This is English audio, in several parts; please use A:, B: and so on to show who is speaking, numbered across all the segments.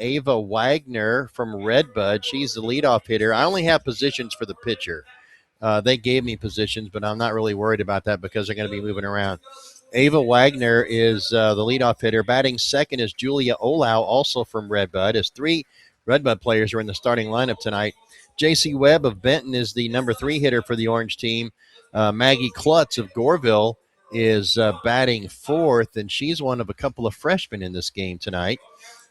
A: Ava Wagner from Redbud. She's the leadoff hitter. I only have positions for the pitcher. They gave me positions, but I'm not really worried about that because they're going to be moving around. Ava Wagner is the leadoff hitter. Batting second is Julia Olau, also from Redbud, as three Redbud players are in the starting lineup tonight. J.C. Webb of Benton is the number 3 hitter for the Orange team. Maggie Klutz of Goreville is batting fourth, and she's one of a couple of freshmen in this game tonight.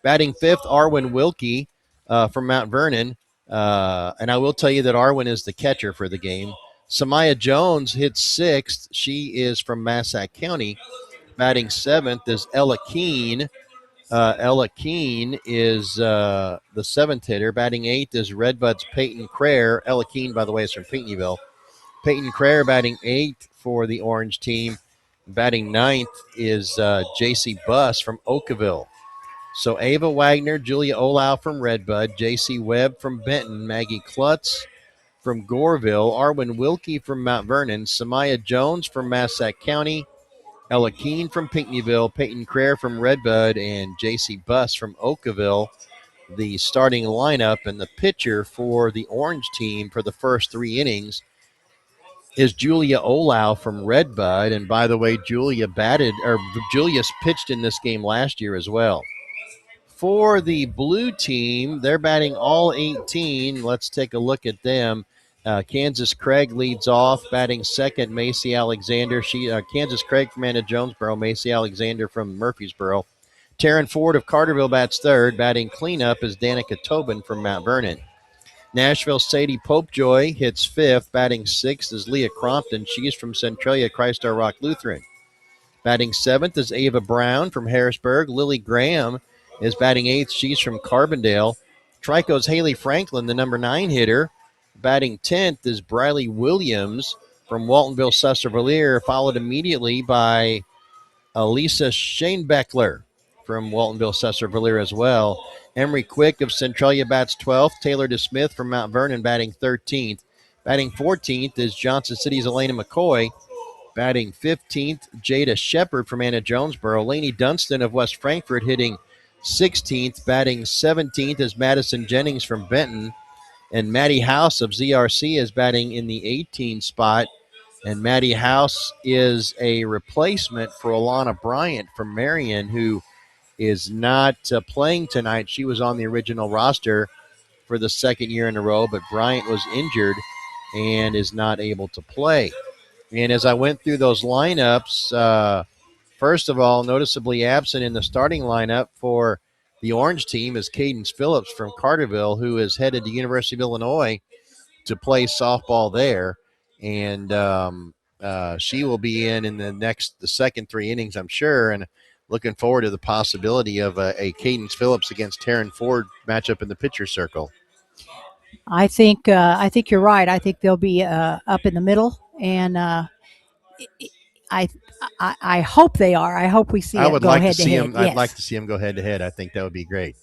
A: Batting fifth, Arwen Wilkie from Mount Vernon. And I will tell you that Arwen is the catcher for the game. Samaya Jones hits sixth. She is from Massac County. Batting seventh is Ella Keene. Ella Keene is the seventh hitter. Batting eighth is Redbud's Peyton Crair. Ella Keene, by the way, is from Pinckneyville. Peyton Crair batting eighth for the Orange team. Batting ninth is J.C. Buss from Oakville. So Ava Wagner, Julia Olau from Redbud, J.C. Webb from Benton, Maggie Klutz from Goreville, Arwen Wilkie from Mount Vernon, Samaya Jones from Massac County, Ella Keene from Pinckneyville, Peyton Crair from Redbud, and J.C. Buss from Oakville. The starting lineup and the pitcher for the Orange team for the first 3 innings is Julia Olau from Redbud. And by the way, Julia's pitched in this game last year as well. For the blue team, they're batting all 18. Let's take a look at them. Kansas Craig leads off, batting second, Macy Alexander. Kansas Craig from Anna Jonesboro, Macy Alexander from Murfreesboro. Taryn Ford of Carterville bats third. Batting cleanup is Danica Tobin from Mount Vernon. Nashville Sadie Popejoy hits fifth. Batting sixth is Leah Crompton. She's from Centralia Christ Our Rock Lutheran. Batting seventh is Ava Brown from Harrisburg. Lily Graham is batting eighth. She's from Carbondale. Trico's Haley Franklin, the number 9 hitter. Batting 10th is Briley Williams from Waltonville Susser-Valier, followed immediately by Elisa Shanebeckler from Waltonville Susser-Valier as well. Emery Quick of Centralia bats 12th. Taylor DeSmith from Mount Vernon batting 13th. Batting 14th is Johnson City's Elena McCoy. Batting 15th, Jada Shepard from Anna Jonesboro. Lainey Dunstan of West Frankfort hitting 16th. Batting 17th is Madison Jennings from Benton. And Maddie House of ZRC is batting in the 18 spot. And Maddie House is a replacement for Alana Bryant from Marion, who is not playing tonight. She was on the original roster for the second year in a row, but Bryant was injured and is not able to play. And as I went through those lineups, first of all, noticeably absent in the starting lineup for the Orange team is Cadence Phillips from Carterville, who is headed to University of Illinois to play softball there. And she will be in the second 3 innings, I'm sure, and looking forward to the possibility of a Cadence Phillips against Taryn Ford matchup in the pitcher circle.
B: I think you're right. I think they'll be up in the middle, and I hope they are. I hope we see
A: I
B: it
A: would
B: go
A: like to
B: head to
A: see
B: head.
A: them. I'd
B: Yes.
A: like to see them go head to head. I think that would be great.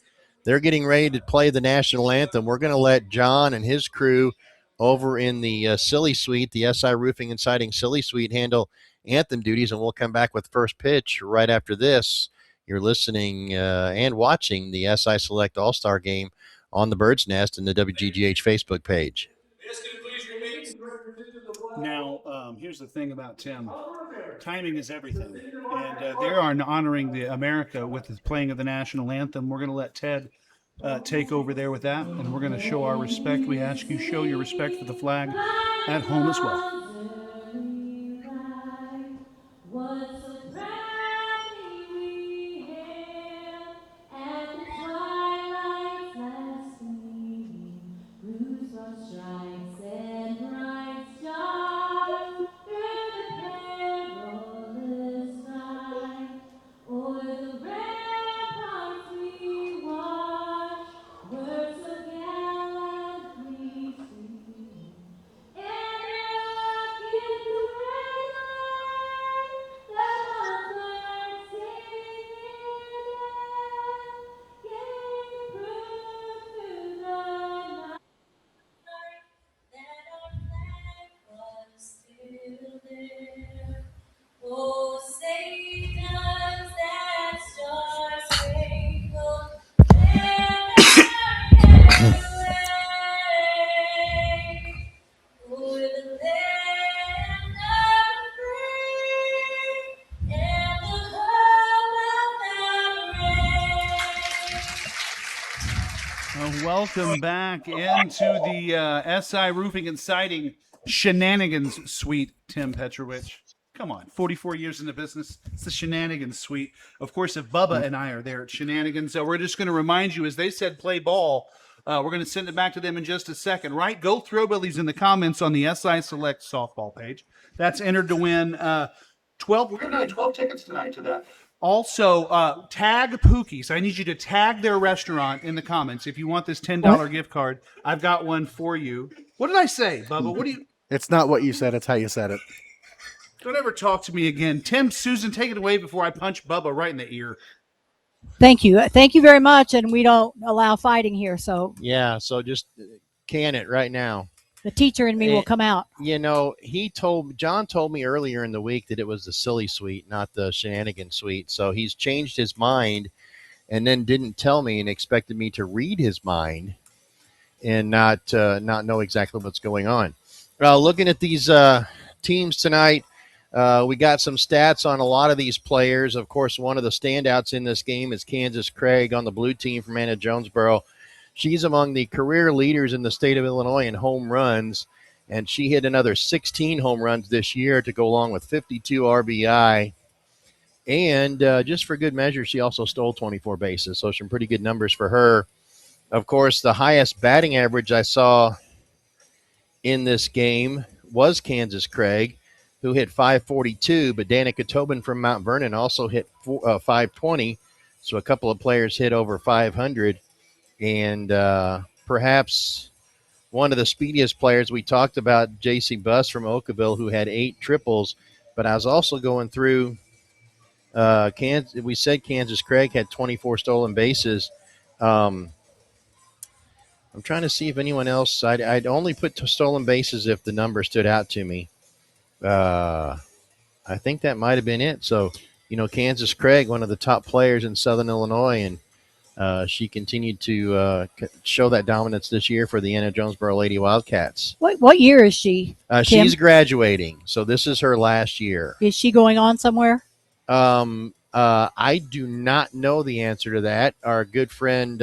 A: They're getting ready to play the national anthem. We're going to let John and his crew over in the Silly Suite, the SI Roofing and Siding Silly Suite, handle anthem duties, and we'll come back with first pitch right after this. You're listening and watching the SI Select All-Star Game on the Bird's Nest and the WGGH Facebook page.
C: Now, here's the thing about Tim. Timing is everything. And they are honoring the America with the playing of the national anthem. We're going to let Ted take over there with that, and we're going to show our respect. We ask you show your respect for the flag at home as well. Welcome back into the SI Roofing and Siding Shenanigans Suite, Tim Petrovich. Come on, 44 years in the business. It's the Shenanigans Suite. Of course, if Bubba and I are there at Shenanigans, we're just going to remind you, as they said, play ball. We're going to send it back to them in just a second, right? Go Throwbillies in the comments on the SI Select softball page. That's entered to win 12. We're going to get 12 tickets tonight to that. Also, tag Pookie's. I need you to tag their restaurant in the comments if you want this $10 gift card. I've got one for you. What did I say, Bubba? What do you?
D: It's not what you said. It's how you said it.
C: Don't ever talk to me again. Tim, Susan, take it away before I punch Bubba right in the ear.
B: Thank you very much. And we don't allow fighting here, so
A: Yeah, so just can it right now.
B: the teacher in me will come out.
A: You know, John told me earlier in the week that it was the silly suite, not the shenanigan suite. So he's changed his mind and then didn't tell me and expected me to read his mind and not know exactly what's going on. Looking at these teams tonight, we got some stats on a lot of these players. Of course, one of the standouts in this game is Kansas Craig on the blue team from Anna Jonesboro. She's among the career leaders in the state of Illinois in home runs, and she hit another 16 home runs this year to go along with 52 RBI. And just for good measure, she also stole 24 bases, so some pretty good numbers for her. Of course, the highest batting average I saw in this game was Kansas Craig, who hit 542, but Danica Tobin from Mount Vernon also hit 520, so a couple of players hit over 500. And perhaps one of the speediest players we talked about, J.C. Buss from Oakville, who had 8 triples. But I was also going through Kansas. We said Kansas Craig had 24 stolen bases. I'm trying to see if anyone else. I'd only put stolen bases if the number stood out to me. I think that might have been it. So, Kansas Craig, one of the top players in Southern Illinois, and she continued to show that dominance this year for the Anna Jonesboro Lady Wildcats.
B: What year is she?
A: She's graduating, so this is her last year.
B: Is she going on somewhere?
A: I do not know the answer to that. Our good friend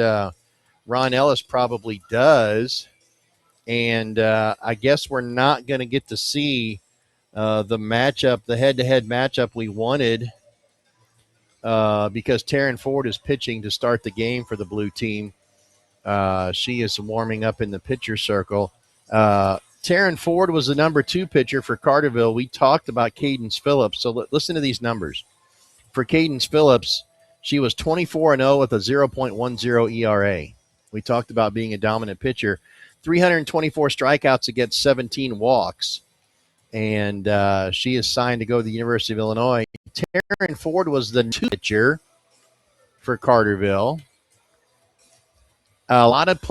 A: Ron Ellis probably does, and I guess we're not going to get to see the head-to-head matchup we wanted. Because Taryn Ford is pitching to start the game for the blue team. She is warming up in the pitcher circle. Taryn Ford was the number 2 pitcher for Carterville. We talked about Cadence Phillips. So listen to these numbers. For Cadence Phillips, she was 24-0 with a 0.10 ERA. We talked about being a dominant pitcher. 324 strikeouts against 17 walks. And she is signed to go to the University of Illinois. Taryn Ford was the 2 pitcher for Carterville. A lot of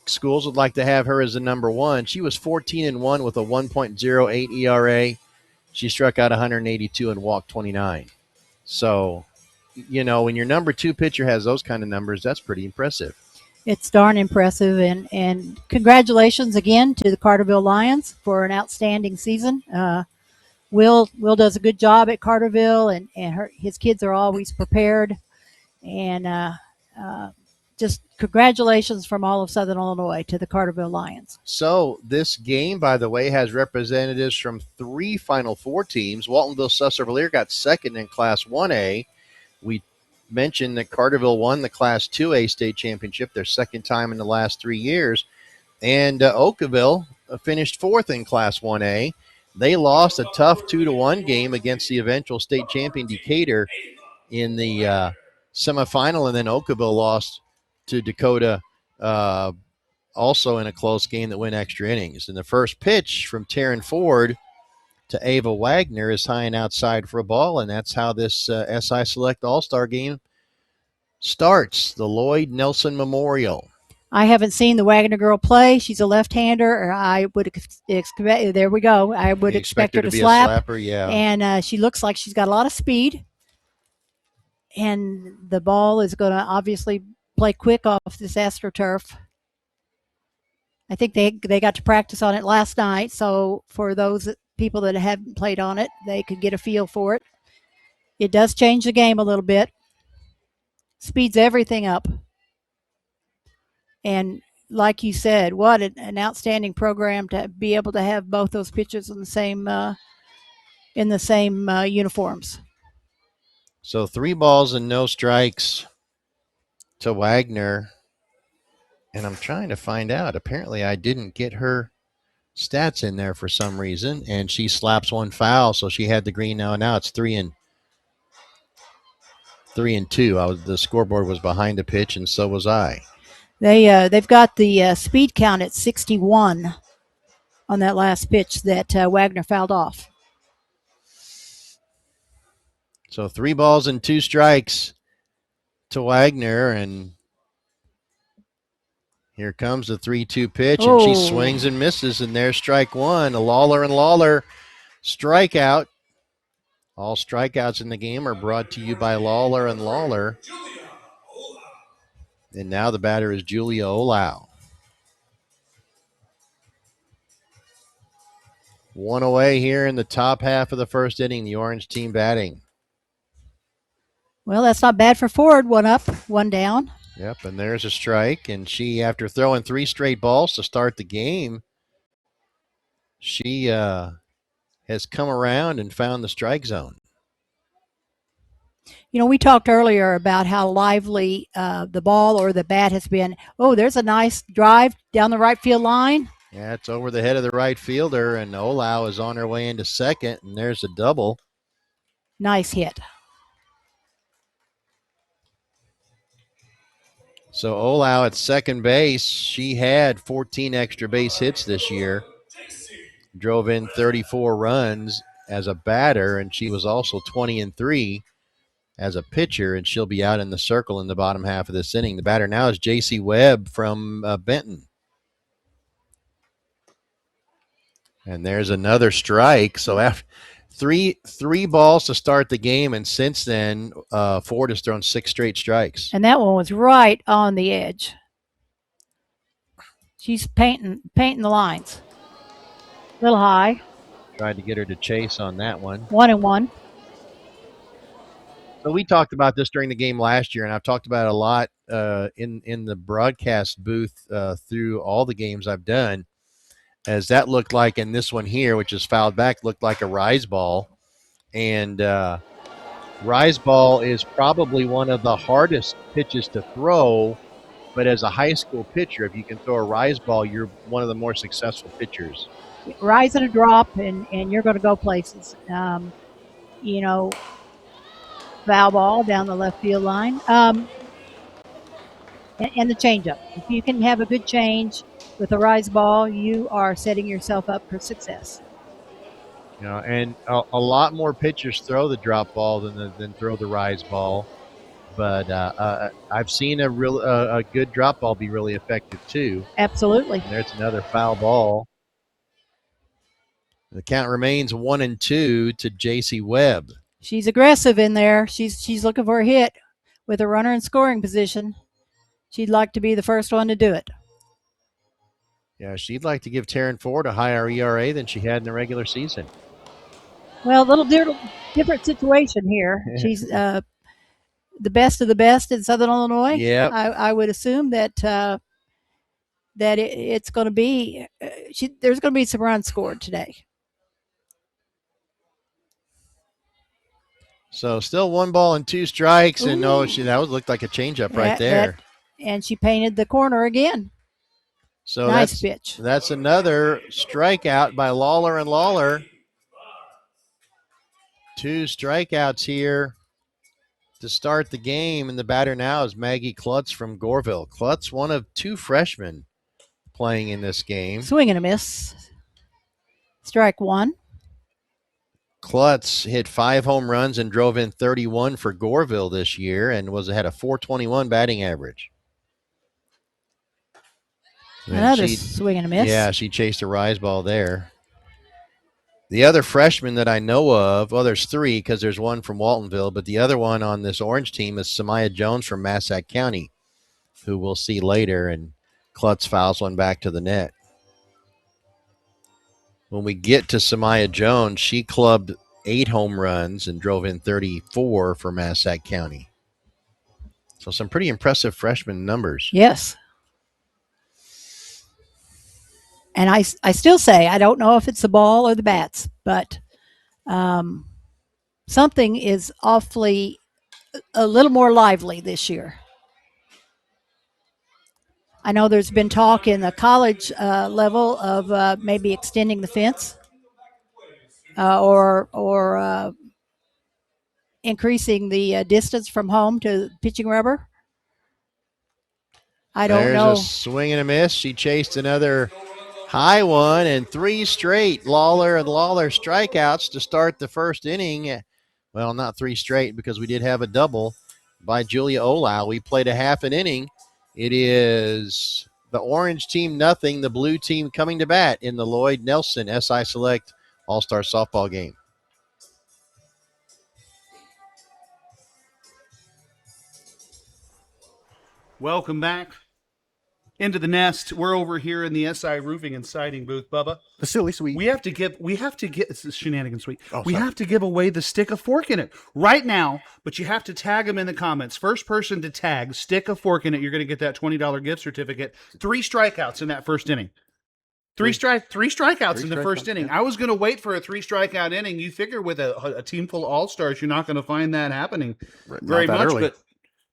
A: schools would like to have her as the number 1. She was 14-1 with a 1.08 ERA. She struck out 182 and walked 29. So, when your number 2 pitcher has those kind of numbers, that's pretty impressive.
B: It's darn impressive, and congratulations again to the Carterville Lions for an outstanding season. Will does a good job at Carterville, and his kids are always prepared. And just congratulations from all of Southern Illinois to the Carterville Lions.
A: So this game, by the way, has representatives from 3 Final Four teams. Waltonville-Susser-Valier got second in Class 1A. We mentioned that Carterville won the Class 2A state championship, their second time in the last 3 years. And Oakville finished 4th in Class 1A. They lost a tough 2-1 game against the eventual state champion Decatur in the semifinal, and then Oakville lost to Dakota also in a close game that went extra innings. And the first pitch from Taryn Ford to Ava Wagner is high and outside for a ball, and that's how this SI Select All-Star game starts, the Lloyd Nelson Memorial.
B: I haven't seen the Wagner girl play. She's a left-hander. Or I would expect. There we go. I would expect her to
A: be
B: slap.
A: A slapper, yeah.
B: And she looks like she's got a lot of speed. And the ball is going to obviously play quick off this AstroTurf. I think they got to practice on it last night. So for those people that haven't played on it, they could get a feel for it. It does change the game a little bit. Speeds everything up. and like you said, what an outstanding program to be able to have both those pitchers in the same uniforms.
A: So 3 balls and no strikes to Wagner. And I'm trying to find out. Apparently, I didn't get her stats in there for some reason, and she slaps one foul, so she had the green now. Now it's 3-2. The scoreboard was behind the pitch, and so was I.
B: They've got the speed count at 61 on that last pitch that Wagner fouled off.
A: So 3 balls and 2 strikes to Wagner, and here comes the 3-2 pitch, and she swings and misses, and there's strike one. A Lawler strikeout. All strikeouts in the game are brought to you by Lawler and Lawler. And now the batter is Julia Olau. 1 away here in the top half of the first inning, the Orange team batting.
B: Well, that's not bad for Ford. 1 up, 1 down.
A: Yep, and there's a strike. And she, after throwing 3 straight balls to start the game, she has come around and found the strike zone.
B: You know, we talked earlier about how lively the ball or the bat has been. Oh, there's a nice drive down the right field line.
A: Yeah, it's over the head of the right fielder, and Olau is on her way into second, and there's a double.
B: Nice hit.
A: So Olau at second base, she had 14 extra base hits this year, drove in 34 runs as a batter, and she was also 20-3 as a pitcher, and she'll be out in the circle in the bottom half of this inning. The batter now is J.C. Webb from Benton. And there's another strike. So after three balls to start the game, and since then, Ford has thrown 6 straight strikes.
B: And that one was right on the edge. She's painting the lines. A little high.
A: Tried to get her to chase on that one.
B: 1-1.
A: So we talked about this during the game last year, and I've talked about it a lot in the broadcast booth through all the games I've done, as that looked like in this one here, which is fouled back, looked like a rise ball. And rise ball is probably one of the hardest pitches to throw, but as a high school pitcher, if you can throw a rise ball, you're one of the more successful pitchers.
B: Rise and a drop, and you're going to go places. You know, foul ball down the left field line. And the changeup. If you can have a good change with a rise ball, you are setting yourself up for success.
A: You know, and a lot more pitchers throw the drop ball than throw the rise ball. But I've seen a good drop ball be really effective too.
B: Absolutely.
A: And there's another foul ball. The count remains 1-2 to J.C. Webb.
B: She's aggressive in there. She's looking for a hit with a runner in scoring position. She'd like to be the first one to do it.
A: Yeah, she'd like to give Taryn Ford a higher ERA than she had in the regular season.
B: Well, a little different situation here. She's the best of the best in Southern Illinois.
A: Yeah,
B: I would assume that it's going to be there's going to be some runs scored today.
A: So still 1 ball and 2 strikes, and that looked like a changeup right there.
B: And she painted the corner again.
A: So
B: nice pitch.
A: That's another strikeout by Lawler and Lawler. 2 strikeouts here to start the game, and the batter now is Maggie Klutz from Goreville. Klutz, one of 2 freshmen playing in this game.
B: Swing and a miss. Strike 1.
A: Klutz hit 5 home runs and drove in 31 for Goreville this year, and had a .421 batting average.
B: Another swing and a miss.
A: Yeah, she chased a rise ball there. The other freshman that I know of, well, there's 3 because there's one from Waltonville, but the other one on this Orange team is Samaya Jones from Massac County, who we'll see later, and Klutz fouls one back to the net. When we get to Samaya Jones, she clubbed 8 home runs and drove in 34 for Massac County. So some pretty impressive freshman numbers.
B: Yes. and I still say I don't know if it's the ball or the bats, but something is awfully a little more lively this year. I know there's been talk in the college level of maybe extending the fence or increasing the distance from home to pitching rubber. I don't
A: There's
B: know.
A: a swing and a miss. She chased another high one and 3 straight Lawler and Lawler strikeouts to start the first inning. Well, not 3 straight because we did have a double by Julia Olau. We played a half an inning. It is the orange team nothing, the blue team coming to bat in the Lloyd Nelson SI Select All-Star Softball game.
C: Welcome back into the nest. We're over here in the SI Roofing and Siding booth, Bubba.
D: The silly sweet.
C: We have to get this is shenanigans week.
D: Oh,
C: we
D: sorry.
C: have to give away the stick of fork in it right now, but you have to tag them in the comments. First person to tag stick of fork in it, you're going to get that $20 gift certificate. 3 strikeouts in that first inning. Three strikeouts in the first inning.
D: Yeah.
C: I was going to wait for a 3 strikeout inning. You figure with a team full of all-stars, you're not going to find that happening very much.
D: Early.
C: But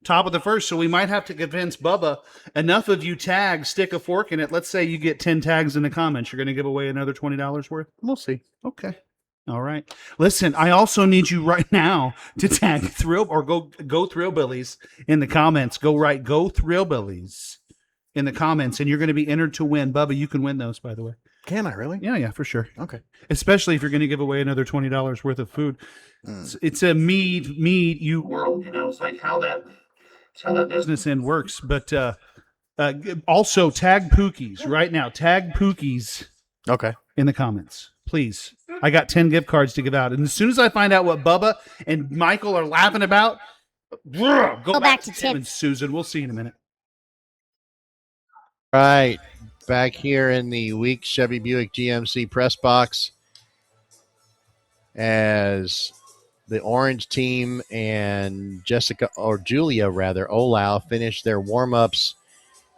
C: top of the first, so we might have to convince Bubba. Enough of you tag stick a fork in it. Let's say you get 10 tags in the comments. You're going to give away another $20 worth?
D: We'll see.
C: Okay. All right. Listen, I also need you right now to tag Thrill or go Thrillbillies in the comments. Go Thrillbillies in the comments, and you're going to be entered to win. Bubba, you can win those, by the way.
D: Can I really?
C: Yeah, for sure.
D: Okay.
C: Especially if you're going to give away another $20 worth of food. It's a mead you world. It's like how that business end works. But also tag Pookies right now. Tag Pookies
D: Okay.
C: in the comments, please. I got 10 gift cards to give out, and as soon as I find out what Bubba and Michael are laughing about, go back to Tim and Susan. We'll see you in a minute.
A: Right. Back here in the Weeks Chevy Buick GMC press box as the orange team and Julia Olau finish their warm-ups,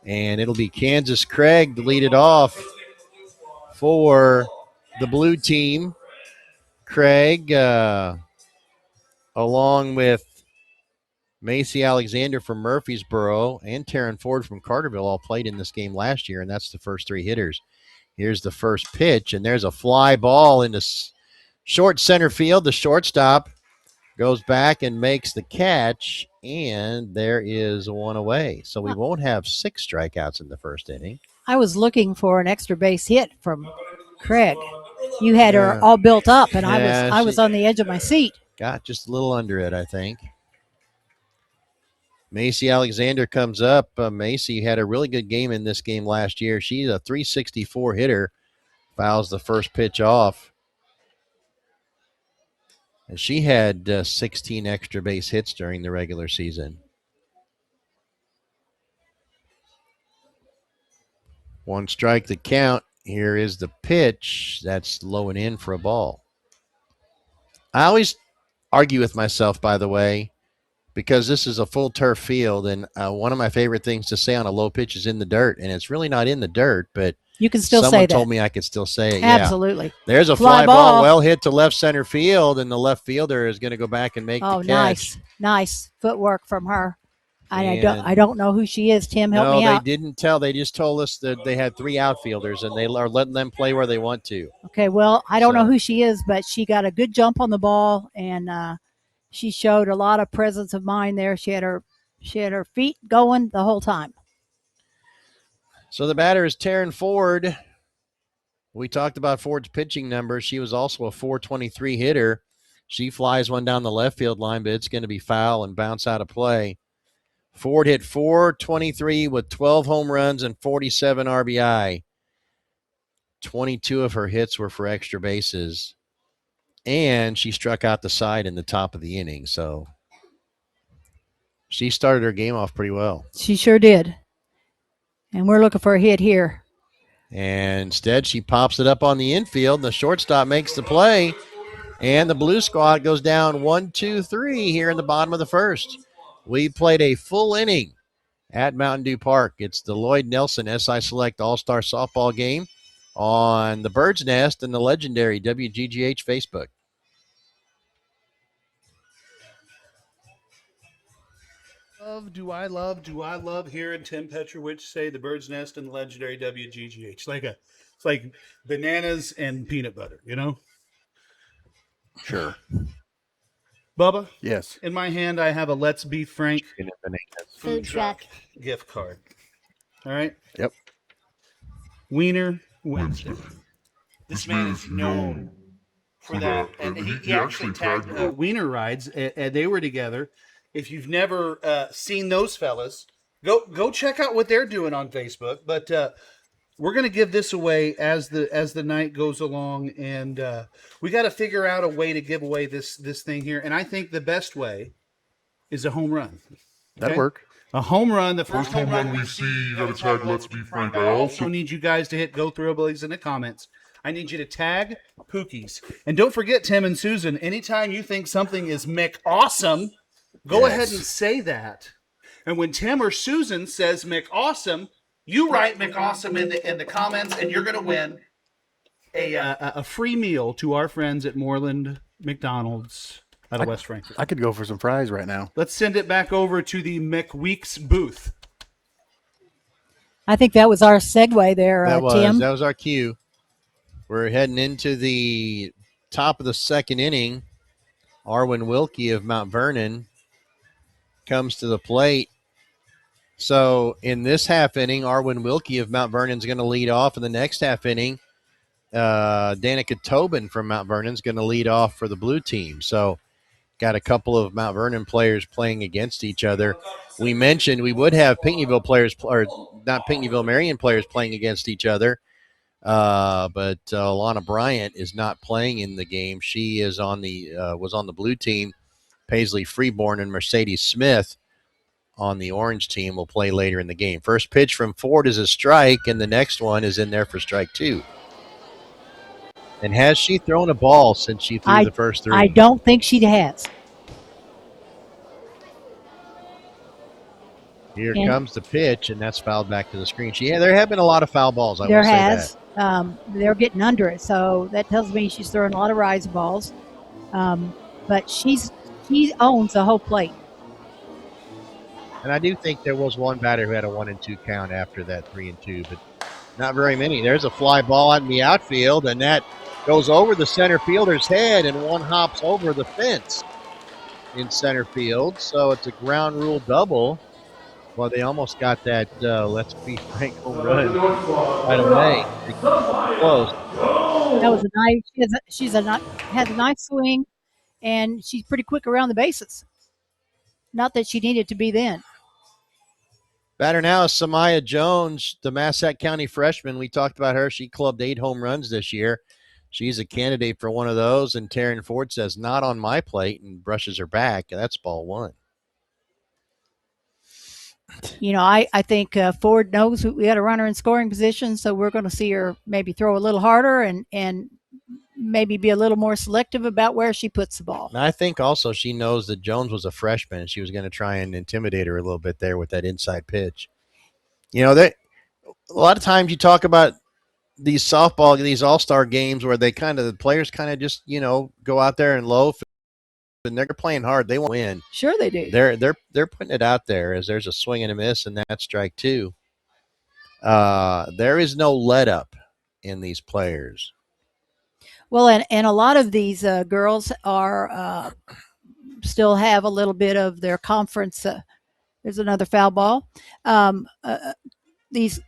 A: and it'll be Kansas Craig to lead it off for the blue team. Craig, along with Macy Alexander from Murfreesboro and Taryn Ford from Carterville all played in this game last year, and that's the first 3 hitters. Here's the first pitch, and there's a fly ball into short center field. The shortstop goes back and makes the catch, and there is one away. So we won't have 6 strikeouts in the first inning.
B: I was looking for an extra base hit from Craig. You had her all built up, and I was on the edge of my seat.
A: Got just a little under it, I think. Macy Alexander comes up. Macy had a really good game in this game last year. She's a .364 hitter. Fouls the first pitch off. And she had 16 extra base hits during the regular season. 1 strike the count. Here is the pitch. That's low and in for a ball. I always argue with myself, by the way, because this is a full turf field, and one of my favorite things to say on a low pitch is in the dirt, and it's really not in the dirt, but
B: you can still say that.
A: Someone told me I could still say it.
B: Absolutely.
A: Yeah. There's a fly ball well hit to left center field, and the left fielder is going to go back and make the catch.
B: Nice footwork from her. I don't know who she is. Tim, help me out.
A: No, they didn't tell. They just told us that they had 3 outfielders, and they are letting them play where they want to.
B: Okay, well, I don't know who she is, but she got a good jump on the ball, and she showed a lot of presence of mind there. She had her feet going the whole time.
A: So the batter is Taryn Ford. We talked about Ford's pitching numbers. She was also a .423 hitter. She flies one down the left field line, but it's going to be foul and bounce out of play. Ford hit .423 with 12 home runs and 47 RBI. 22 of her hits were for extra bases. And she struck out the side in the top of the inning. So she started her game off pretty well.
B: She sure did. And we're looking for a hit here.
A: And instead, she pops it up on the infield. The shortstop makes the play. And the blue squad goes down 1-2-3 here in the bottom of the first. We played a full inning at Mtn Dew Park. It's the Lloyd Nelson SI Select All-Star Softball game. on the Bird's Nest and the legendary WGGH Facebook.
C: Do I love hearing Tim Petrovich say the Bird's Nest and the legendary WGGH? It's like bananas and peanut butter, you know?
A: Sure.
C: Bubba,
D: Yes.
C: in my hand, I have a Let's Be Frank
A: Chicken and bananas.
C: food truck gift card. All right?
D: Yep.
C: Wiener Wednesday. This man is known for that. And he actually tagged Wiener Rides, and they were together. If you've never seen those fellas, go check out what they're doing on Facebook. But we're going to give this away as the night goes along, and we got to figure out a way to give away this thing here. And I think the best way is a home run.
D: That'd work.
C: A home run, the
E: First home run we see, you gotta tag Let's Be Frank. I also
C: need you guys to hit Go Throwables in the comments. I need you to tag Pookies. And don't forget, Tim and Susan, anytime you think something is McAwesome, go ahead and say that. And when Tim or Susan says McAwesome, you write McAwesome in the comments, and you're going to win a free meal to our friends at Moreland McDonald's out of West Frankfort.
D: I could go for some fries right now.
C: Let's send it back over to the McWeeks booth.
B: I think that was our segue there, Tim.
A: That was our cue. We're heading into the top of the second inning. Arwen Wilkie of Mount Vernon comes to the plate. So in this half inning, Arwen Wilkie of Mount Vernon is going to lead off. In the next half inning, Danica Tobin from Mount Vernon is going to lead off for the blue team. So got a couple of Mount Vernon players playing against each other. We mentioned we would have Pinckneyville players, or not Pinckneyville, Marion players playing against each other. But Lana Bryant is not playing in the game. She is on the was on the blue team. Paisley Freeborn and Mercedes Smith on the orange team will play later in the game. First pitch from Ford is a strike, and the next one is in there for strike two. And has she thrown a ball since she threw the first three?
B: I don't think she has.
A: Here comes the pitch, and that's fouled back to the screen. There have been a lot of foul balls. I will say that.
B: They're getting under it, so that tells me she's throwing a lot of rise balls. But she owns the whole plate.
A: And I do think there was one batter who had a 1-2 count after that 3-2, but not very many. There's a fly ball out in the outfield, and that goes over the center fielder's head, and one hops over the fence in center field. So it's a ground rule double. Well, they almost got that Let's Be Frank home run right away. Close.
B: That was a nice. Has a nice swing, and she's pretty quick around the bases. Not that she needed to be then.
A: Batter now is Samaya Jones, the Massac County freshman. We talked about her. She clubbed 8 home runs this year. She's a candidate for one of those. And Taryn Ford says, not on my plate, and brushes her back. That's ball one.
B: You know, I think Ford knows we had a runner in scoring position, so we're going to see her maybe throw a little harder and maybe be a little more selective about where she puts the ball.
A: And I think also she knows that Jones was a freshman, and she was going to try and intimidate her a little bit there with that inside pitch. You know, a lot of times you talk about these softball, these all-star games where the players kind of just, go out there and loaf, and they're playing hard. They want to win.
B: Sure they do.
A: They're putting it out there as there's a swing and a miss, and that's strike two. There is no let up in these players.
B: Well, and a lot of these girls are still have a little bit of their conference. There's another foul ball. These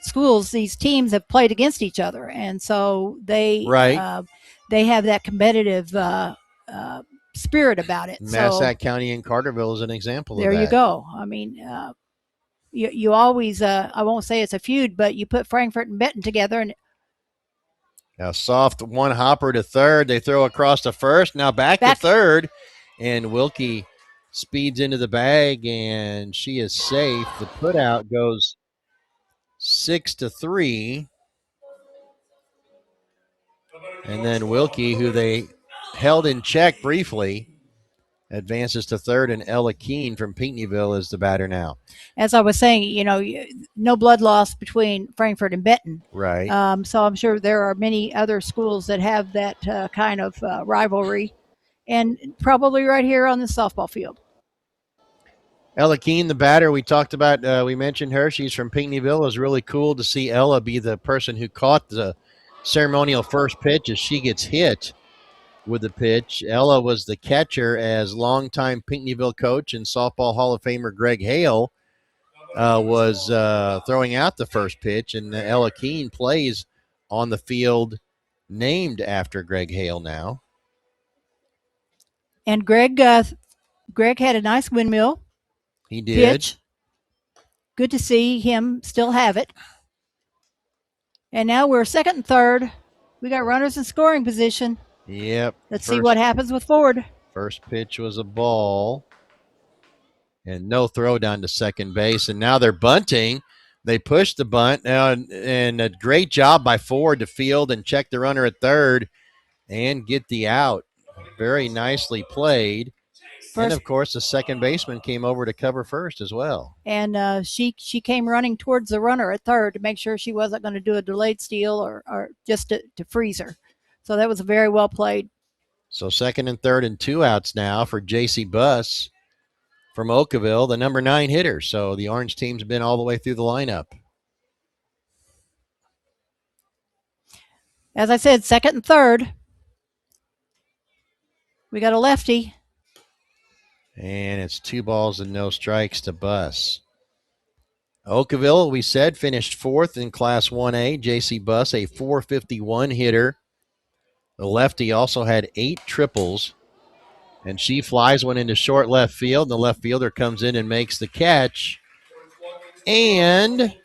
B: schools, these teams have played against each other, and so they have that competitive spirit about it.
A: Massac County and Carterville is an example of that.
B: There you go. I mean, you always, I won't say it's a feud, but you put Frankfort and Benton together, and
A: a soft one hopper to third. They throw across to first. Now back to third. And Wilkie speeds into the bag, and she is safe. The putout goes 6-3. And then Wilkie, who they held in check briefly, advances to third, and Ella Keene from Pinckneyville is the batter now.
B: As I was saying, no blood loss between Frankfort and Benton.
A: Right.
B: So I'm sure there are many other schools that have that kind of rivalry, and probably right here on the softball field.
A: Ella Keene, the batter, we talked about, we mentioned her. She's from Pinckneyville. It was really cool to see Ella be the person who caught the ceremonial first pitch as she gets hit with the pitch. Ella was the catcher as longtime Pinckneyville coach and softball Hall of Famer Greg Hale was throwing out the first pitch, and Ella Keene plays on the field named after Greg Hale now.
B: And Greg had a nice windmill
A: He did.
B: pitch. Good to see him still have it. And now we're second and third. We got runners in scoring position.
A: Yep.
B: Let's see what happens with Ford.
A: First pitch was a ball. And no throw down to second base. And now they're bunting. They push the bunt. And a great job by Ford to field and check the runner at third and get the out. Very nicely played. And, of course, the second baseman came over to cover first as well.
B: And she came running towards the runner at third to make sure she wasn't going to do a delayed steal or just to freeze her. So that was very well played.
A: So second and third and 2 outs now for J.C. Buss from Oakville, the number 9 hitter. So the Orange team's been all the way through the lineup.
B: As I said, second and third. We got a lefty.
A: And it's 2 balls and no strikes to Buss. Oakville, we said, finished 4th in Class 1A. J.C. Buss, a .451 hitter. The lefty also had 8 triples. And she flies one into short left field. And the left fielder comes in and makes the catch. And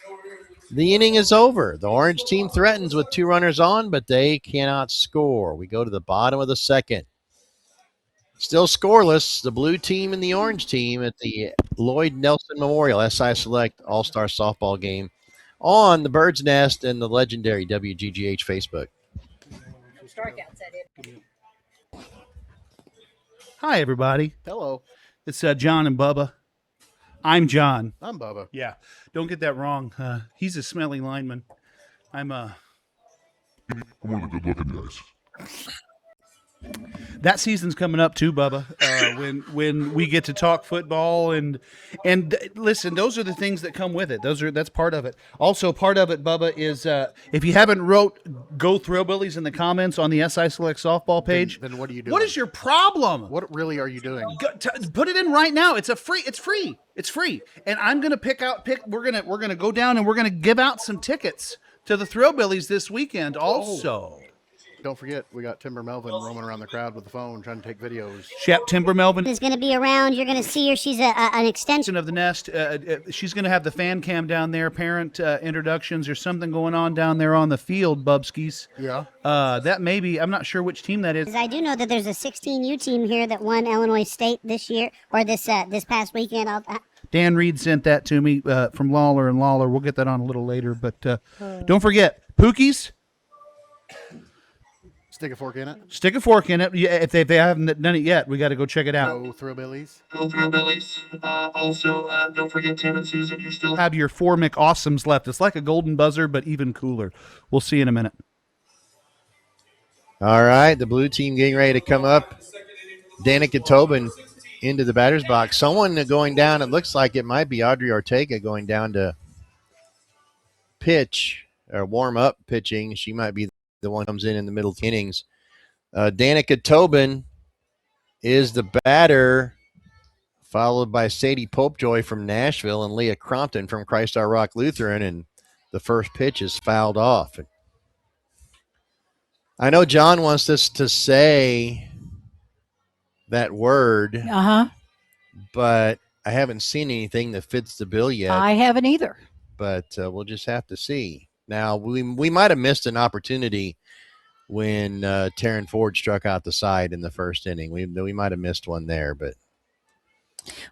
A: the inning is over. The Orange team threatens with 2 runners on, but they cannot score. We go to the bottom of the second. Still scoreless, the blue team and the orange team at the Lloyd Nelson Memorial SI Select All-Star Softball game on the Bird's Nest and the legendary WGGH Facebook.
C: Hi, everybody.
D: Hello.
C: It's John and Bubba. I'm John.
D: I'm Bubba.
C: Yeah, don't get that wrong. He's a smelly lineman. I'm
E: one of the good-looking guys.
C: That season's coming up too, Bubba. When we get to talk football and listen, those are the things that come with it. That's part of it. Also, part of it, Bubba, is if you haven't wrote "Go Thrillbillies" in the comments on the SI Select softball page,
D: then what are you doing?
C: What is your problem?
D: What really are you doing?
C: Put it in right now. It's free. It's free. And I'm gonna pick. We're gonna go down and we're gonna give out some tickets to the Thrillbillies this weekend. Also.
D: Don't forget, we got Timber Melvin roaming around the crowd with the phone trying to take videos.
C: Shep Timber Melvin
F: is going to be around. You're going to see her. She's an extension
C: of the Nest. She's going to have the fan cam down there, parent introductions. There's something going on down there on the field, Bubskis.
D: Yeah.
C: That may be, I'm not sure which team that is.
F: I do know that there's a 16U team here that won Illinois State this year, or this past weekend.
C: Dan Reed sent that to me from Lawler and Lawler. We'll get that on a little later. But don't forget, Pookies.
D: Stick a fork in it.
C: Stick a fork in it. Yeah, if they haven't done it yet, we got to go check it out.
D: Go Thrillbillies.
E: Go Thrillbillies. Also, don't forget Tim and Susan. You still
C: have your 4 McAwesomes left. It's like a golden buzzer, but even cooler. We'll see you in a minute.
A: All right, the blue team getting ready to come up. Danica Tobin into the batter's box. Someone going down, it looks like it might be Audrey Ortega going down to pitch or warm up pitching. She might be the one comes in the middle innings. Danica Tobin is the batter, followed by Sadie Popejoy from Nashville and Leah Crompton from Christ Our Rock Lutheran, and the first pitch is fouled off. I know John wants us to say that word, but I haven't seen anything that fits the bill yet.
B: I haven't either.
A: But we'll just have to see. Now, we might have missed an opportunity when Taryn Ford struck out the side in the first inning. We might have missed one there, but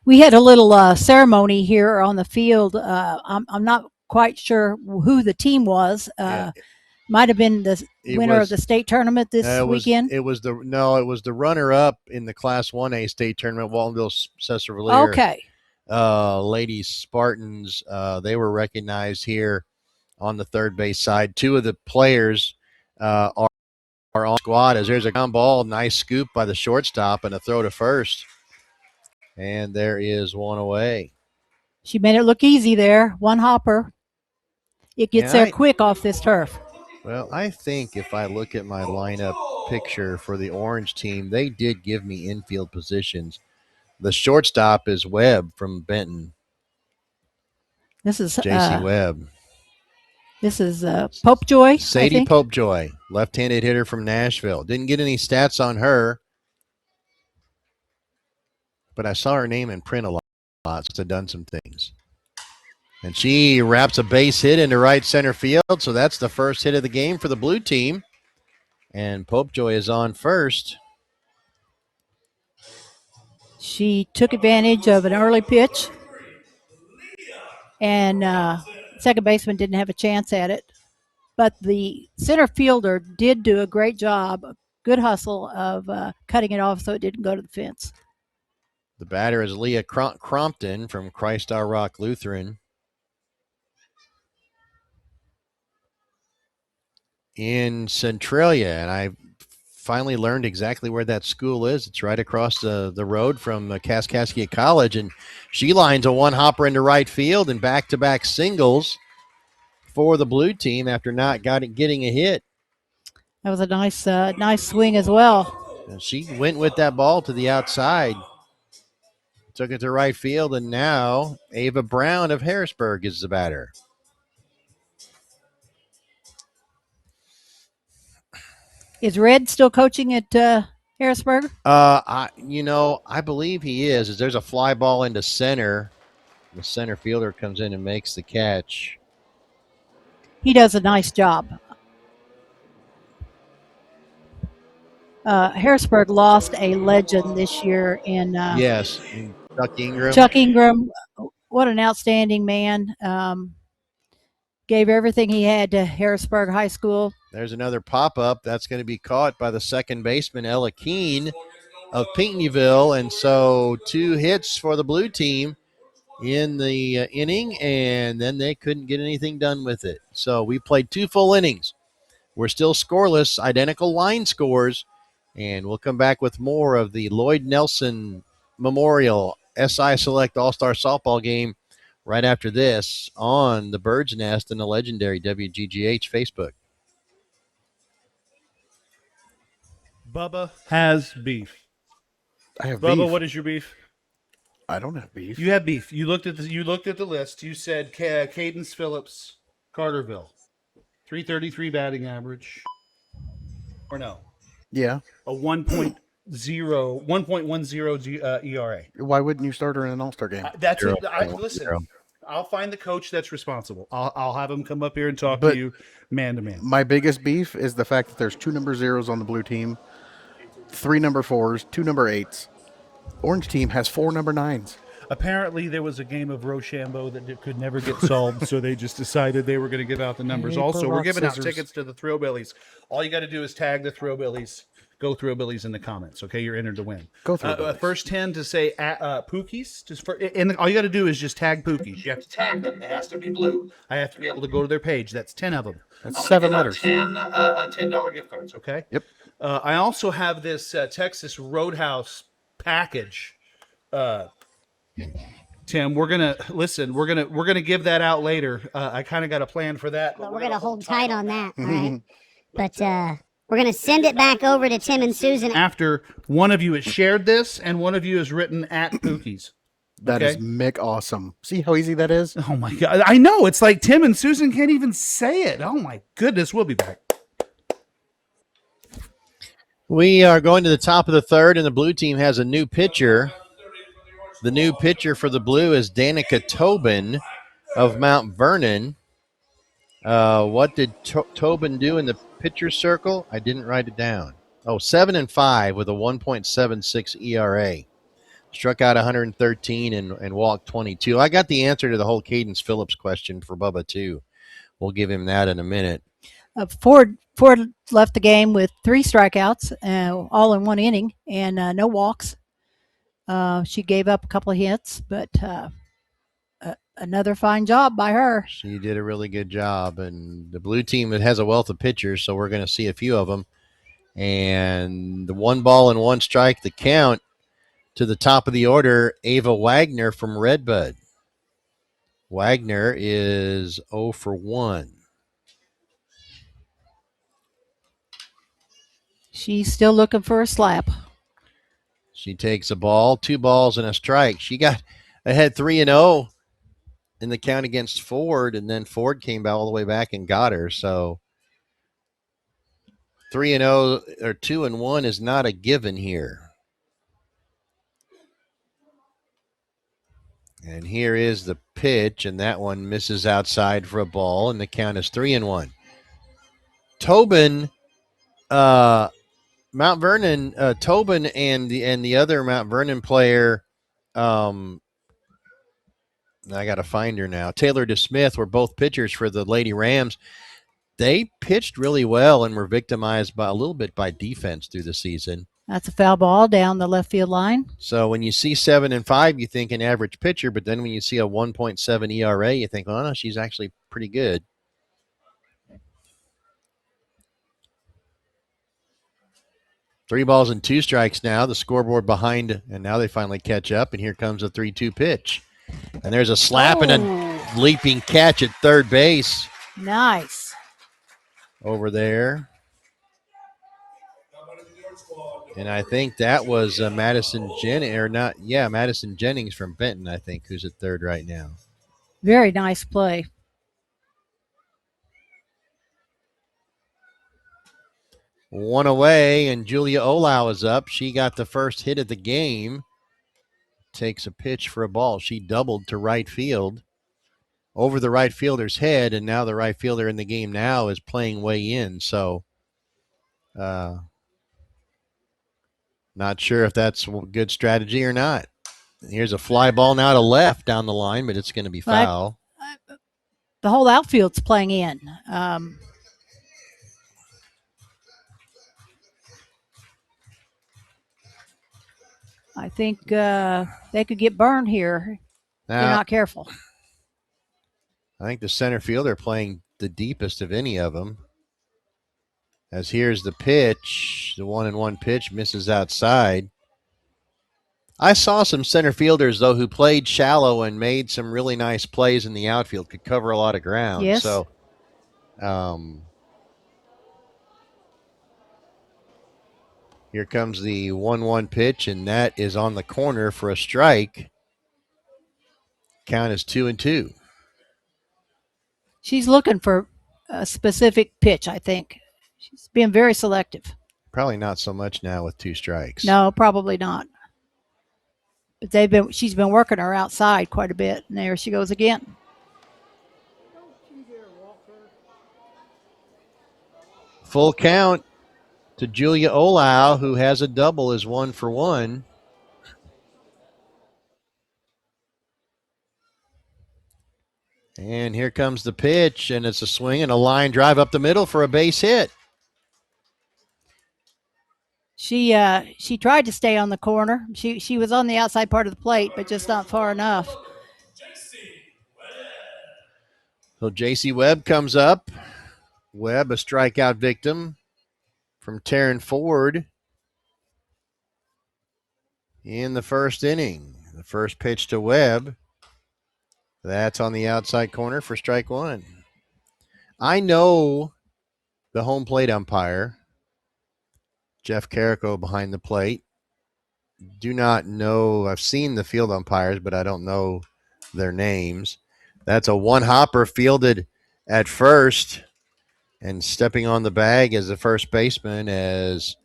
B: we had a little ceremony here on the field. I'm not quite sure who the team was. Might have been the winner of the state tournament this weekend.
A: It was the runner-up in the Class 1A state tournament, Waltonville Cesar Valliere.
B: Okay.
A: Lady Spartans. They were recognized here on the third base side. Two of the players are on squad as there's a ground ball. Nice scoop by the shortstop and a throw to first. And there is one away.
B: She made it look easy there. One hopper. It gets there quick off this turf.
A: Well, I think if I look at my lineup picture for the Orange team, they did give me infield positions. The shortstop is Webb from Benton.
B: This is
A: J.C. Webb.
B: This is Popejoy.
A: Sadie Popejoy, left-handed hitter from Nashville. Didn't get any stats on her, but I saw her name in print a lot since I've done some things. And she wraps a base hit into right center field, so that's the first hit of the game for the blue team. And Popejoy is on first.
B: She took advantage of an early pitch, and second baseman didn't have a chance at it. But the center fielder did do a great job, good hustle of cutting it off so it didn't go to the fence.
A: The batter is Leah Crompton from Christ Our Rock Lutheran. In Centralia, and I finally learned exactly where that school is. It's right across the road from Kaskaskia College, and she lines a one-hopper into right field and back-to-back singles for the blue team after not getting a hit.
B: That was a nice swing as well.
A: And she went with that ball to the outside, took it to right field, and now Ava Brown of Harrisburg is the batter.
B: Is Red still coaching at Harrisburg?
A: I believe he is. There's a fly ball into center. The center fielder comes in and makes the catch.
B: He does a nice job. Harrisburg lost a legend this year in
A: yes, Chuck Ingram.
B: Chuck Ingram, what an outstanding man. Gave everything he had to Harrisburg High School.
A: There's another pop-up. That's going to be caught by the second baseman, Ella Keene of Pinckneyville. And so 2 hits for the blue team in the inning, and then they couldn't get anything done with it. So we played 2 full innings. We're still scoreless, identical line scores, and we'll come back with more of the Lloyd Nelson Memorial SI Select All-Star Softball game right after this on the Bird's Nest and the legendary WGGH Facebook.
C: Bubba has beef.
D: I have
C: Bubba,
D: beef.
C: what is your beef?
D: I don't have beef.
C: You have beef. You looked at the list. You said Cadence Phillips, Carterville, 333 batting average, or no?
D: Yeah.
C: A 1.10 ERA.
D: Why wouldn't you start her in an All-Star game?
C: Listen. I'll find the coach that's responsible. I'll have him come up here and talk
D: But
C: to you man to man.
D: My biggest beef is the fact that there's 2 number 0s on the blue team, 3 number 4s, 2 number 8s. Orange team has 4 number 9s.
C: Apparently, there was a game of Rochambeau that could never get solved, so they just decided they were going to give out the numbers. Also, we're giving out tickets to the Thrillbillies. All you got to do is tag the Thrillbillies. Go Thrillbillies in the comments, okay? You're entered to win.
D: Go Thrillbillies.
C: First 10 to say Pookies. And all you got to do is just tag Pookies. You have to tag them. It has to be blue. I have to be able to go to their page. That's 10 of them.
D: That's 7 letters.
C: $10 gift cards, okay?
D: Yep.
C: I also have this Texas Roadhouse package. Tim, we're gonna give that out later. I kind of got a plan for that.
F: But we're gonna hold tight on that, all right? But we're gonna send it back over to Tim and Susan
C: after one of you has shared this and one of you has written at Pookies.
D: That is Mick awesome. See how easy that is?
C: Oh my God, I know. It's like Tim and Susan can't even say it. Oh my goodness, we'll be back.
A: We are going to the top of the third, and the blue team has a new pitcher. The new pitcher for the blue is Danica Tobin of Mount Vernon. What did Tobin do in the pitcher circle? I didn't write it down. 7-5 with a 1.76 ERA. Struck out 113 and walked 22. I got the answer to the whole Cadence Phillips question for Bubba, too. We'll give him that in a minute.
B: Ford left the game with 3 strikeouts, all in 1 inning, and no walks. She gave up a couple of hits, but another fine job by her.
A: She did a really good job. And the blue team has a wealth of pitchers, so we're going to see a few of them. And the 1-1 strike, the count to the top of the order, Ava Wagner from Redbud. Wagner is 0 for 1.
B: She's still looking for a slap.
A: She takes a ball, 2 balls and a strike. She got ahead 3-0 in the count against Ford, and then Ford came all the way back and got her. So 3-0 or 2-1 is not a given here. And here is the pitch, and that one misses outside for a ball, and the count is 3-1. Tobin, Mount Vernon, Tobin, and the other Mount Vernon player, I got to find her now. Taylor DeSmith were both pitchers for the Lady Rams. They pitched really well and were victimized by a little bit by defense through the season.
B: That's a foul ball down the left field line.
A: So when you see 7 and 5, you think an average pitcher, but then when you see a 1.7 ERA, you think, oh no, she's actually pretty good. Three balls and 2 strikes now. The scoreboard behind, and now they finally catch up, and here comes a 3-2 pitch. And there's a slap and a leaping catch at third base.
B: Nice.
A: Over there. And I think that was Madison Jennings from Benton, I think, who's at third right now.
B: Very nice play.
A: One away, and Julia Olau is up. She got the first hit of the game. Takes a pitch for a ball. She doubled to right field over the right fielder's head, and now the right fielder in the game now is playing way in. So not sure if that's a good strategy or not. Here's a fly ball now to left down the line, but it's going to be foul.
B: The whole outfield's playing in. I think they could get burned here if they're not careful.
A: I think the center fielder playing the deepest of any of them. As here's the pitch, the 1-1 pitch misses outside. I saw some center fielders, though, who played shallow and made some really nice plays in the outfield, could cover a lot of ground.
B: Yes.
A: So, here comes the 1-1 pitch, and that is on the corner for a strike. Count is 2-2.
B: She's looking for a specific pitch, I think. She's being very selective.
A: Probably not so much now with 2 strikes.
B: No, probably not. But she's been working her outside quite a bit, and there she goes again.
A: Full count to Julia Olau, who has a double, is 1 for 1. And here comes the pitch, and it's a swing and a line drive up the middle for a base hit.
B: She tried to stay on the corner. She was on the outside part of the plate, but just not far enough.
A: So J.C. Webb comes up. Webb, a strikeout victim from Taryn Ford in the first inning. The first pitch to Webb. That's on the outside corner for strike 1. I know the home plate umpire, Jeff Carrico, behind the plate. Do not know. I've seen the field umpires, but I don't know their names. That's a one-hopper fielded at first, and stepping on the bag as the first baseman as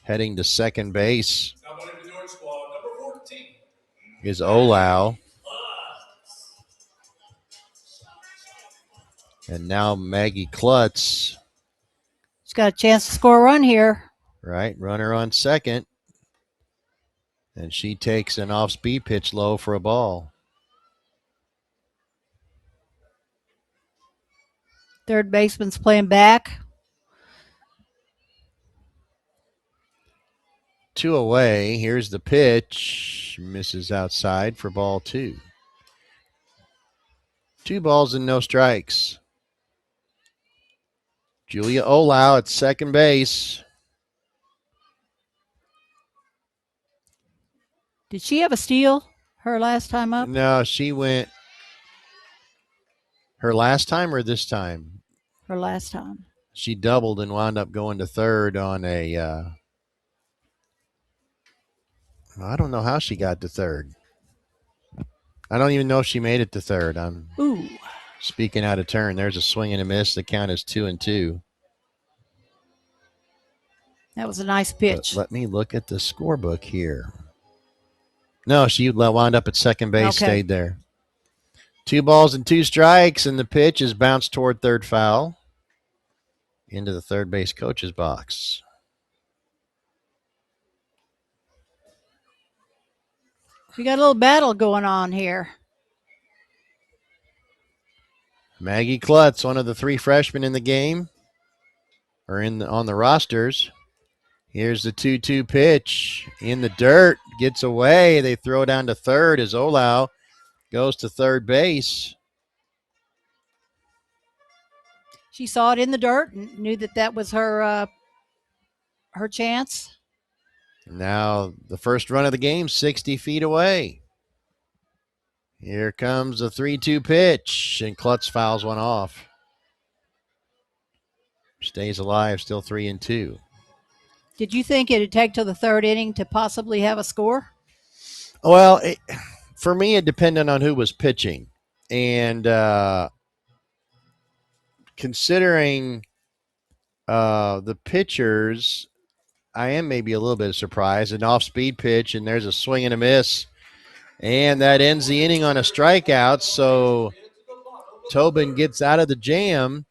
A: heading to second base is Olau. And now Maggie Klutz.
B: She's got a chance to score a run here.
A: Right, runner on second. And she takes an off-speed pitch low for a ball.
B: Third baseman's playing back.
A: 2 away. Here's the pitch. Misses outside for ball 2. 2 balls and no strikes. Julia Olau at second base.
B: Did she have a steal her last time up?
A: No, she went her last time or this time?
B: Her last time.
A: She doubled and wound up going to third on a I don't know how she got to third. I don't even know if she made it to third. I'm
B: Ooh.
A: speaking out of turn. There's a swing and a miss. The count is 2-2.
B: That was a nice pitch.
A: But let me look at the scorebook here. No, she wound up at second base,
B: Okay.
A: stayed there. 2 balls and 2 strikes, and the pitch is bounced toward third foul into the third base coach's box.
B: We got a little battle going on here.
A: Maggie Klutz, one of the 3 freshmen in the game, or on the rosters. Here's the 2-2 pitch in the dirt, gets away. They throw down to third as Olau goes to third base.
B: She saw it in the dirt and knew that was her chance.
A: Now the first run of the game, 60 feet away. Here comes the 3-2 pitch, and Klutz fouls one off. Stays alive, still 3-2.
B: Did you think it'd take till the third inning to possibly have a score?
A: Well, for me, it depended on who was pitching. And considering the pitchers, I am maybe a little bit surprised. An off-speed pitch, and there's a swing and a miss. And that ends the inning on a strikeout. So Tobin gets out of the jam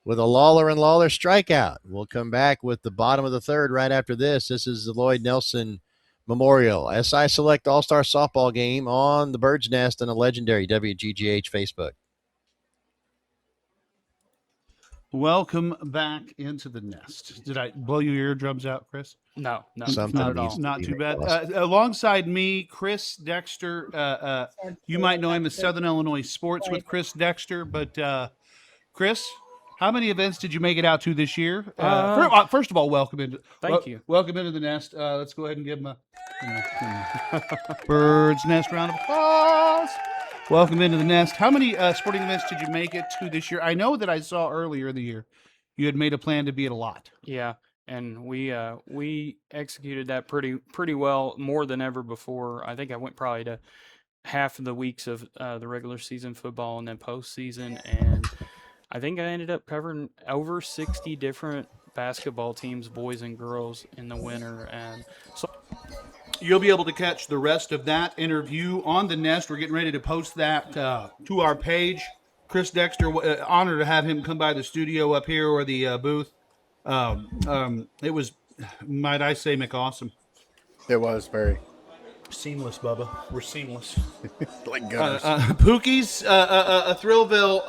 A: with a Lawler and Lawler strikeout. We'll come back with the bottom of the third right after this. This is the Lloyd Nelson Memorial SI Select All-Star Softball game on the Bird's Nest and a legendary WGGH Facebook.
C: Welcome back into the nest. Did I blow your eardrums out, Chris?
G: No,
A: Something
G: not at all.
A: needs to
C: Not
A: be
C: too bad.
A: awesome.
C: Alongside me, Chris Dexter. You might know him as Southern Illinois Sports with Chris Dexter. But Chris, how many events did you make it out to this year? First of all, welcome into.
G: Thank you.
C: Welcome into the nest. Let's go ahead and give him a bird's nest round of applause. Welcome into the nest. How many sporting events did you make it to this year? I know that I saw earlier in the year you had made a plan to be at a lot.
G: Yeah, and we executed that pretty well, more than ever before. I think I went probably to half of the weeks of the regular season football and then postseason, and I think I ended up covering over 60 different basketball teams, boys and girls, in the winter, and so.
C: You'll be able to catch the rest of that interview on the nest. We're getting ready to post that to our page. Chris Dexter, honored to have him come by the studio up here or the booth. It was, might I say, McAwesome.
D: It was very
C: Seamless, Bubba. We're seamless.
D: like gunners.
C: Pookie's, Thrillville,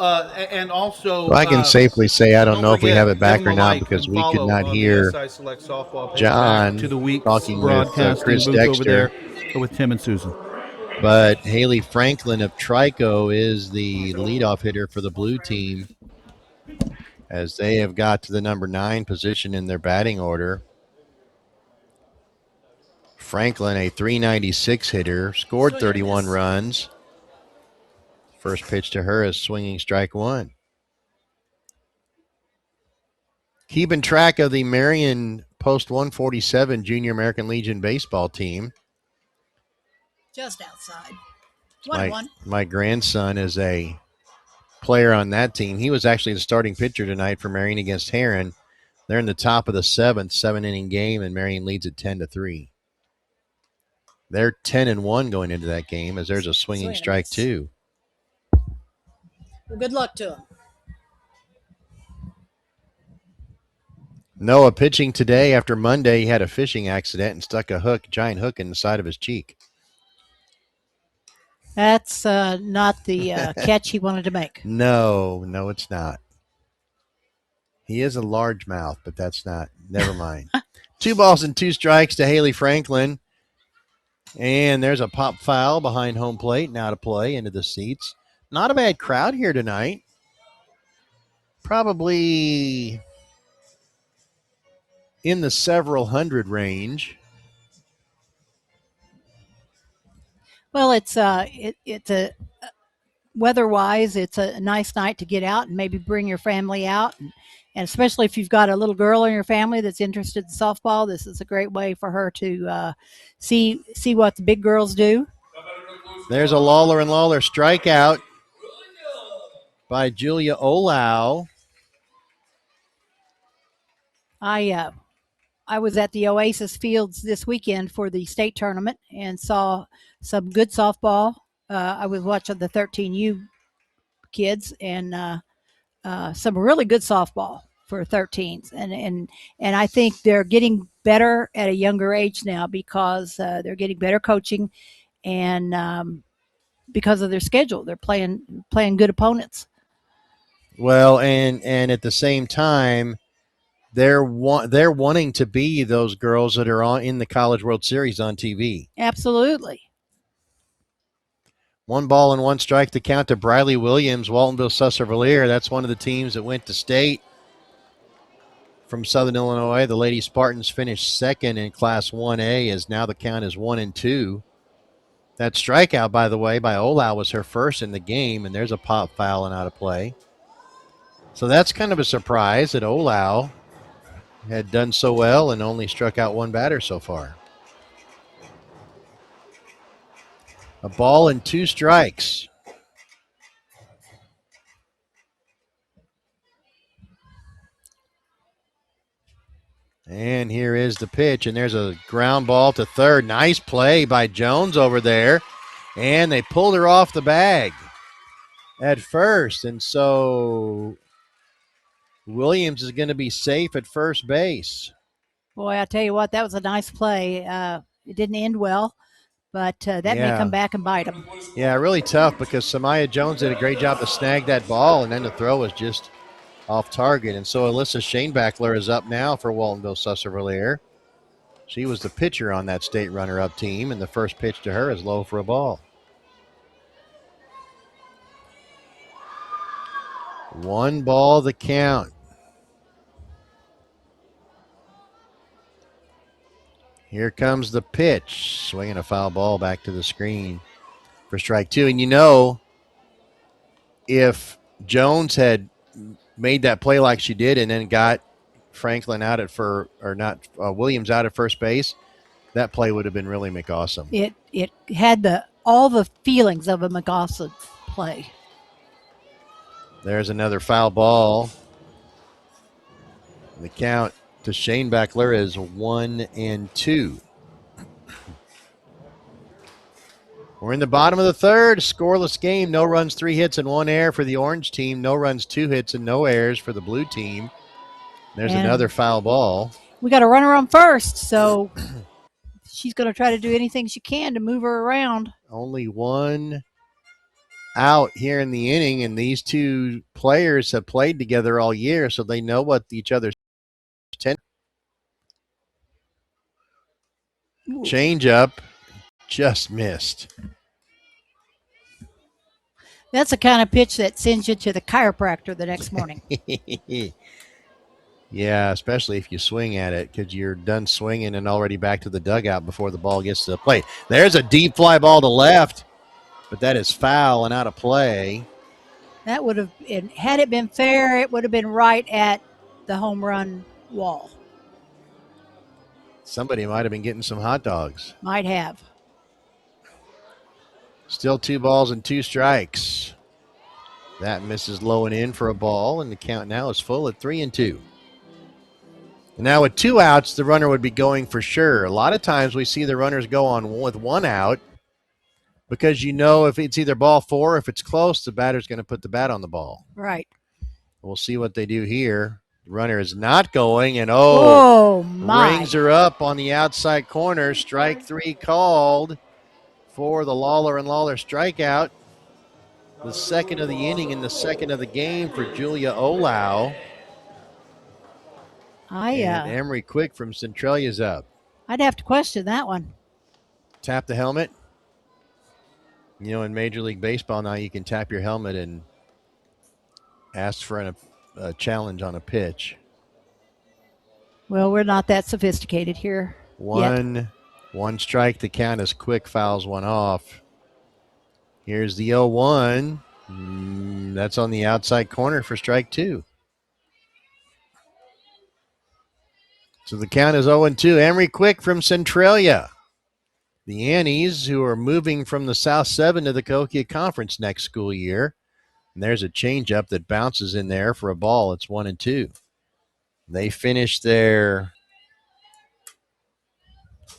C: and also.
A: Well, I can safely say I don't know if we
C: forget,
A: have it back
C: give him
A: or
C: a
A: not
C: like
A: because
C: and
A: we could
C: follow
A: not
C: on the
A: hear
C: SI Select Softball page.
A: John
C: Back to the week's
A: talking with
C: broadcasting
A: Chris
C: booth over
A: Dexter.
C: there with Tim and Susan.
A: But Haley Franklin of Trico is the leadoff hitter for the blue team as they have got to the number 9 position in their batting order. Franklin, a .396 hitter, scored 31 runs. First pitch to her is swinging strike 1. Keeping track of the Marion Post 147 Junior American Legion baseball team.
B: Just outside.
A: My grandson is a player on that team. He was actually the starting pitcher tonight for Marion against Heron. They're in the top of the 7th, 7-inning game, and Marion leads at 10-3. They're 10-1 going into that game as there's a swinging strike 2.
B: Well, good luck to him.
A: Noah pitching today after Monday. He had a fishing accident and stuck a giant hook in the side of his cheek.
B: That's not the catch he wanted to make.
A: No, it's not. He is a largemouth, but that's not. Never mind. 2 balls and 2 strikes to Haley Franklin. And there's a pop foul behind home plate. Now to play into the seats. Not a bad crowd here tonight. Probably in the several hundred range.
B: Well, it's a weather-wise, it's a nice night to get out and maybe bring your family out, and especially if you've got a little girl in your family that's interested in softball, this is a great way for her to see what the big girls do.
A: There's a Lawler and Lawler strikeout by Julia Olau.
B: I was at the Oasis Fields this weekend for the state tournament and saw some good softball. I was watching the 13U kids and some really good softball for 13s, and I think they're getting better at a younger age now because they're getting better coaching and because of their schedule, they're playing good opponents.
A: Well, and at the same time, they're wanting to be those girls that are in the College World Series on TV.
B: Absolutely.
A: 1 ball and 1 strike to count to Briley Williams, Waltonville Susser-Valier. That's one of the teams that went to state from Southern Illinois. The Lady Spartans finished second in Class 1A, as now the count is 1-2. That strikeout, by the way, by Olau was her first in the game, and there's a pop foul and out of play. So that's kind of a surprise that Olau had done so well and only struck out 1 batter so far. A ball and 2 strikes. And here is the pitch, and there's a ground ball to third. Nice play by Jones over there, and they pulled her off the bag at first, and so Williams is going to be safe at first base.
B: Boy, I tell you what, that was a nice play. It didn't end well, but that may come back and bite them.
A: Yeah, really tough because Samaya Jones did a great job to snag that ball, and then the throw was just off target. And so Alyssa Shanebackler is up now for Waltonville Susser-Valier. She was the pitcher on that state runner-up team, and the first pitch to her is low for a ball. 1 ball the count. Here comes the pitch. Swinging a foul ball back to the screen for strike 2. And you know, if Jones had made that play like she did and then got Franklin out at Williams out at first base, that play would have been really McAwesome.
B: It had all the feelings of a McAwesome play.
A: There's another foul ball. The count to Shanebackler is 1-2. We're in the bottom of the third. Scoreless game. No runs, 3 hits, and 1 error for the orange team. No runs, 2 hits, and no errors for the blue team. There's another foul ball.
B: We got a runner on first, so she's going to try to do anything she can to move her around.
A: Only 1 out here in the inning, and these 2 players have played together all year, so they know what each other's change up just missed.
B: That's the kind of pitch that sends you to the chiropractor the next morning.
A: Yeah, especially if you swing at it because you're done swinging and already back to the dugout before the ball gets to the plate. There's a deep fly ball to left, but that is foul and out of play.
B: That would have, had it been fair, it would have been right at the home run wall.
A: Somebody might have been getting some hot dogs.
B: Might have.
A: Still 2 balls and 2 strikes. That misses low and in for a ball, and the count now is full at 3-2. And now with 2 outs, the runner would be going for sure. A lot of times we see the runners go on with 1 out because you know if it's either ball 4 or if it's close, the batter's going to put the bat on the ball.
B: Right.
A: We'll see what they do here. The runner is not going, and rings her up on the outside corner. Strike 3 called for the Lawler and Lawler strikeout. The second of the inning and the second of the game for Julia Olau. And Emery Quick from Centralia's up.
B: I'd have to question that one.
A: Tap the helmet. You know, in Major League Baseball now, you can tap your helmet and ask for a challenge on a pitch.
B: Well, we're not that sophisticated here.
A: One strike. The count is Quick fouls one off. Here's the 0-1. That's on the outside corner for strike 2. So the count is 0-2. Emery Quick from Centralia. The Annies, who are moving from the South 7 to the Cahokia Conference next school year. And there's a changeup that bounces in there for a ball. It's 1-2. They finished their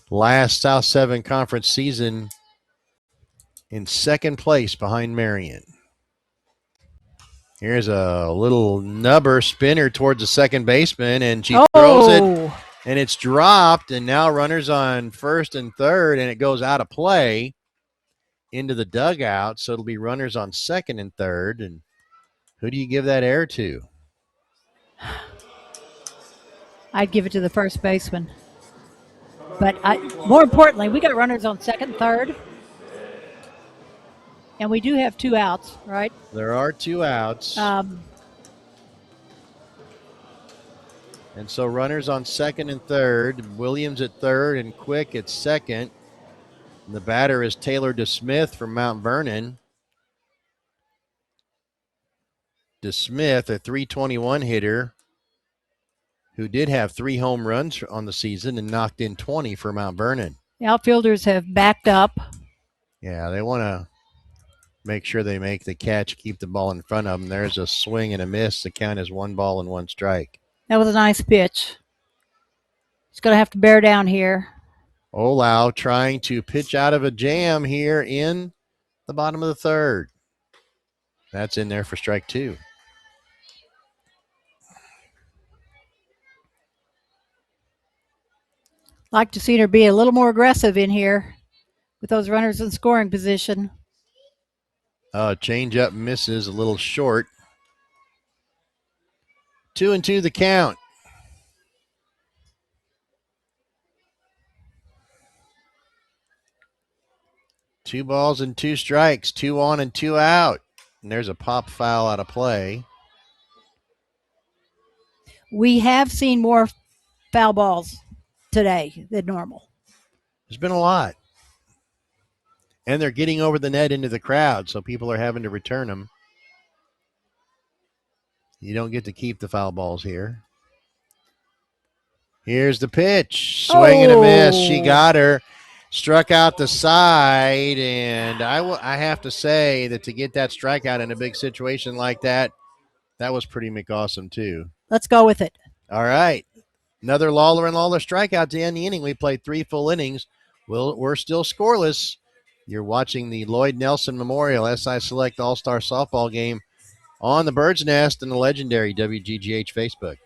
A: last South 7 Conference season in second place behind Marion. Here's a little nubber spinner towards the second baseman, and she throws it, and it's dropped, and now runners on first and third, and it goes out of play into the dugout, so it'll be runners on second and third. And who do you give that air to?
B: I'd give it to the first baseman. But more importantly, we got runners on second, third. And we do have 2 outs, right?
A: There are 2 outs. And so runners on second and third. Williams at third and Quick at second. And the batter is Taylor DeSmith from Mount Vernon. DeSmith, a .321 hitter, who did have 3 home runs on the season and knocked in 20 for Mount Vernon.
B: The outfielders have backed up.
A: Yeah, they want to make sure they make the catch, keep the ball in front of them. There's a swing and a miss. The count is 1 ball and 1 strike.
B: That was a nice pitch. He's going to have to bear down here.
A: Olau trying to pitch out of a jam here in the bottom of the third. That's in there for strike 2.
B: Like to see her be a little more aggressive in here with those runners in scoring position.
A: Change up misses a little short. 2-2 the count. Two balls and 2 strikes, 2 on and 2 out. And there's a pop foul out of play.
B: We have seen more foul balls today than normal.
A: There's been a lot. And they're getting over the net into the crowd, so people are having to return them. You don't get to keep the foul balls here. Here's the pitch. Swing and a miss. She got her. Struck out the side, and I have to say that to get that strikeout in a big situation like that, that was pretty McAwesome too.
B: Let's go with it.
A: All right. Another Lawler and Lawler strikeout to end the inning. We played 3 full innings. We're still scoreless. You're watching the Lloyd Nelson Memorial SI Select All-Star Softball game on the Bird's Nest and the legendary WGGH Facebook.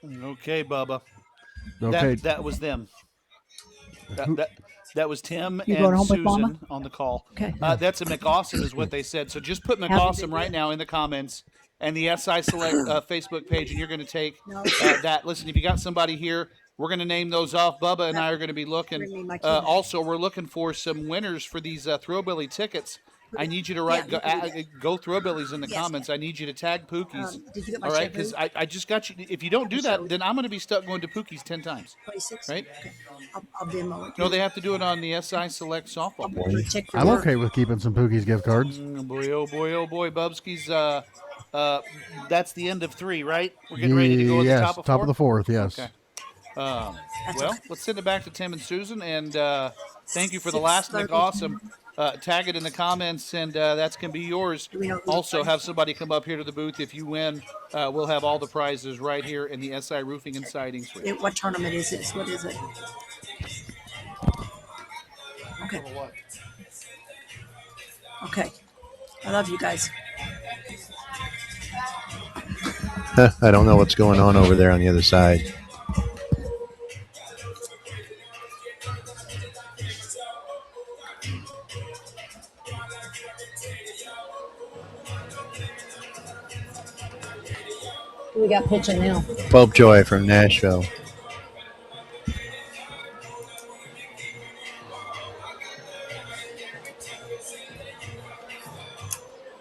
C: Okay, Bubba.
D: Okay.
C: That was them. That was Tim
B: You going
C: and
B: home with Mama?
C: Susan on the call.
B: Okay.
C: That's a McAwesome is what they said. So just put McAwesome right now in the comments and the SI Select Facebook page, and you're going to take that. Listen, if you got somebody here, we're going to name those off. Bubba and I are going to be looking. Also, we're looking for some winners for these Throwbilly tickets. I need you to write go Throwbillies in the comments. I need you to tag Pookie's.
F: Did you get my
C: all right?
F: shampoo?
C: Because I just got you. If you don't do that, then I'm going to be stuck going to Pookie's 10 times.
F: 26?
C: Right?
F: Okay. I'll demo it.
C: No, they have to do it on the SI Select softball page.
F: Check for
D: I'm
F: work.
D: okay with keeping some Pookie's gift cards.
C: Boy, oh boy, oh boy, Bubski's. That's the end of 3, right? We're getting ready to go at the
D: Yes,
C: top of 4?
D: top of the 4th, yes.
C: Okay. Well, let's send it back to Tim and Susan, and thank you for the last McAwesome. Tag it in the comments, and that's going to be yours. Also, have somebody come up here to the booth. If you win, we'll have all the prizes right here in the SI Roofing and Siding Suite.
F: What tournament is this? What is it? Okay. Okay. I love you guys.
A: I don't know what's going on over there on the other side.
B: We got pitching now.
A: Popejoy from Nashville.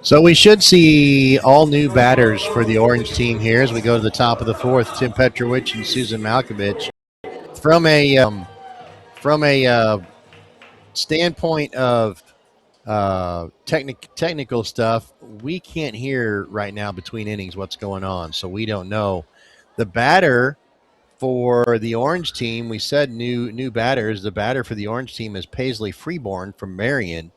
A: So we should see all new batters for the Orange team here as we go to the top of the fourth. Tim Petrowicz and Susan Malkovich. From a standpoint of technical stuff, we can't hear right now between innings what's going on, so we don't know. The batter for the Orange team, we said new batters. The batter for the Orange team is Paisley Freeborn from Marion.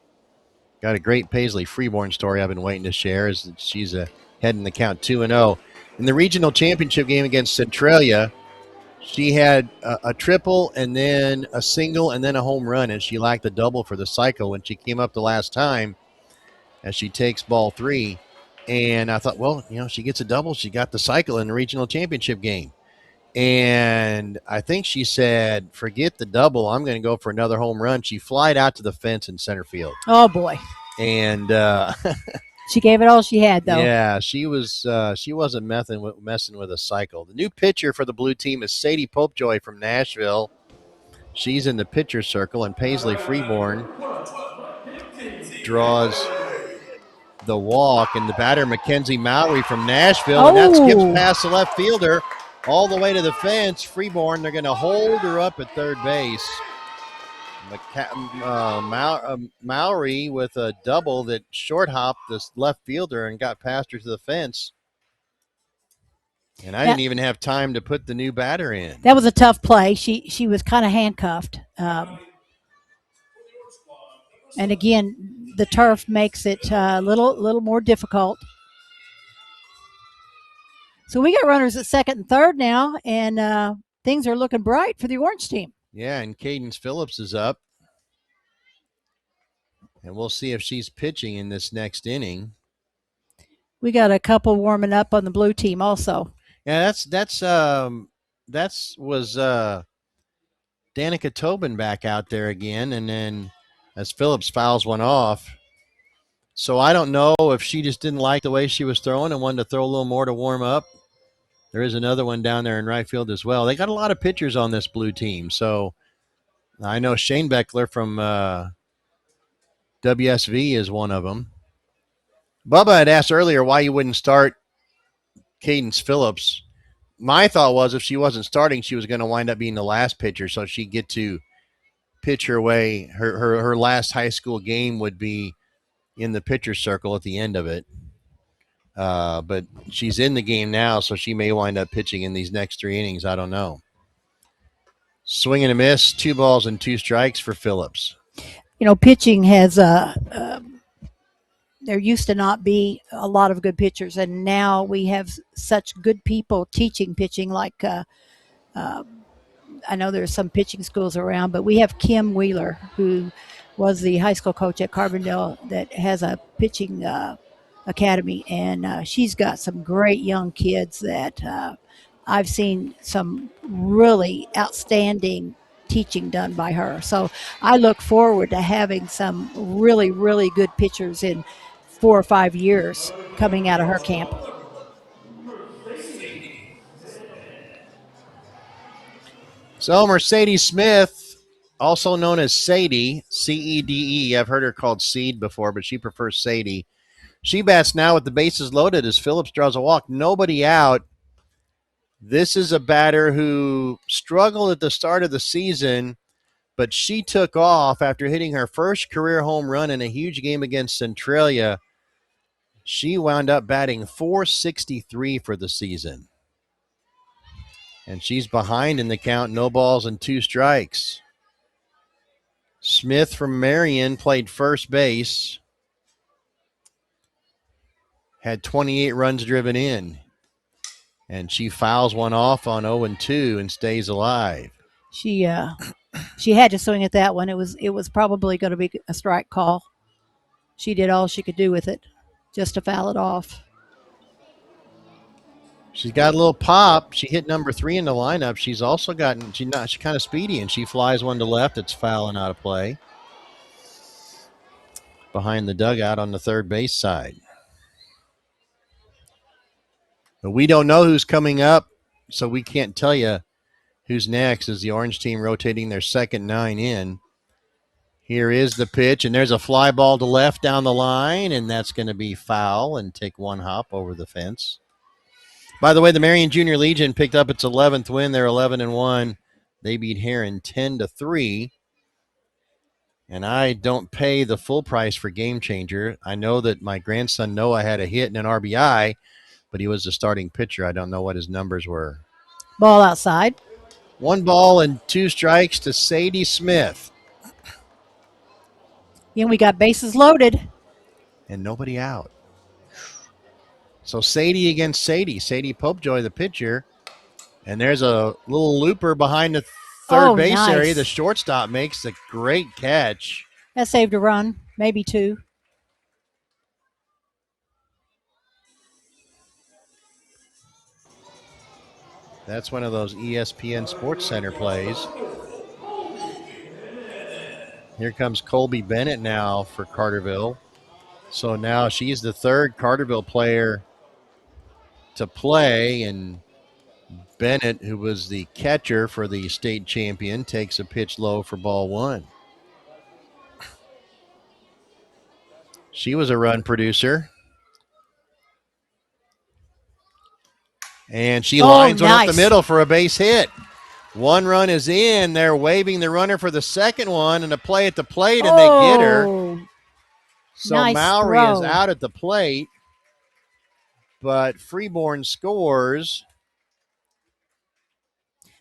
A: Got a great Paisley Freeborn story I've been waiting to share. As she's heading the count 2-0 in the regional championship game against Centralia. She had a triple and then a single and then a home run, and she lacked a double for the cycle when she came up the last time as she takes ball 3. And I thought, well, she gets a double. She got the cycle in the regional championship game. And I think she said, forget the double. I'm going to go for another home run. She flied out to the fence in center field.
B: Oh, boy.
A: And
B: she gave it all she had, though.
A: Yeah, she wasn't messing with a cycle. The new pitcher for the blue team is Sadie Popejoy from Nashville. She's in the pitcher circle, and Paisley Freeborn draws the walk, and the batter Mackenzie Mowry from Nashville, and that skips past the left fielder all the way to the fence. Freeborn, they're going to hold her up at third base. Mowry with a double that short hopped this left fielder and got past her to the fence. And I didn't even have time to put the new batter in.
B: That was a tough play. She was kind of handcuffed. And again, the turf makes it a little more difficult. So we got runners at second and third now, and things are looking bright for the Orange team.
A: Yeah, and Cadence Phillips is up. And we'll see if she's pitching in this next inning.
B: We got a couple warming up on the blue team also.
A: Yeah, that was Danica Tobin back out there again, and then as Phillips fouls one off. So I don't know if she just didn't like the way she was throwing and wanted to throw a little more to warm up. There is another one down there in right field as well. They got a lot of pitchers on this blue team. So I know Shane Beckler from WSV is one of them. Bubba had asked earlier why you wouldn't start Cadence Phillips. My thought was if she wasn't starting, she was going to wind up being the last pitcher, so she'd get to pitch her way. Her last high school game would be in the pitcher circle at the end of it. But she's in the game now, so she may wind up pitching in these next 3 innings. I don't know. Swing and a miss, 2 balls and 2 strikes for Phillips.
B: Pitching has there used to not be a lot of good pitchers, and now we have such good people teaching pitching. Like I know there's some pitching schools around, but we have Kim Wheeler, who was the high school coach at Carbondale, that has a pitching academy, and she's got some great young kids that I've seen some really outstanding teaching done by her. So I look forward to having some really, really good pitchers in 4 or 5 years coming out of her camp.
A: So Mercedes Smith, also known as Sadie, C-E-D-E. I've heard her called Seed before, but she prefers Sadie. She bats now with the bases loaded as Phillips draws a walk. Nobody out. This is a batter who struggled at the start of the season, but she took off after hitting her first career home run in a huge game against Centralia. She wound up batting .463 for the season. And she's behind in the count, no balls and 2 strikes. Smith from Marion played first base. Had 28 runs driven in. And she fouls one off on 0-2 and stays alive.
B: She had to swing at that one. It was probably going to be a strike call. She did all she could do with it just to foul it off.
A: She's got a little pop. She hit number 3 in the lineup. She's also she's kind of speedy, and she flies one to left. It's fouling out of play. Behind the dugout on the third base side. But we don't know who's coming up, so we can't tell you who's next as the orange team rotating their second 9 in. Here is the pitch, and there's a fly ball to left down the line, and that's going to be foul and take one hop over the fence. By the way, the Marion Junior Legion picked up its 11th win. They're 11-1. They beat Heron 10-3. And I don't pay the full price for Game Changer. I know that my grandson Noah had a hit and an RBI, but he was the starting pitcher. I don't know what his numbers were.
B: Ball outside.
A: 1 ball and 2 strikes to Sadie Smith.
B: And we got bases loaded.
A: And nobody out. So Sadie against Sadie. Sadie Popejoy, the pitcher. And there's a little looper behind the third base
B: nice.
A: area. The shortstop makes a great catch.
B: That saved a run, maybe 2.
A: That's one of those ESPN Sports Center plays. Here comes Colby Bennett now for Carterville. So now she's the third Carterville player to play, and Bennett, who was the catcher for the state champion, takes a pitch low for ball 1. She was a run producer. And she lines one up the middle for a base hit. 1 run is in. They're waving the runner for the second one, and a play at the plate, and they get her. So
B: nice
A: Mowry
B: throw.
A: is out at the plate, but Freeborn scores.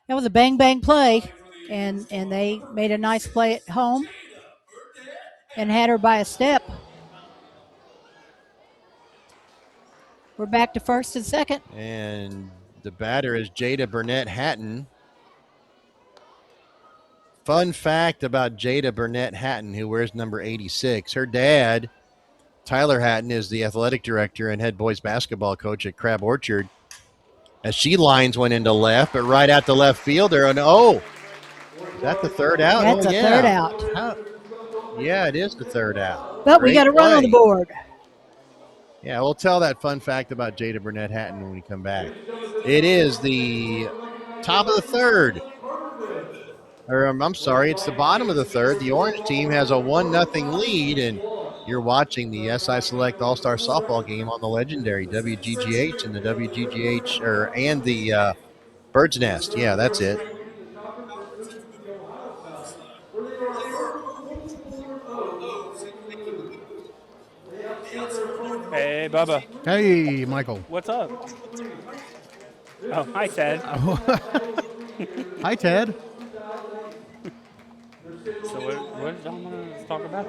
B: That was a bang play, and they made a nice play at home and had her by a step. We're back to first and second.
A: And the batter is Jada Burnett Hatton. Fun fact about Jada Burnett Hatton, who wears number 86. Her dad, Tyler Hatton, is the athletic director and head boys basketball coach at Crab Orchard. As she lines one into left, but right at the left fielder. And is that the third out?
B: That's third out.
A: Yeah, it is the third out.
B: But we got a run on the board.
A: Yeah, we'll tell that fun fact about Jada Burnett Hatton when we come back. It is the top of the third. Or I'm sorry, it's the bottom of the third. The orange team has a 1-0 lead, and you're watching the SI Select All-Star Softball game on the legendary WGGH and the WGGH and the Bird's Nest. Yeah, that's it.
H: Hey, Bubba.
D: Hey, Michael.
H: What's up? Oh, hi, Ted.
D: Hi, Ted.
H: So what did John want us to talk about?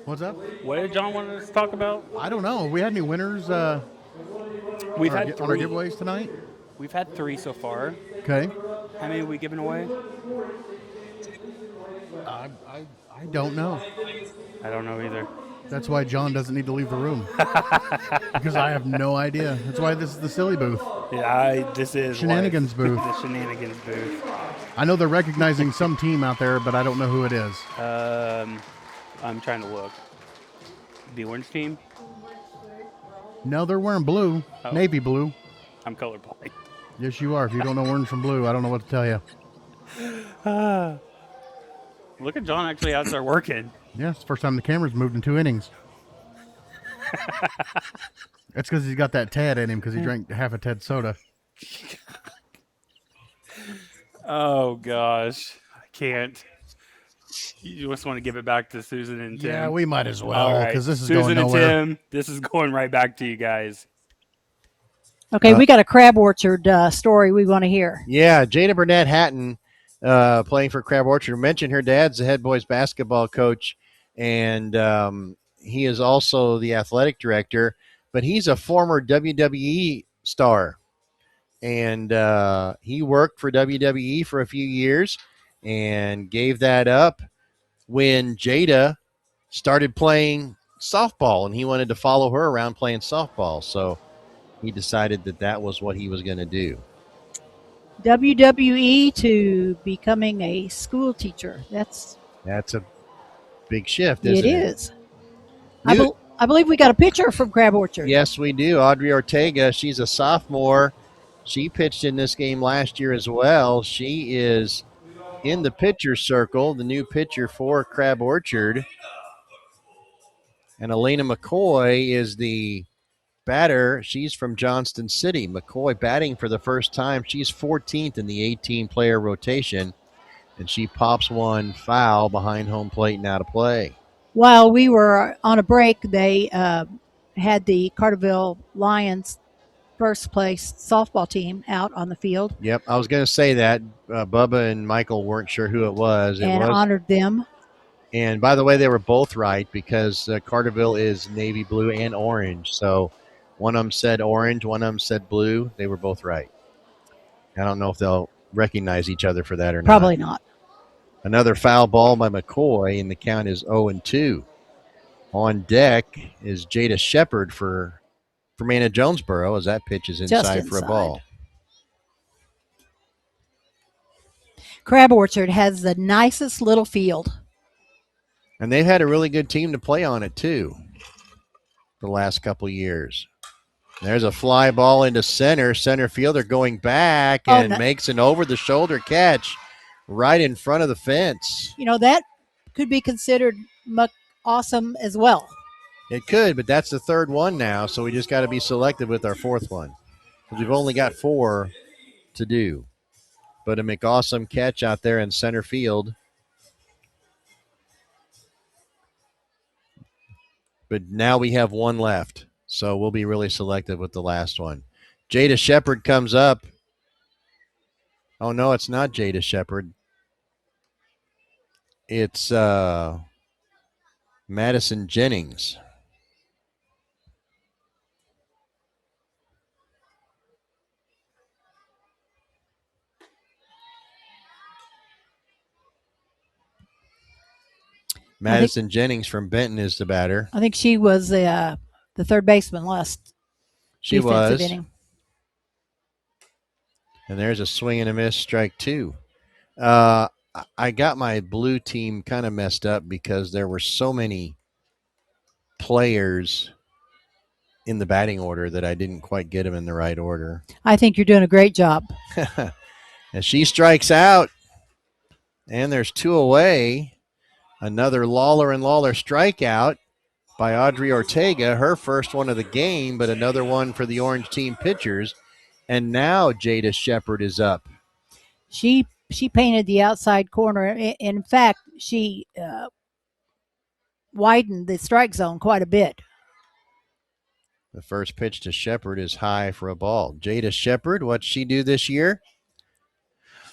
D: What's up?
H: What did John want us to talk about?
D: I don't know. We had any winners
H: We've
D: on
H: had
D: our
H: 3.
D: giveaways tonight?
H: We've had 3 so far.
D: Okay.
H: How many have we given away?
D: I don't know.
H: I don't know either.
D: That's why John doesn't need to leave the room. Because I have no idea. That's why this is the silly booth.
H: Yeah, this is
D: Shenanigans booth.
H: The shenanigans booth.
D: I know they're recognizing some team out there, but I don't know who it is.
H: I'm trying to look. The orange team?
D: No, they're wearing blue.
H: Oh.
D: Navy blue.
H: I'm colorblind.
D: Yes, you are. If you don't know orange from blue, I don't know what to tell you.
H: Look at John actually out there working.
D: Yeah, it's the first time the camera's moved in 2 innings. That's because he's got that Ted in him because he drank half a Ted soda.
H: Oh, gosh. I can't. You just want to give it back to Susan and Tim?
D: Yeah, we might as well
H: All right.
D: because this is
H: Susan
D: going nowhere.
H: and Tim, this is going right back to you guys.
B: Okay, we got a Crab Orchard story we want to hear.
A: Yeah, Jada Burnett Hatton, playing for Crab Orchard, mentioned her dad's the head boys basketball coach, and he is also the athletic director, but he's a former WWE star. And he worked for WWE for a few years and gave that up when Jada started playing softball, and he wanted to follow her around playing softball. So he decided that was what he was going to do.
B: WWE to becoming a school teacher. That's
A: a big shift, isn't it?
B: It is. I believe we got a pitcher from Crab Orchard.
A: Yes, we do. Audrey Ortega, she's a sophomore. She pitched in this game last year as well. She is in the pitcher circle, the new pitcher for Crab Orchard. And Elena McCoy is the batter. She's from Johnston City. McCoy batting for the first time. She's 14th in the 18-player rotation, and she pops one foul behind home plate and out of play.
B: While we were on a break, they had the Carterville Lions first place softball team out on the field.
A: Yep, I was going to say that. Bubba and Michael weren't sure who it was.
B: And honored them.
A: And by the way, they were both right because Carterville is navy blue and orange. So one of them said orange, one of them said blue. They were both right. I don't know if they'll recognize each other for that or not.
B: Probably not.
A: Another foul ball by McCoy, and the count is 0-2. On deck is Jada Shepard for Manna Jonesboro as that pitch is inside for a ball.
B: Crab Orchard has the nicest little field.
A: And they've had a really good team to play on it, too, the last couple years. There's a fly ball into center. Center fielder going back and makes an over-the-shoulder catch right in front of the fence.
B: You know, that could be considered awesome as well.
A: It could, but that's the third one now, so we just got to be selective with our fourth one because we've only got 4 to do. But a McAwesome catch out there in center field. But now we have 1 left, so we'll be really selective with the last one. Jada Shepard comes up. Oh, no, it's not Jada Shepard. It's Madison Jennings. Madison Jennings from Benton is the batter.
B: I think she was the third baseman last defensive inning.
A: And there's a swing and a miss, strike 2. I got my blue team kind of messed up because there were so many players in the batting order that I didn't quite get them in the right order.
B: I think you're doing a great job.
A: And she strikes out, and there's 2 away. Another Lawler and Lawler strikeout by Audrey Ortega, her first one of the game, but another one for the Orange team pitchers. And now Jada Shepard is up.
B: She painted the outside corner. In fact, she widened the strike zone quite a bit.
A: The first pitch to Shepard is high for a ball. Jada Shepard, what'd she do this year?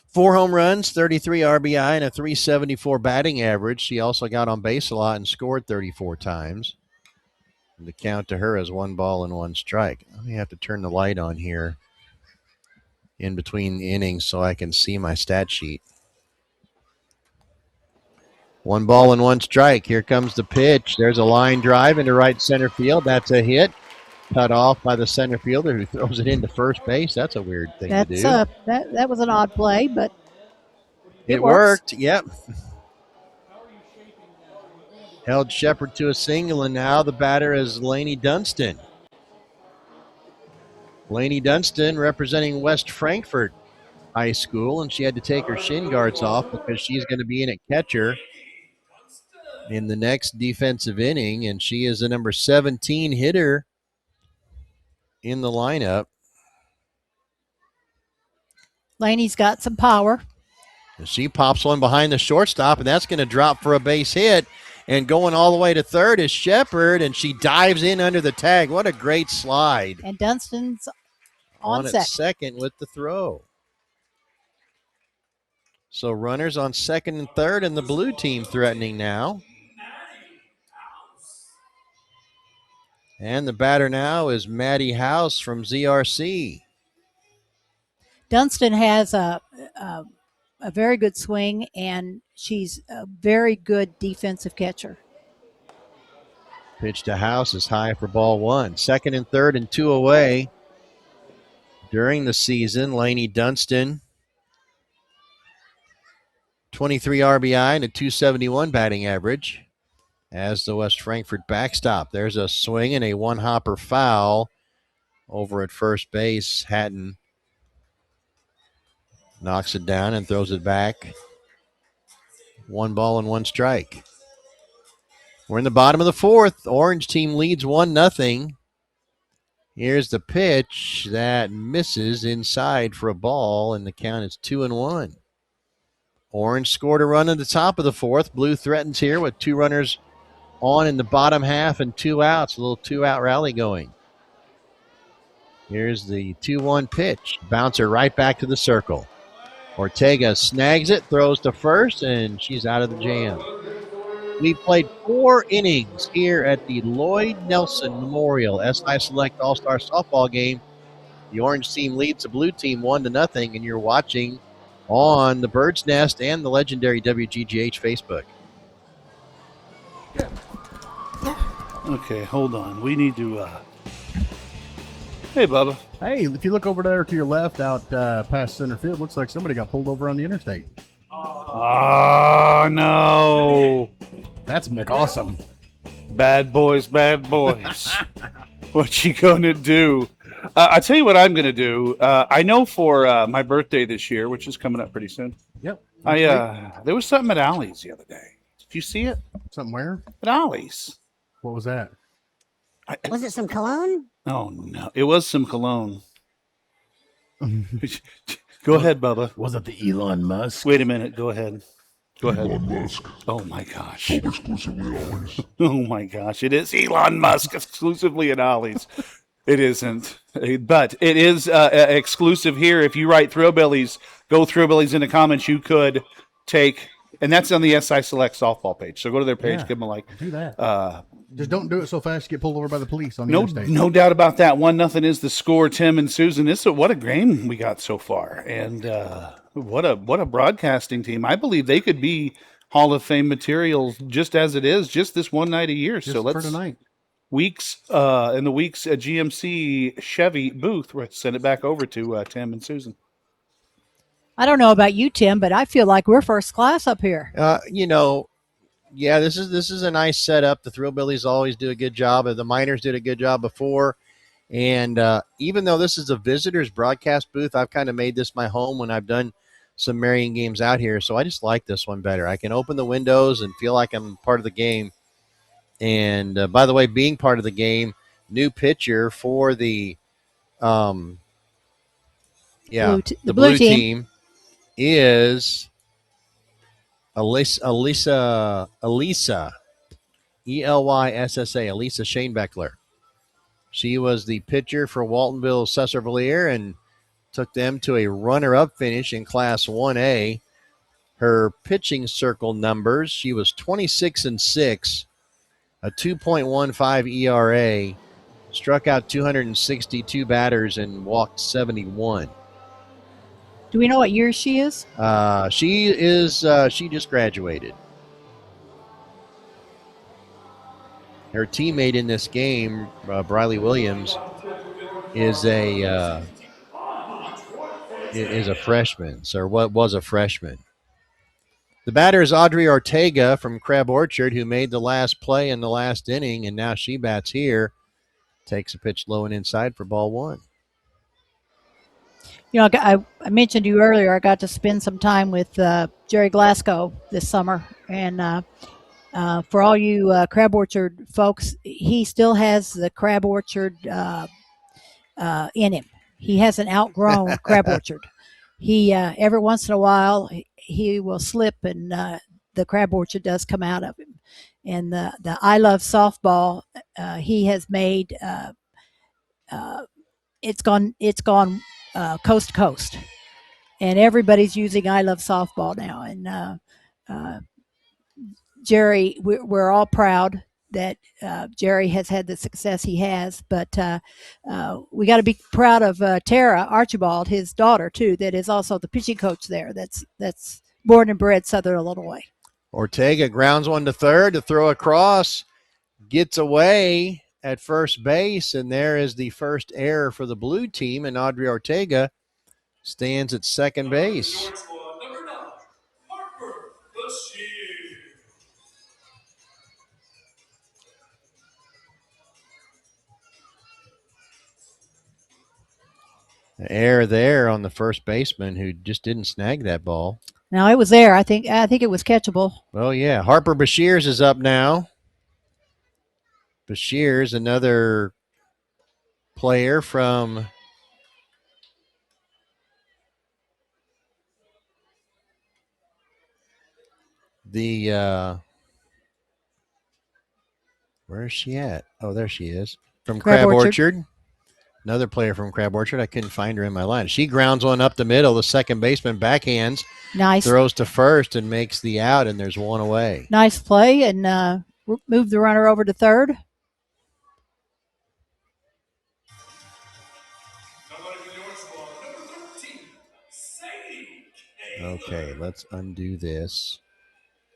A: 4 home runs, 33 RBI, and a 374 batting average. She also got on base a lot and scored 34 times. And the count to her is 1 ball and 1 strike. I may have to turn the light on here in between the innings so I can see my stat sheet. 1 ball and 1 strike. Here comes the pitch. There's a line drive into right center field. That's a hit. Cut off by the center fielder who throws it into first base. That's a weird thing to do.
B: That was an odd play, but
A: it worked. Yep. Held Shepard to a single, and now the batter is Lainey Dunston. Lainey Dunston representing West Frankfort High School, and she had to take her shin guards off because she's going to be in at catcher in the next defensive inning, and she is the number 17 hitter in the lineup.
B: Laney's got some power.
A: And she pops one behind the shortstop, and that's going to drop for a base hit. And going all the way to third is Shepard, and she dives in under the tag. What a great slide.
B: And Dunston's on
A: second with the throw. So runners on second and third, and the blue team threatening now. And the batter now is Maddie House from ZRC.
B: Dunston has a very good swing, and she's a very good defensive catcher.
A: Pitch to House is high for ball 1. Second and third and 2 away. During the season, Lainey Dunston, 23 RBI and a 271 batting average. as the West Frankfort backstop. There's a swing and a one-hopper foul over at first base. Hatton knocks it down and throws it back. 1 ball and 1 strike. We're in the bottom of the 4th. Orange team leads 1-0. Here's the pitch that misses inside for a ball, and the count is 2-1. Orange scored a run at the top of the 4th. Blue threatens here with 2 runners on in the bottom half and 2 outs. A little 2-out rally going. Here's the 2-1 pitch. Bouncer right back to the circle. Ortega snags it, throws to first, and she's out of the jam. We played 4 innings here at the Lloyd Nelson Memorial SI Select All-Star Softball game. The orange team leads the blue team 1-0, and you're watching on the Bird's Nest and the legendary WGGH Facebook.
C: Okay, hold on. We need to. Hey, Bubba.
D: Hey, if you look over there to your left out past center field, looks like somebody got pulled over on the interstate.
C: Oh, no.
D: That's McAwesome.
C: Bad boys, bad boys. What you gonna do? I tell you what I'm gonna do. I know for my birthday this year, which is coming up pretty soon.
D: Yep.
C: There was something at Ollie's the other day. Did you see it?
D: Something where?
C: At Ollie's.
D: What was that?
F: Was it some cologne?
C: Oh no, it was some cologne. Go ahead, Bubba.
D: Was it the Elon Musk?
C: Wait a minute. Go ahead. Go ahead.
E: Elon Musk.
C: Oh my gosh.
E: Sold exclusively at Ollie's.
C: Oh my gosh. It is Elon Musk exclusively at Ollie's. It isn't, but it is exclusive here. If you write Thrillbillies, go Thrillbillies in the comments. You could take, and that's on the SI Select softball page. So go to their page,
D: Yeah,
C: give them a like.
D: do that. Just don't do it so fast you get pulled over by the police on the
C: No,
D: interstate.
C: no doubt about that. 1-0 is the score. Tim and Susan. What a game we got so far, and what a broadcasting team. I believe they could be Hall of Fame material just as it is, just this one night a year.
D: Just
C: so
D: for
C: let's
D: tonight.
C: weeks in the weeks at GMC Chevy booth. We'll send it back over to Tim and Susan.
B: I don't know about you, Tim, but I feel like we're first class up here.
A: Yeah, this is a nice setup. The Thrillbillies always do a good job. The Miners did a good job before. And even though this is a visitor's broadcast booth, I've kind of made this my home when I've done some Marion games out here. So I just like this one better. I can open the windows and feel like I'm part of the game. And by the way, being part of the game, new pitcher for the
B: Blue
A: blue team is Elissa Elissa Shanebeckler. She was the pitcher for Waltonville Cesar-Valier and took them to a runner-up finish in Class 1A. Her pitching circle numbers, she was 26-6, a 2.15 ERA, struck out 262 batters and walked 71.
B: Do we know what year she is?
A: She just graduated. Her teammate in this game, Briley Williams, is a freshman, or what was a freshman. The batter is Audrey Ortega from Crab Orchard, who made the last play in the last inning, and now she bats here. Takes a pitch low and inside for ball 1.
B: You know, I mentioned to you earlier, I got to spend some time with Jerry Glasgow this summer. And for all you Crab Orchard folks, he still has the Crab Orchard in him. He hasn't outgrown Crab Orchard. He, every once in a while, he will slip and the Crab Orchard does come out of him. And the I Love Softball, he has made, it's gone coast to coast, and everybody's using I Love Softball now. And Jerry, we're all proud that Jerry has had the success he has, but we got to be proud of Tara Archibald, his daughter too, that is also the pitching coach there. That's born and bred Southern Illinois.
A: Ortega grounds one to third to throw across, gets away at first base, and there is the first error for the blue team, and Audrey Ortega stands at second base. Error there on the first baseman who just didn't snag that ball.
B: Now it was there. I think it was catchable.
A: Oh, yeah. Harper Bashirs is up now. Bashirs, another player from the where is she at? Oh, there she is. From Crab Orchard. Another player from Crab Orchard. I couldn't find her in my line. She grounds one up the middle. The second baseman backhands.
B: Nice.
A: Throws to first and makes the out, and there's one away.
B: Nice play, and move the runner over to third.
A: Okay, let's undo this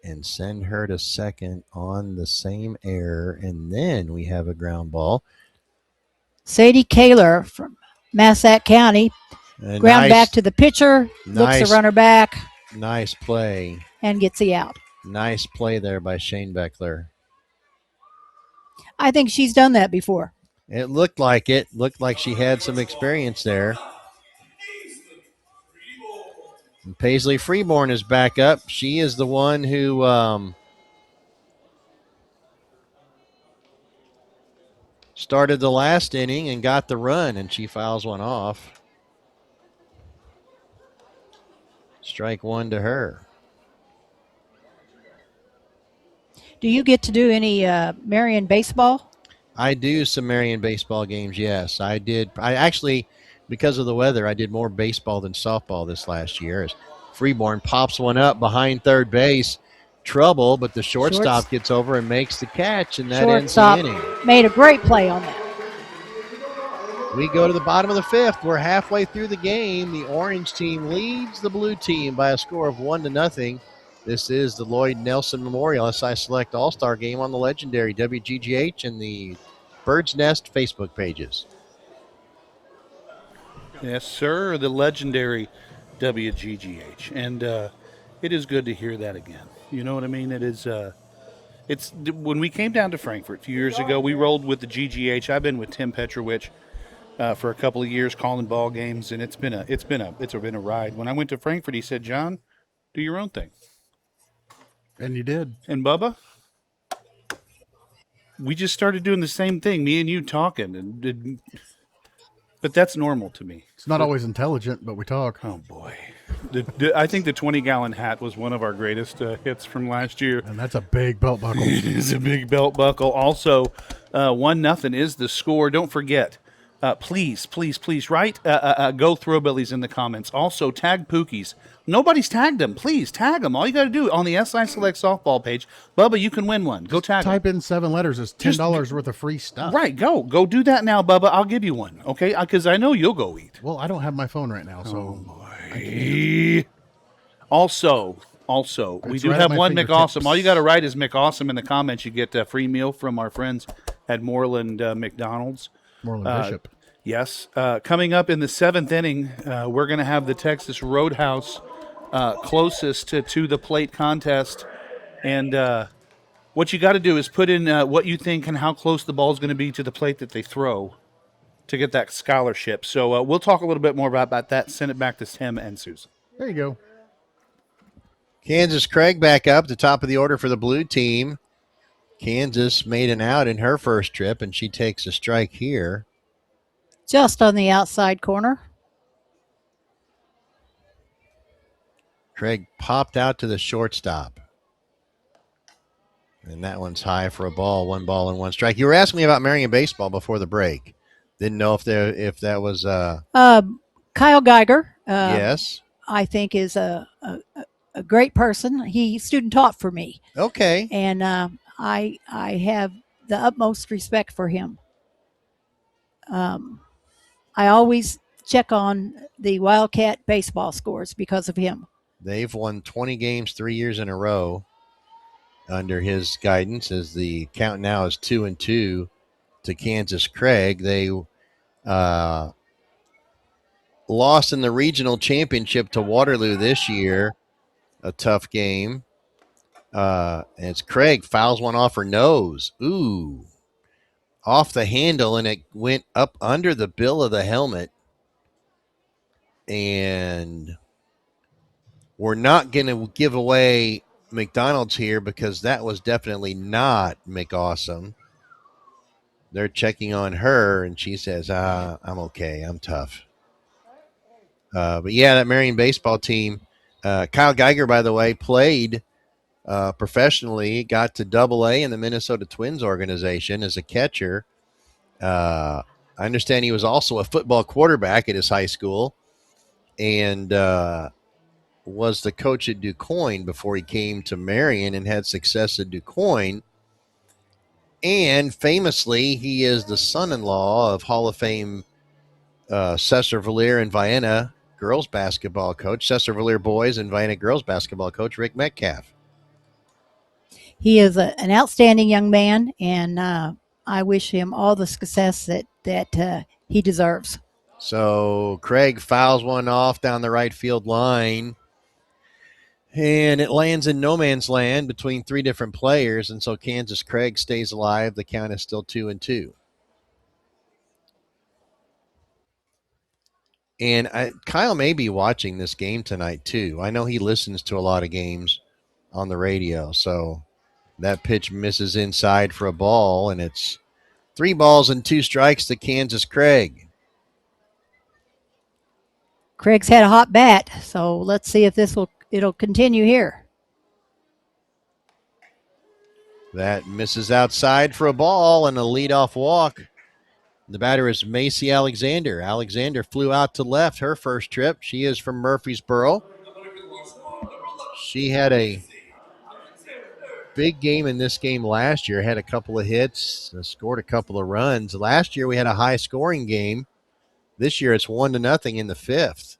A: and send her to second on the same error, and then we have a ground ball.
B: Sadie Kaler from Massac County. Ground back to the pitcher. Looks the runner back.
A: Nice play.
B: And gets the out.
A: Nice play there by Shane Beckler.
B: I think she's done that before.
A: It looked like it. Looked like she had some experience there. And Paisley Freeborn is back up. She is the one who started the last inning and got the run, and she fouls one off. Strike one to her.
B: Do you get to do any Marion baseball?
A: I do some Marion baseball games, yes. I did. I actually, because of the weather, I did more baseball than softball this last year. As Freeborn pops one up behind third base. Trouble, but the shortstop gets over and makes the catch, and that ends the inning.
B: Made a great play on that.
A: We go to the bottom of the fifth. We're halfway through the game. The orange team leads the blue team by a score of 1-0. This is the Lloyd Nelson Memorial SI Select All-Star Game on the legendary WGGH and the Bird's Nest Facebook pages.
C: Yes, sir, the legendary WGGH. And it is good to hear that again. You know what I mean? It is. It's when we came down to Frankfort a few years ago, we rolled with the GGH. I've been with Tim Petrovich for a couple of years calling ball games, and it's been a ride. When I went to Frankfort, he said, "John, do your own thing."
D: And you did.
C: And Bubba, we just started doing the same thing, me and you talking, but that's normal to me.
D: It's not always intelligent, but we talk.
C: Oh, boy. I think the 20-gallon hat was one of our greatest hits from last year.
D: And that's a big belt buckle.
C: It is a big belt buckle. Also, 1-0 is the score. Don't forget, please, write Go Throwbillies in the comments. Also, tag Pookies. Nobody's tagged them. Please, tag them. All you got to do on the SI Select softball page, Bubba, you can win one. Go tag them.
D: Type in 7 letters. It's $10 worth of free stuff.
C: Right, go do that now, Bubba. I'll give you one, okay? Because I know you'll go eat.
D: Well, I don't have my phone right now, so.
C: Also, we do have one McAwesome. All you got to write is McAwesome in the comments. You get a free meal from our friends at Moreland McDonald's.
D: Moreland Bishop.
C: Yes. Coming up in the 7th inning, we're going to have the Texas Roadhouse closest to the plate contest. And what you got to do is put in what you think and how close the ball is going to be to the plate that they throw to get that scholarship. So we'll talk a little bit more about that. Send it back to Tim and Susan.
D: There you go.
A: Kansas Craig back up, the top of the order for the blue team. Kansas made an out in her first trip, and she takes a strike here.
B: Just on the outside corner.
A: Craig popped out to the shortstop. And that one's high for a ball. 1 ball and 1 strike. You were asking me about Marion baseball before the break. Didn't know if that was
B: Kyle Geiger.
A: Yes.
B: I think is a great person. He student taught for me.
A: Okay.
B: And I have the utmost respect for him. I always check on the Wildcat baseball scores because of him.
A: They've won 20 games 3 years in a row under his guidance, as the count now is 2-2 to Kansas Craig. They lost in the regional championship to Waterloo this year. A tough game. As Craig fouls one off her nose. Ooh. Off the handle, and it went up under the bill of the helmet. And we're not going to give away McDonald's here because that was definitely not McAwesome. They're checking on her, and she says, I'm okay. I'm tough. But yeah, that Marion baseball team, Kyle Geiger, by the way, played professionally, got to Double-A in the Minnesota Twins organization as a catcher. I understand he was also a football quarterback at his high school and was the coach at DuQuoin before he came to Marion and had success at DuQuoin. And famously, he is the son-in-law of Hall of Fame Cesar Valier and Vienna girls basketball coach, Cesar Valier boys and Vienna girls basketball coach Rick Metcalf.
B: He is an outstanding young man, and I wish him all the success that he deserves.
A: So Craig fouls one off down the right field line, and it lands in no man's land between three different players, and so Kansas Craig stays alive. The count is still 2-2. And Kyle may be watching this game tonight, too. I know he listens to a lot of games on the radio. So that pitch misses inside for a ball, and it's 3 balls and 2 strikes to Kansas Craig.
B: Craig's had a hot bat, so let's see if it'll continue here.
A: That misses outside for a ball and a leadoff walk. The batter is Macy Alexander. Alexander flew out to left her first trip. She is from Murfreesboro. She had a big game in this game last year, had a couple of hits, scored a couple of runs. Last year we had a high scoring game. This year it's 1-0 in the 5th.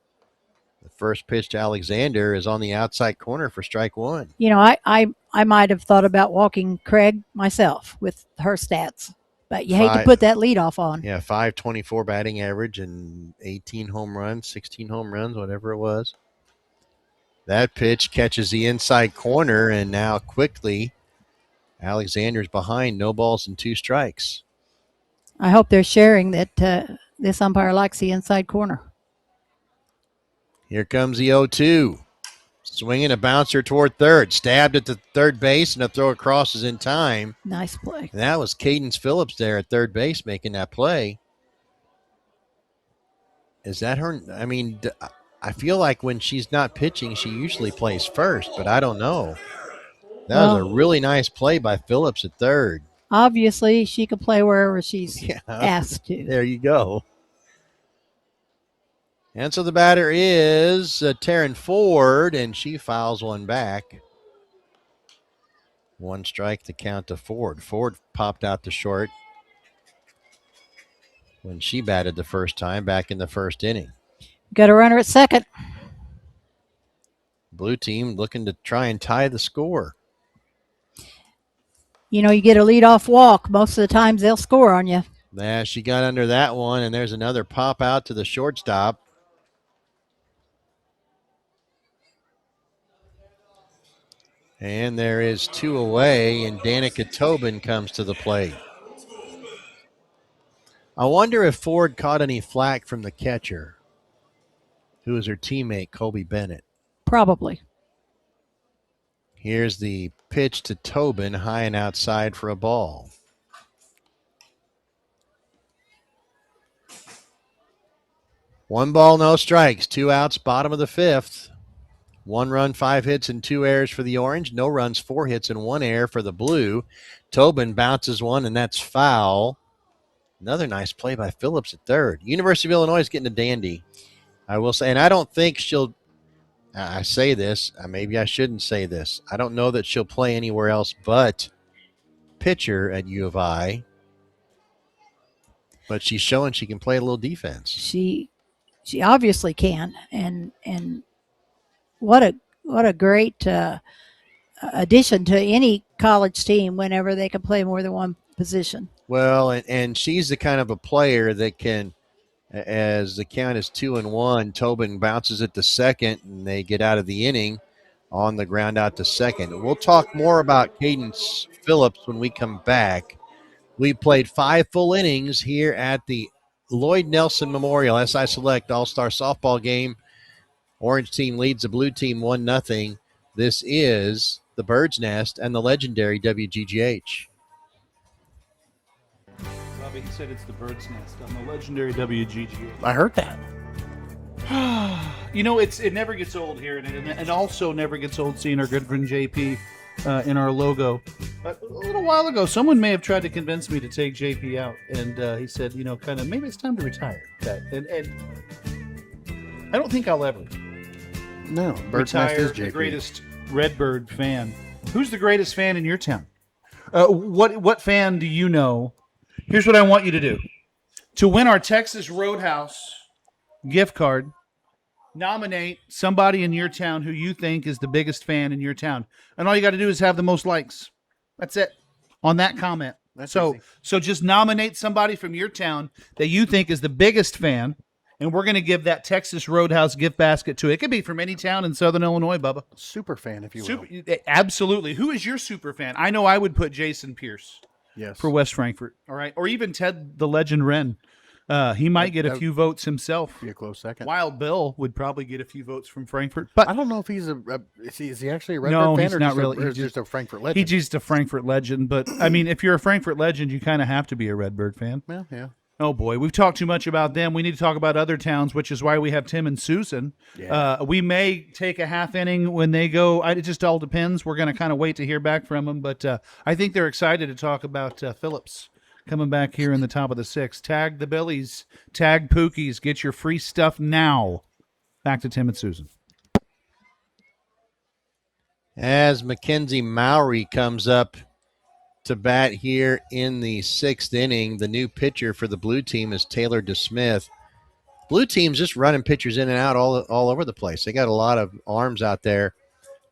A: The first pitch to Alexander is on the outside corner for strike 1.
B: You know, I might have thought about walking Craig myself with her stats, but you hate to put that leadoff on.
A: Yeah, 524 batting average and 18 home runs, 16 home runs, whatever it was. That pitch catches the inside corner, and now quickly Alexander's behind, no balls and 2 strikes.
B: I hope they're sharing that this umpire likes the inside corner.
A: Here comes the 0-2. Swinging a bouncer toward third. Stabbed at the third base, and a throw across is in time.
B: Nice play.
A: And that was Cadence Phillips there at third base making that play. Is that her? I mean, I feel like when she's not pitching, she usually plays first, but I don't know. That was a really nice play by Phillips at third.
B: Obviously, she can play wherever she's asked to.
A: There you go. And so the batter is Taryn Ford, and she fouls one back. 1 strike to count to Ford. Ford popped out to short when she batted the first time back in the first inning.
B: Got a runner at second.
A: Blue team looking to try and tie the score.
B: You know, you get a leadoff walk. Most of the times they'll score on you.
A: Yeah, she got under that one, and there's another pop out to the shortstop. And there is 2 away, and Danica Tobin comes to the plate. I wonder if Ford caught any flack from the catcher, who is her teammate, Colby Bennett.
B: Probably.
A: Here's the pitch to Tobin, high and outside for a ball. One ball, no strikes. 2 outs, bottom of the 5th. 1 run, 5 hits, and 2 errors for the Orange. No runs, 4 hits, and 1 error for the Blue. Tobin bounces one, and that's foul. Another nice play by Phillips at third. University of Illinois is getting a dandy, I will say. And I don't think she'll – I say this. Maybe I shouldn't say this. I don't know that she'll play anywhere else but pitcher at U of I. But she's showing she can play a little defense.
B: She obviously can, and what a great addition to any college team whenever they can play more than one position.
A: Well, and she's the kind of a player that can, as the count is 2-1, Tobin bounces it to second, and they get out of the inning on the ground out to second. We'll talk more about Cadence Phillips when we come back. We played 5 full innings here at the Lloyd Nelson Memorial SI Select All-Star Softball game. Orange team leads the blue team 1-0. This is the Bird's Nest and the legendary WGGH.
C: Robbie said it's the Bird's Nest on the legendary WGGA.
D: I heard that.
C: You know, it never gets old here, and also never gets old seeing our good friend JP in our logo. A little while ago, someone may have tried to convince me to take JP out, and he said, you know, kind of, maybe it's time to retire. And I don't think I'll ever
D: No, Bird's Nest
C: retire
D: is
C: the
D: JP.
C: greatest Redbird fan. Who's the greatest fan in your town? What fan do you know? Here's what I want you to do. To win our Texas Roadhouse gift card, nominate somebody in your town who you think is the biggest fan in your town. And all you got to do is have the most likes. That's it on that comment.
D: That's
C: so
D: easy.
C: so just nominate somebody from your town that you think is the biggest fan, and we're going to give that Texas Roadhouse gift basket to it. It could be from any town in Southern Illinois, Bubba.
D: Super fan, if you will.
C: Absolutely. Who is your super fan? I know I would put Jason Pierce
D: Yes.
C: for West Frankfort. All right. Or even Ted the Legend Wren. He might get a few votes himself.
D: Be a close second.
C: Wild Bill would probably get a few votes from Frankfurt. But
D: I don't know if he's is he actually a Redbird
C: No,
D: fan
C: he's
D: or
C: not
D: just
C: really.
D: or
C: He's
D: just a Frankfurt legend?
C: he's just a Frankfurt legend. But, I mean, if you're a Frankfurt legend, you kind of have to be a Redbird fan.
D: Well, yeah.
C: Oh, boy. We've talked too much about them. We need to talk about other towns, which is why we have Tim and Susan.
D: Yeah.
C: We may take a half inning when they go. It just all depends. We're going to kind of wait to hear back from them. But I think they're excited to talk about Phillips coming back here in the top of the sixth. Tag the Billies. Tag Pookies. Get your free stuff now. Back to Tim and Susan.
A: As Mackenzie Mowry comes up to bat here in the sixth inning, the new pitcher for the blue team is Taylor DeSmith. Blue team's just running pitchers in and out all over the place. They got a lot of arms out there.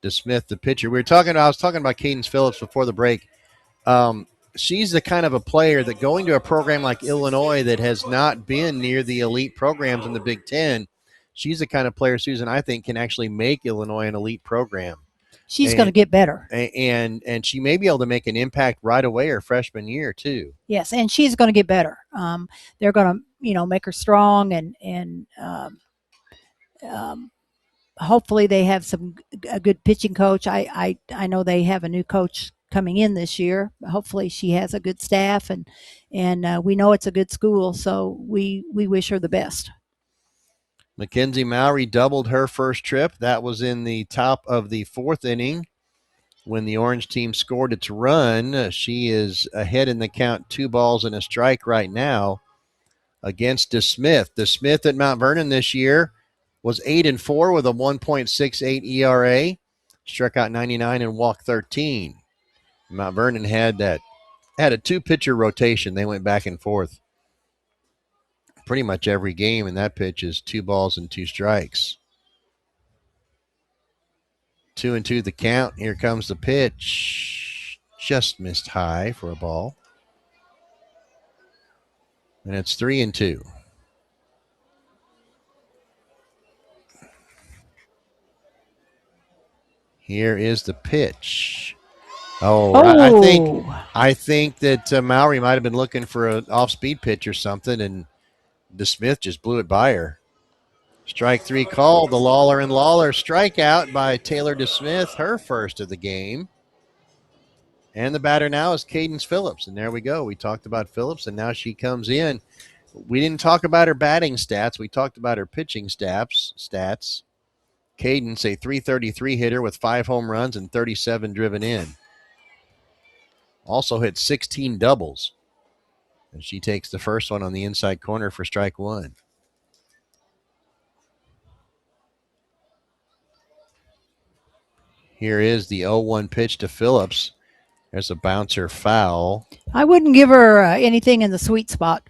A: DeSmith, the pitcher. I was talking about Cadence Phillips before the break. She's the kind of a player that going to a program like Illinois that has not been near the elite programs in the Big Ten, she's the kind of player, Susan, I think can actually make Illinois an elite program.
B: She's going to get better.
A: And she may be able to make an impact right away her freshman year, too.
B: Yes, and she's going to get better. They're going to, make her strong, and hopefully they have a good pitching coach. I know they have a new coach coming in this year. Hopefully she has a good staff, and we know it's a good school, so we wish her the best.
A: Mackenzie Mowry doubled her first trip. That was in the top of the fourth inning when the orange team scored its run. She is ahead in the count, 2-1 right now against DeSmith. DeSmith at Mount Vernon this year was 8-4 with a 1.68 ERA, struck out 99 and walked 13. Mount Vernon had a two-pitcher rotation. They went back and forth pretty much every game, and that pitch is 2-2. 2-2 the count. Here comes the pitch. Just missed high for a ball. And it's 3-2. Here is the pitch. I think that Mowry might have been looking for an off-speed pitch or something, and DeSmith just blew it by her. Strike three called. The Lawler and Lawler strikeout by Taylor DeSmith, her first of the game. And the batter now is Cadence Phillips. And there we go. We talked about Phillips, and now she comes in. We didn't talk about her batting stats. We talked about her pitching stats. Cadence, a .333 hitter with 5 home runs and 37 driven in. Also hit 16 doubles. And she takes the first one on the inside corner for strike one. Here is the 0-1 pitch to Phillips. There's a bouncer foul.
B: I wouldn't give her anything in the sweet spot.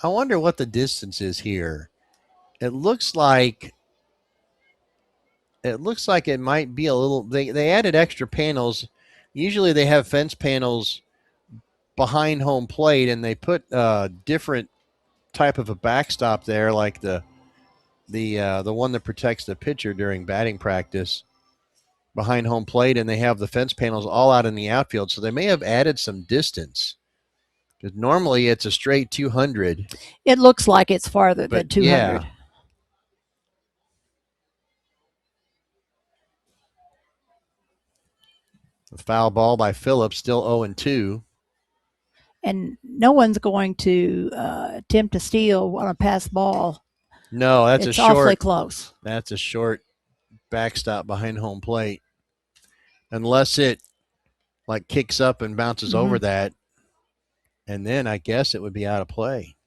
A: I wonder what the distance is here. It looks like it might be a little. They added extra panels. Usually they have fence panels behind home plate, and they put a different type of a backstop there, like the one that protects the pitcher during batting practice behind home plate, and they have the fence panels all out in the outfield. So they may have added some distance Because normally it's a straight 200.
B: It looks like it's farther than
A: But
B: 200.
A: yeah. A foul ball by Phillips, still 0-2.
B: And no one's going to attempt to steal on a pass ball.
A: No, that's
B: it's
A: a short.
B: Awfully close.
A: That's a short backstop behind home plate. Unless it like kicks up and bounces over that, and then I guess it would be out of play.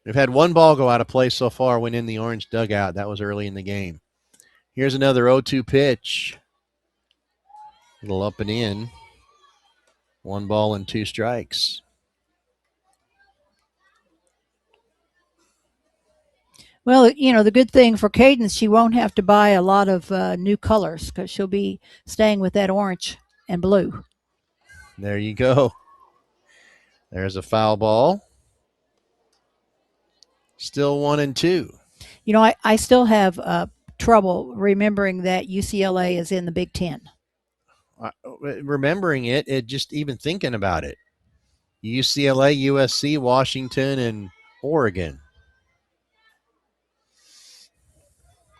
A: We've had one ball go out of play so far when in the orange dugout. That was early in the game. Here's another 0-2 pitch. Little up and in. 1 ball and 2 strikes.
B: Well, the good thing for Cadence, she won't have to buy a lot of new colors because she'll be staying with that orange and blue.
A: There you go. There's a foul ball. Still 1-2.
B: I still have trouble remembering that UCLA is in the Big Ten.
A: Remembering it just even thinking about it. UCLA, USC, Washington, and Oregon.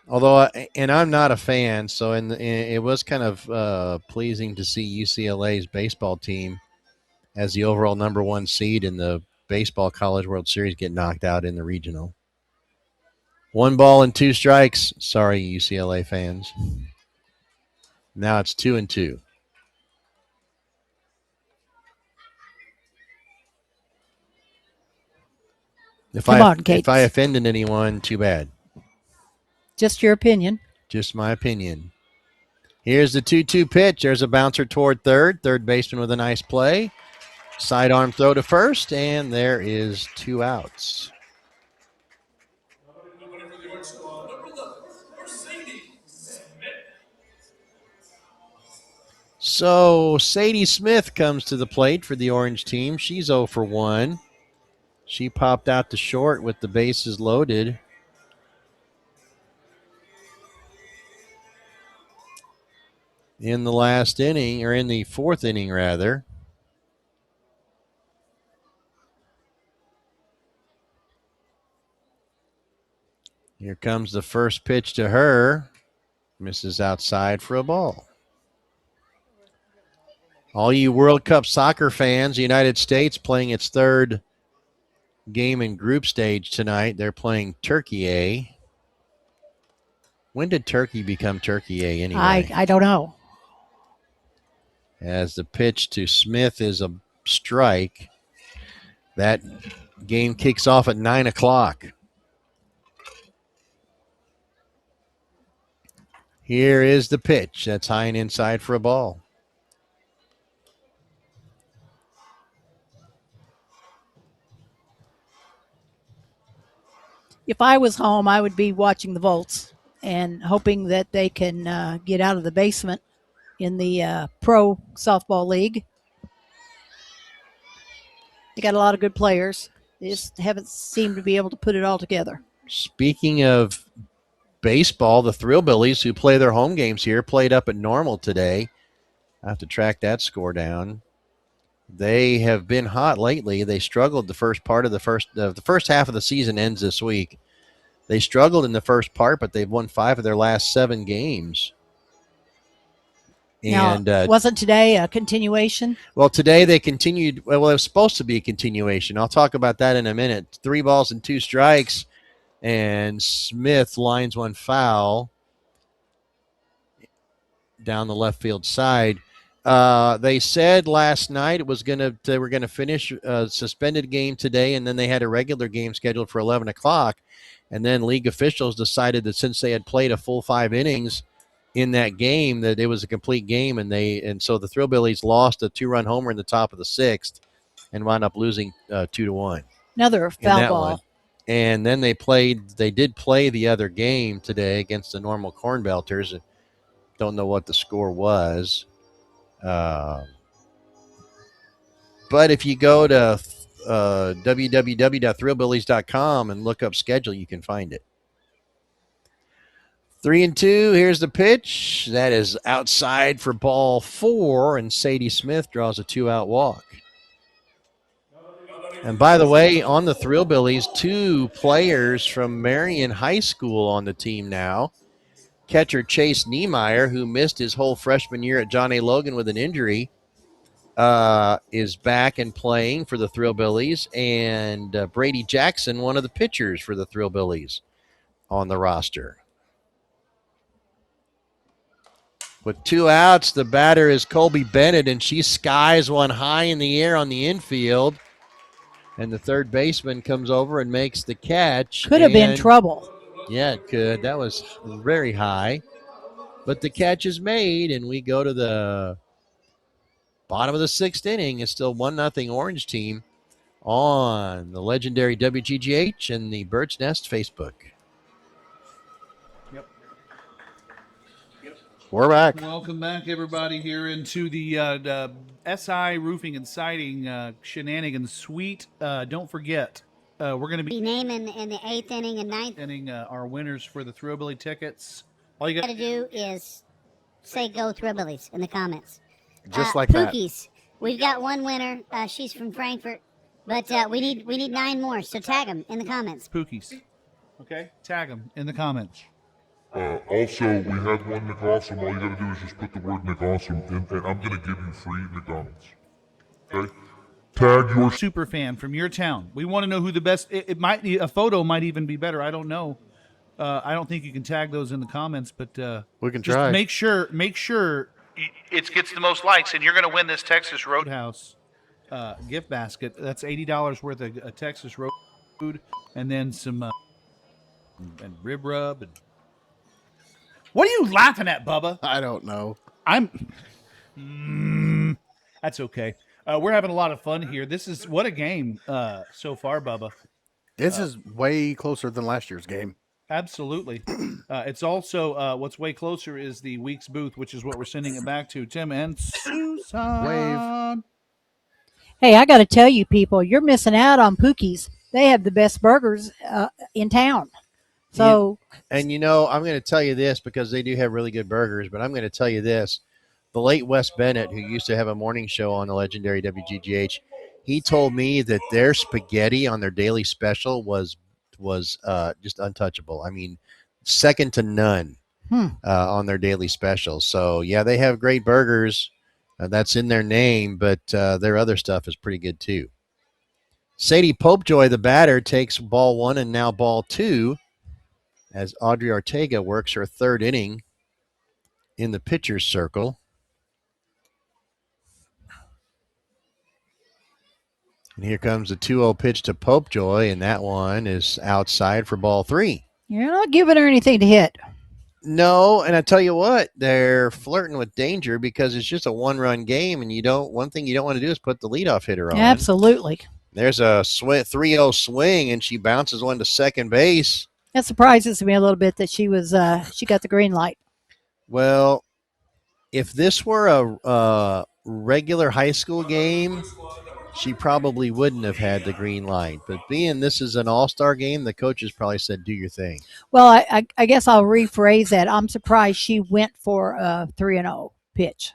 A: Although, and I'm not a fan, so it was kind of pleasing to see UCLA's baseball team as the overall number 1 seed in the Baseball College World Series get knocked out in the regional. 1 ball and 2 strikes. Sorry, UCLA fans. Now it's 2-2. If I offended anyone, too bad.
B: Just your opinion.
A: Just my opinion. Here's the 2-2 pitch. There's a bouncer toward third. Third baseman with a nice play. Sidearm throw to first, and there is 2 outs. So Sadie Smith comes to the plate for the orange team. She's 0 for 1. She popped out to short with the bases loaded. In the last inning, or in the 4th inning, rather. Here comes the first pitch to her. Misses outside for a ball. All you World Cup soccer fans, the United States playing its 3rd game in group stage tonight. They're playing Turkey A. When did Turkey become Turkey A anyway?
B: I don't know.
A: As the pitch to Smith is a strike. That game kicks off at 9 o'clock. Here is the pitch. That's high and inside for a ball.
B: If I was home, I would be watching the Volts and hoping that they can get out of the basement in the pro softball league. They got a lot of good players. They just haven't seemed to be able to put it all together.
A: Speaking of baseball, the Thrillbillies, who play their home games here, played up at Normal today. I have to track that score down. They have been hot lately. They struggled the first part of the first half of the season ends this week. They struggled in the first part, but they've won 5 of their last 7 games. And
B: now, wasn't today a continuation?
A: Well, today they continued. Well, it was supposed to be a continuation. I'll talk about that in a minute. 3 balls and 2 strikes, and Smith lines one foul down the left field side. They said last night they were gonna finish a suspended game today, and then they had a regular game scheduled for 11 o'clock. And then league officials decided that since they had played a full 5 innings in that game, that it was a complete game, and so the Thrillbillies lost a 2-run homer in the top of the 6th and wound up losing 2-1.
B: Another foul ball.
A: One. And then they did play the other game today against the Normal Corn Belters. Don't know what the score was. But if you go to www.thrillbillies.com and look up schedule, you can find it. 3-2. Here's the pitch. That is outside for ball 4, and Sadie Smith draws a 2-out walk. And by the way, on the Thrillbillies, 2 players from Marion High School on the team now. Catcher Chase Niemeyer, who missed his whole freshman year at John A. Logan with an injury, is back and playing for the Thrillbillies. And Brady Jackson, one of the pitchers for the Thrillbillies, on the roster. With 2 outs, the batter is Colby Bennett, and she skies one high in the air on the infield. And the third baseman comes over and makes the catch.
B: Could have been trouble.
A: Yeah, it could. That was very high. But the catch is made, and we go to the bottom of the 6th inning. It's still 1-0 Orange team on the legendary WGGH and the Bird's Nest Facebook.
D: We're back.
C: Welcome back, everybody, here into the SI Roofing and Siding Shenanigans Suite. Don't forget, we're going to be
F: naming in the 8th inning and 9th
C: inning our winners for the Thrillbilly tickets. All you got
F: to do is say "Go Thrillbillies" in the comments.
D: Just like that.
F: Pookies. We've got one winner. She's from Frankfurt, but we need 9 more. So tag them in the comments.
C: Pookies. Okay, tag them in the comments.
I: Also, we had one Nick Awesome. All you gotta do is just put the word Nick Awesome in, and I'm gonna give you free McDonald's. Okay? Tag your
C: super fan from your town. We want to know who the best. It might be a photo. Might even be better. I don't know. I don't think you can tag those in the comments, but
D: we can
C: just
D: try.
C: Make sure it gets the most likes, and you're going to win this Texas Roadhouse gift basket. That's $80 worth of Texas Road food, and then some and rib rub. And what are you laughing at, Bubba?
D: I don't know.
C: That's okay. We're having a lot of fun here. This is what a game so far, Bubba.
D: This is way closer than last year's game.
C: Absolutely. It's also what's way closer is the Weeks booth, which is what we're sending it back to. Tim and Susan.
D: Wave.
B: Hey, I got to tell you, people, you're missing out on Pookie's. They have the best burgers in town. So,
A: and I'm going to tell you this because they do have really good burgers, but I'm going to tell you this. The late Wes Bennett, who used to have a morning show on the legendary WGGH, he told me that their spaghetti on their daily special was just untouchable. I mean, second to none on their daily special. So, yeah, they have great burgers. That's in their name, but their other stuff is pretty good too. Sadie Popejoy, the batter, takes ball 1 and now ball 2 as Audrey Ortega works her 3rd inning in the pitcher's circle. And here comes the 2-0 pitch to Popejoy, and that one is outside for ball 3.
B: You're not giving her anything to hit.
A: No, and I tell you what, they're flirting with danger because it's just a 1-run game, and one thing you don't want to do is put the leadoff hitter on.
B: Absolutely.
A: There's a 3-0 swing, and she bounces one to second base.
B: That surprises me a little bit that she got the green light.
A: Well, if this were a regular high school game, she probably wouldn't have had the green light. But being this is an all-star game, the coaches probably said, do your thing.
B: Well, I guess I'll rephrase that. I'm surprised she went for a 3-0 pitch.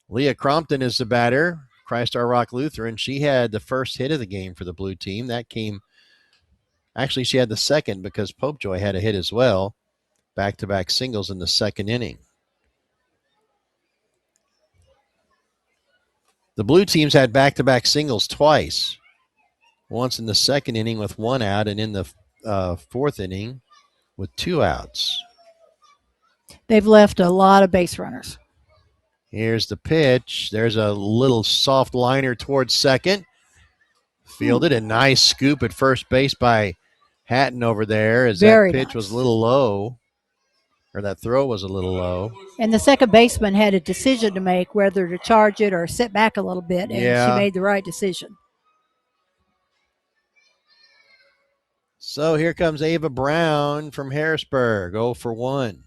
A: Leah Crompton is the batter, Christ Our Rock Lutheran. She had the first hit of the game for the blue team. That came – actually, she had the second because Popejoy had a hit as well. Back-to-back singles in the 2nd inning. The blue teams had back-to-back singles twice. Once in the 2nd inning with 1 out and in the 4th inning with 2 outs.
B: They've left a lot of base runners.
A: Here's the pitch. There's a little soft liner towards second. Fielded a nice scoop at first base by Hatton over there as that pitch was a little low. Or that throw was a little low.
B: And the second baseman had a decision to make whether to charge it or sit back a little bit, and she made the right decision.
A: So here comes Ava Brown from Harrisburg, 0 for 1.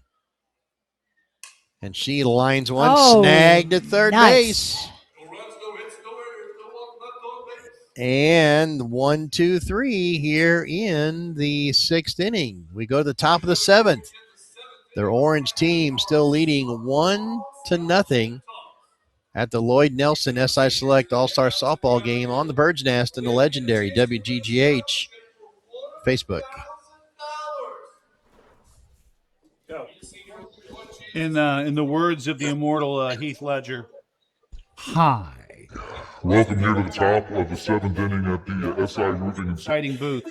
A: And she lines one, snagged at third base. And 1, 2, 3 here in the 6th inning. We go to the top of the 7th. Their orange team still leading 1-0 at the Lloyd Nelson SI Select All-Star Softball game on the Bird's Nest and the legendary WGGH Facebook.
C: In the words of the immortal Heath Ledger, hi.
I: Welcome here to the top of the 7th inning at the SI Roofing and
C: Exciting booth.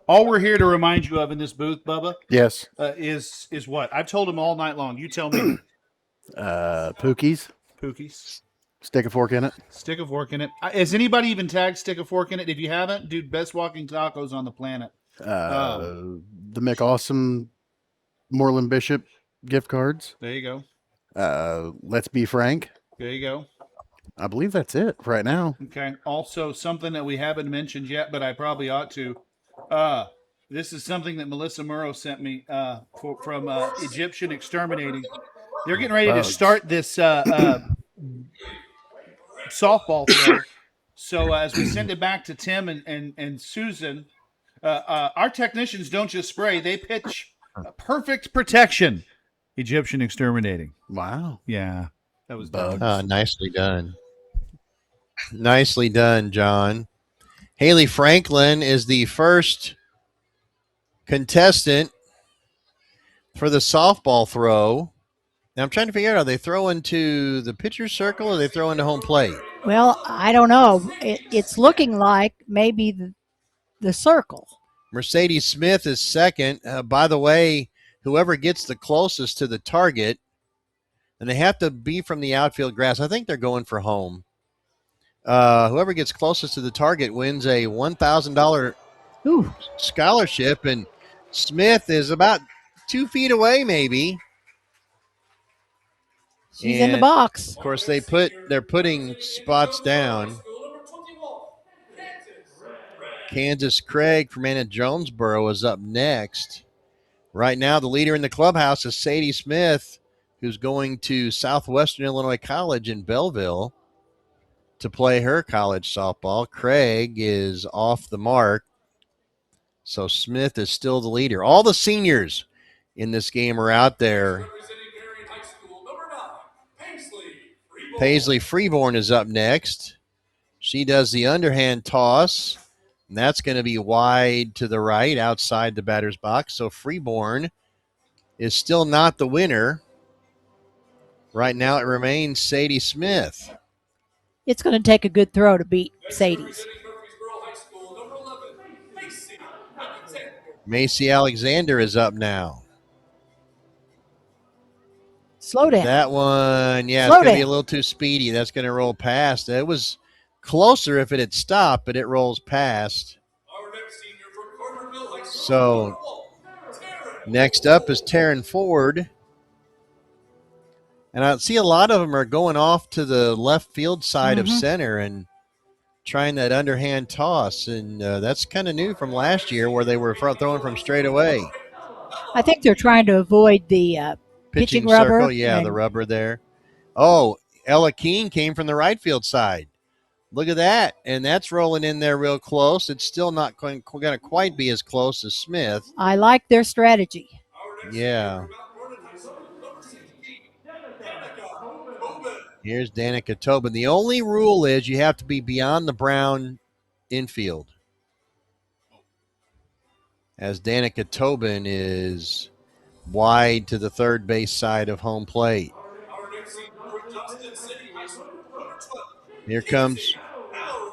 C: All we're here to remind you of in this booth, Bubba,
D: Yes.
C: is what? I've told him all night long. You tell me.
D: Pookies.
C: Pookies.
D: Stick a fork in it.
C: Stick a fork in it. Has anybody even tagged Stick a Fork in it? If you haven't, dude, best walking tacos on the planet.
D: The McAwesome Moreland Bishop gift cards.
C: There you go.
D: Let's Be Frank.
C: There you go.
D: I believe that's it right now.
C: Okay. Also, something that we haven't mentioned yet, but I probably ought to. This is something that Melissa Murrow sent me from Egyptian Exterminating. They're getting ready to start this softball throw. So as we send it back to Tim and Susan, our technicians don't just spray; they pitch perfect protection. Egyptian Exterminating.
D: Wow.
C: Yeah, that was
D: Bugs.
A: Nicely done. Nicely done, John. Haley Franklin is the first contestant for the softball throw. Now, I'm trying to figure out, are they throwing to the pitcher's circle or are they throwing to home plate?
B: Well, I don't know. It's looking like maybe the circle.
A: Mercedes Smith is second. By the way, whoever gets the closest to the target, and they have to be from the outfield grass. I think they're going for home. Whoever gets closest to the target wins a $1,000 scholarship, and Smith is about 2 feet away, maybe.
B: She's in the box.
A: Of course, they're putting spots down. Kansas Craig from Anna Jonesboro is up next. Right now, the leader in the clubhouse is Sadie Smith, who's going to Southwestern Illinois College in Belleville to play her college softball. Craig is off the mark, so Smith is still the leader. All the seniors in this game are out there. Paisley Freeborn is up next. She does the underhand toss, and that's going to be wide to the right outside the batter's box. So Freeborn is still not the winner. Right now it remains Sadie Smith.
B: It's going to take a good throw to beat Sadie's.
A: Macy Alexander is up now.
B: Slow down.
A: That one, yeah,
B: Slow
A: it's going to be
B: down.
A: a little too speedy. That's going to roll past. It was closer if it had stopped, but it rolls past. So next up is Taryn Ford. And I see a lot of them are going off to the left field side of center and trying that underhand toss. And that's kind of new from last year where they were throwing from straight away.
B: I think they're trying to avoid the pitching rubber.
A: Circle, yeah, the rubber there. Oh, Ella Keene came from the right field side. Look at that. And that's rolling in there real close. It's still not going to quite be as close as Smith.
B: I like their strategy.
A: Yeah. Here's Danica Tobin. The only rule is you have to be beyond the brown infield. As Danica Tobin is wide to the third base side of home plate. Here comes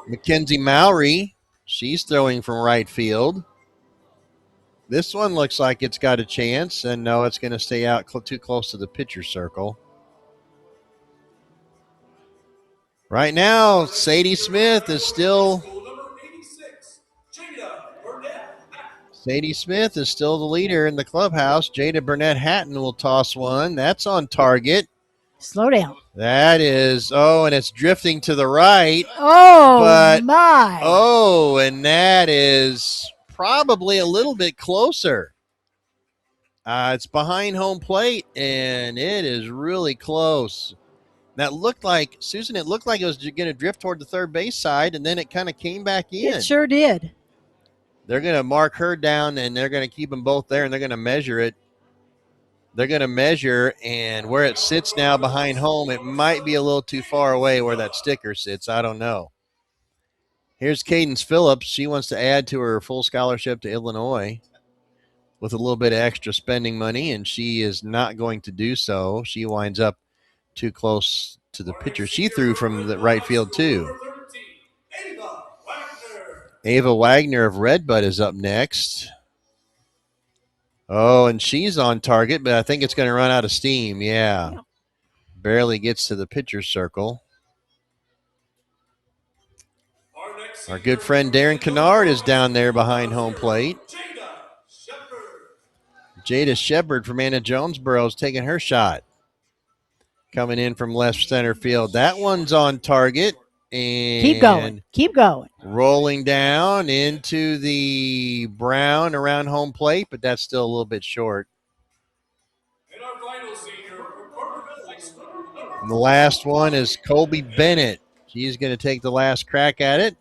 A: Mackenzie Mowry. She's throwing from right field. This one looks like it's got a chance, and no, it's going to stay out too close to the pitcher circle. Right now, Sadie Smith is still the leader in the clubhouse. Jada Burnett Hatton will toss one. That's on target.
B: Slow down.
A: That is, and it's drifting to the right.
B: My.
A: And that is probably a little bit closer. It's behind home plate, and it is really close. That looked like, Susan, it looked like it was going to drift toward the third base side, and then it kind of came back in.
B: It sure did.
A: They're going to mark her down, and they're going to keep them both there, and they're going to measure it. They're going to measure, and where it sits now behind home, it might be a little too far away where that sticker sits. I don't know. Here's Cadence Phillips. She wants to add to her full scholarship to Illinois with a little bit of extra spending money, and she is not going to do so. She winds up too close to the pitcher. She threw from the right field, too. Ava Wagner of Redbud is up next. Oh, and she's on target, but I think it's going to run out of steam. Yeah. Barely gets to the pitcher's circle. Our good friend Darren Kennard is down there behind home plate. Jada Shepard from Anna Jonesboro is taking her shot. Coming in from left center field. That one's on target. And
B: keep going. Keep going.
A: Rolling down into the brown around home plate, but that's still a little bit short. And the last one is Colby Bennett. She's going to take the last crack at it.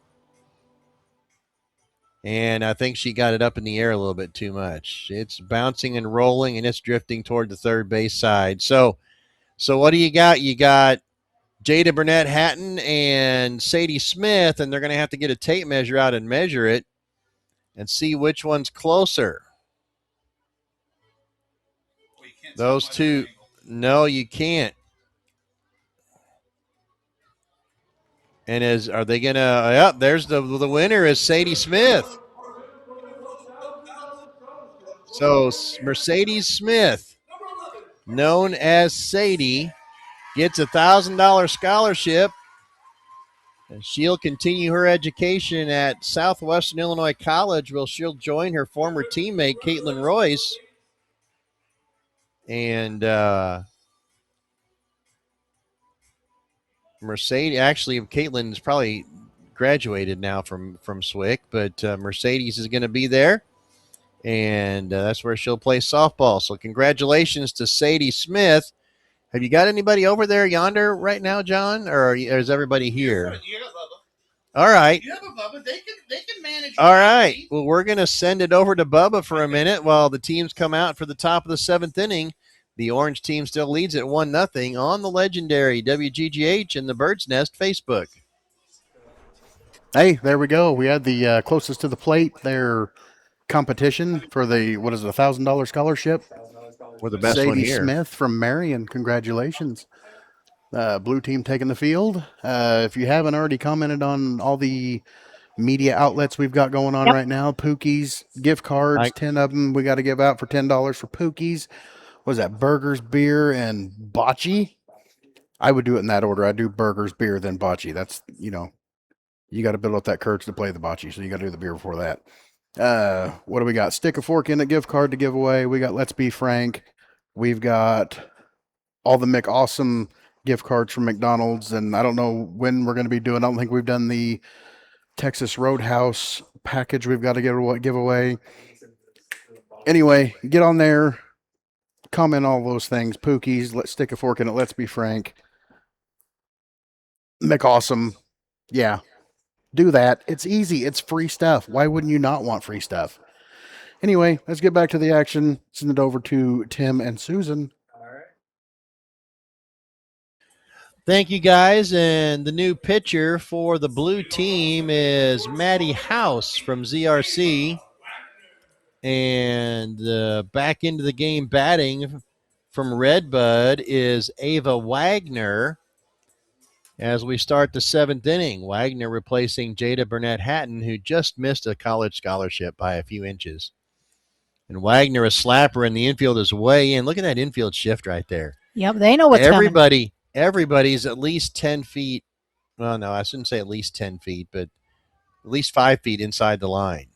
A: And I think she got it up in the air a little bit too much. It's bouncing and rolling, and it's drifting toward the third base side. So what do you got? You got Jada Burnett Hatton and Sadie Smith, and they're going to have to get a tape measure out and measure it and see which one's closer. Those two, no, you can't. And are they going to, yep, there's the winner is Sadie Smith. So Mercedes Smith, known as Sadie, gets a $1,000 scholarship, and she'll continue her education at Southwestern Illinois College, where she'll join her former teammate, Caitlin Royce. And Mercedes, actually, Caitlin's probably graduated now from SWIC, but Mercedes is going to be there, and that's where she'll play softball. So congratulations to Sadie Smith. Have you got anybody over there yonder right now, John, or is everybody here? All right.
J: You have a Bubba. They can manage.
A: All right. Well, we're going to send it over to Bubba for a minute while the teams come out for the top of the seventh inning. The Orange team still leads at 1-0 on the legendary WGGH and the Bird's Nest Facebook.
D: Hey, there we go. We had the closest to the plate, their competition for the, what is it, $1,000 scholarship?
A: We're the best
D: Sadie
A: one here.
D: Smith from Marion. Congratulations. Blue team taking the field. If you haven't already commented on all the media outlets we've got going on right now, Pookie's, gift cards, 10 of them we got to give out for $10 for Pookie's. What is that, burgers, beer, and bocce? I would do it in that order. I do burgers, beer, then bocce. That's, you got to build up that courage to play the bocce, so you got to do the beer before that. What do we got? Stick a fork in a gift card to give away. We got Let's Be Frank. We've got all the McAwesome gift cards from McDonald's, and I don't know when we're going to be doing. I don't think we've done the Texas Roadhouse package we've got to give away. Anyway, get on there, comment all those things. Pookie's, let's stick a fork in it. Let's Be Frank. McAwesome. Yeah. Do that. It's easy. It's free stuff. Why wouldn't you not want free stuff? Anyway, let's get back to the action. Send it over to Tim and Susan.
A: Thank you, guys. And the new pitcher for the blue team is Maddie House from ZRC. And back into the game batting from Redbud is Ava Wagner. As we start the seventh inning, Wagner replacing Jada Burnett Hatton, who just missed a college scholarship by a few inches. And Wagner, a slapper, and the infield is way in. Look at that infield shift right there.
B: Yep, they know what's coming.
A: Everybody's at least 10 feet. Well, no, I shouldn't say at least 10 feet, but at least 5 feet inside the line.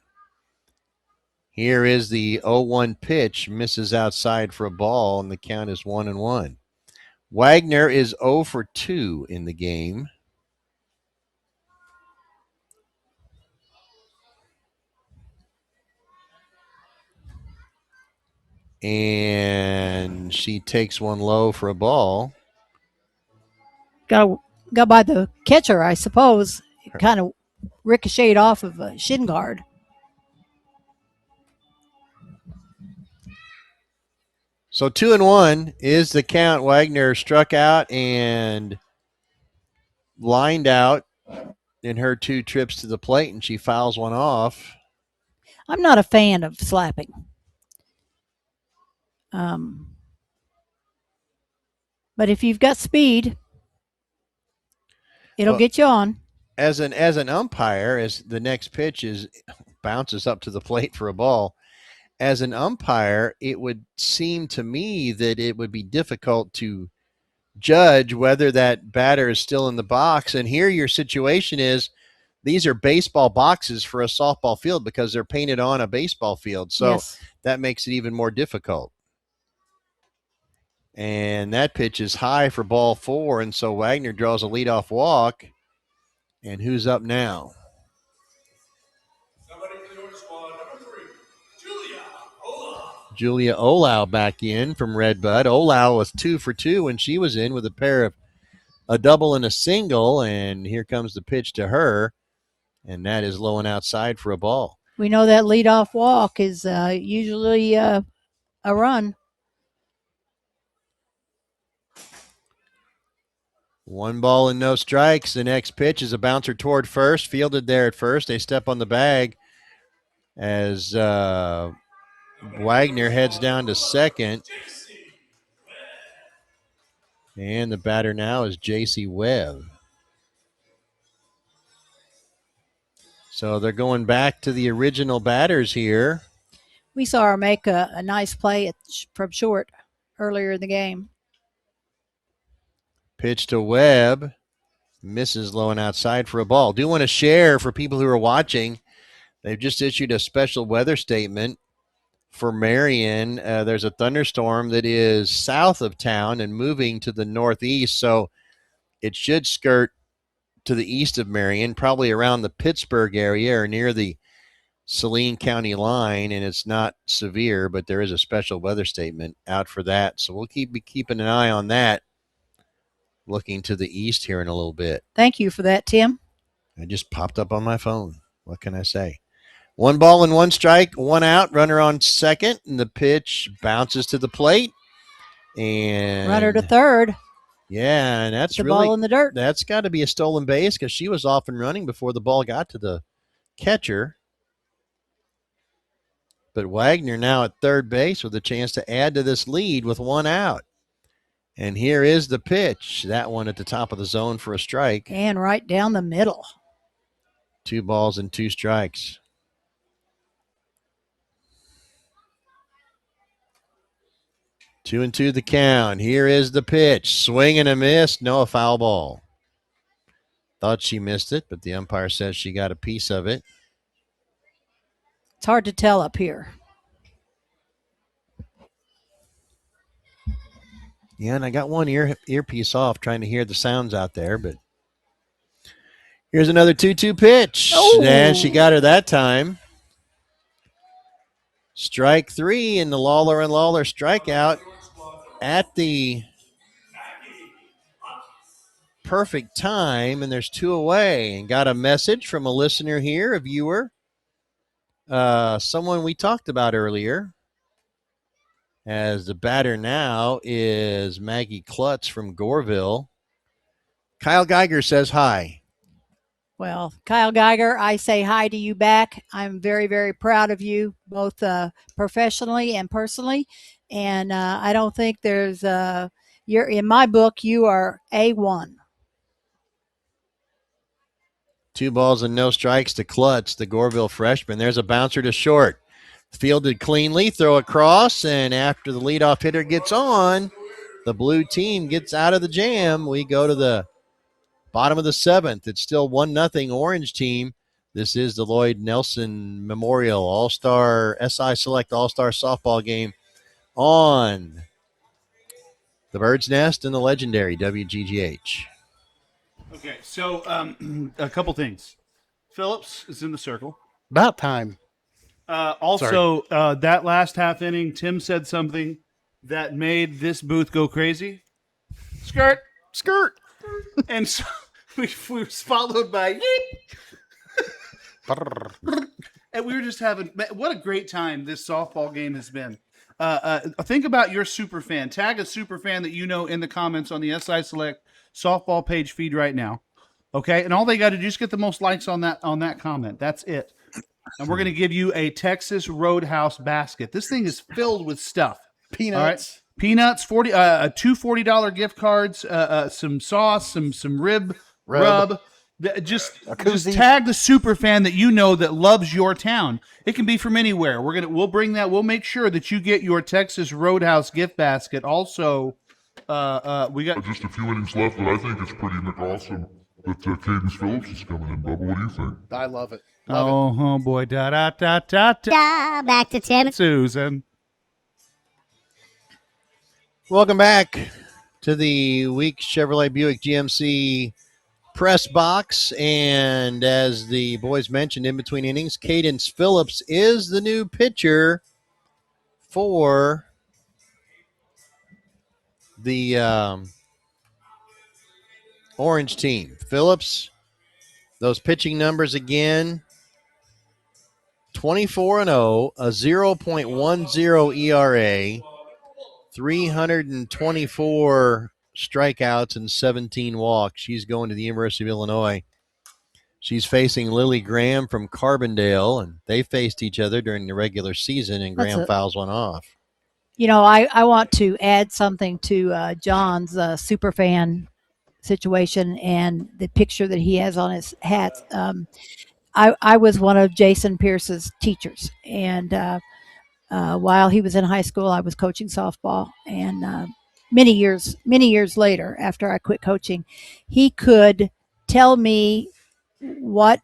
A: Here is the 0-1 pitch, misses outside for a ball, and the count is 1-1. Wagner is 0 for 2 in the game. And she takes one low for a ball.
B: Got by the catcher, I suppose. It kind of ricocheted off of a shin guard.
A: So 2-1 is the count. Wagner struck out and lined out in her 2 trips to the plate, and she fouls one off.
B: I'm not a fan of slapping. But if you've got speed, it'll get you on.
A: As an umpire, as the next pitch bounces up to the plate for a ball, as an umpire, it would seem to me that it would be difficult to judge whether that batter is still in the box. And here your situation is these are baseball boxes for a softball field because they're painted on a baseball field. So that makes it even more difficult. And that pitch is high for ball 4, and so Wagner draws a leadoff walk. And who's up now? Julia Olau back in from Redbud. Olau was 2 for 2 when she was in with a double and a single, and here comes the pitch to her, and that is low and outside for a ball.
B: We know that leadoff walk is usually a run.
A: 1 ball and no strikes. The next pitch is a bouncer toward first, fielded there at first. They step on the bag as Wagner heads down to second. And the batter now is J.C. Webb. So they're going back to the original batters here.
B: We saw her make a nice play from short earlier in the game.
A: Pitch to Webb. Misses low and outside for a ball. Do want to share for people who are watching. They've just issued a special weather statement for Marion. There's a thunderstorm that is south of town and moving to the northeast, so it should skirt to the east of Marion, probably around the Pittsburgh area or near the Saline County line, and it's not severe, but there is a special weather statement out for that. So we'll be keeping an eye on that, looking to the east here in a little bit.
B: Thank you for that, Tim.
A: It just popped up on my phone. What can I say? 1 ball and 1 strike, 1 out, runner on second, and the pitch bounces to the plate. And
B: runner to third.
A: Yeah, and that's
B: the
A: really
B: ball in the dirt.
A: That's got to be a stolen base because she was off and running before the ball got to the catcher. But Wagner now at third base with a chance to add to this lead with 1 out. And here is the pitch. That one at the top of the zone for a strike.
B: And right down the middle.
A: 2 balls and 2 strikes. 2-2 the count. Here is the pitch. Swing and a miss. No, a foul ball. Thought she missed it, but the umpire says she got a piece of it.
B: It's hard to tell up here.
A: Yeah, and I got one earpiece off trying to hear the sounds out there, but here's another 2-2 pitch.
B: Oh.
A: And she got her that time. Strike 3 in the Lawler and Lawler strikeout at the perfect time, and there's 2 away. And got a message from a listener here, a viewer, someone we talked about earlier. As the batter now is Maggie Klutz from Goreville. Kyle Geiger says hi.
B: Well, Kyle Geiger, I say hi to you back. I'm very, very proud of you, both professionally and personally. And I don't think there's you're in my book. You are A1.
A: 2 balls and no strikes to Klutz, the Goreville freshman. There's a bouncer to short. Fielded cleanly, throw across, and after the leadoff hitter gets on, the blue team gets out of the jam. We go to the bottom of the 7th. It's still 1-0 Orange team. This is the Lloyd Nelson Memorial All-Star SI Select All-Star Softball game on the Bird's Nest and the legendary WGGH.
C: Okay, so a couple things. Phillips is in the circle.
D: About time.
C: Also, that last half inning, Tim said something that made this booth go crazy. Skirt, skirt. And so we were followed by and we were just having, what a great time this softball game has been. Think about your super fan. Tag a super fan that you know in the comments on the SI Select softball page feed right now. Okay, and all they got to do is get the most likes on that comment. That's it. And we're going to give you a Texas Roadhouse basket. This thing is filled with stuff.
D: Peanuts.
C: All right, peanuts, two $40 gift cards, some sauce, some rib rub. Just tag the super fan that you know that loves your town. It can be from anywhere. We'll make sure that you get your Texas Roadhouse gift basket. Also, we got
I: just a few innings left, but I think it's pretty awesome that Cadence Phillips is coming in. Bubba, what do you think?
D: I love it.
C: Oh boy, da da da da da.
F: Back to Tim and
C: Susan.
A: Welcome back to the Week Chevrolet Buick GMC press box. And as the boys mentioned in between innings, Cadence Phillips is the new pitcher for the Orange team. Phillips, those pitching numbers again: 24-0, a 0.10 ERA, 324 strikeouts and 17 walks. She's going to the University of Illinois. She's facing Lily Graham from Carbondale, and they faced each other during the regular season, and Graham fouls one off.
B: You know, I want to add something to John's superfan situation and the picture that he has on his hat. I was one of Jason Pierce's teachers, and while he was in high school, I was coaching softball. And many years later, after I quit coaching, he could tell me what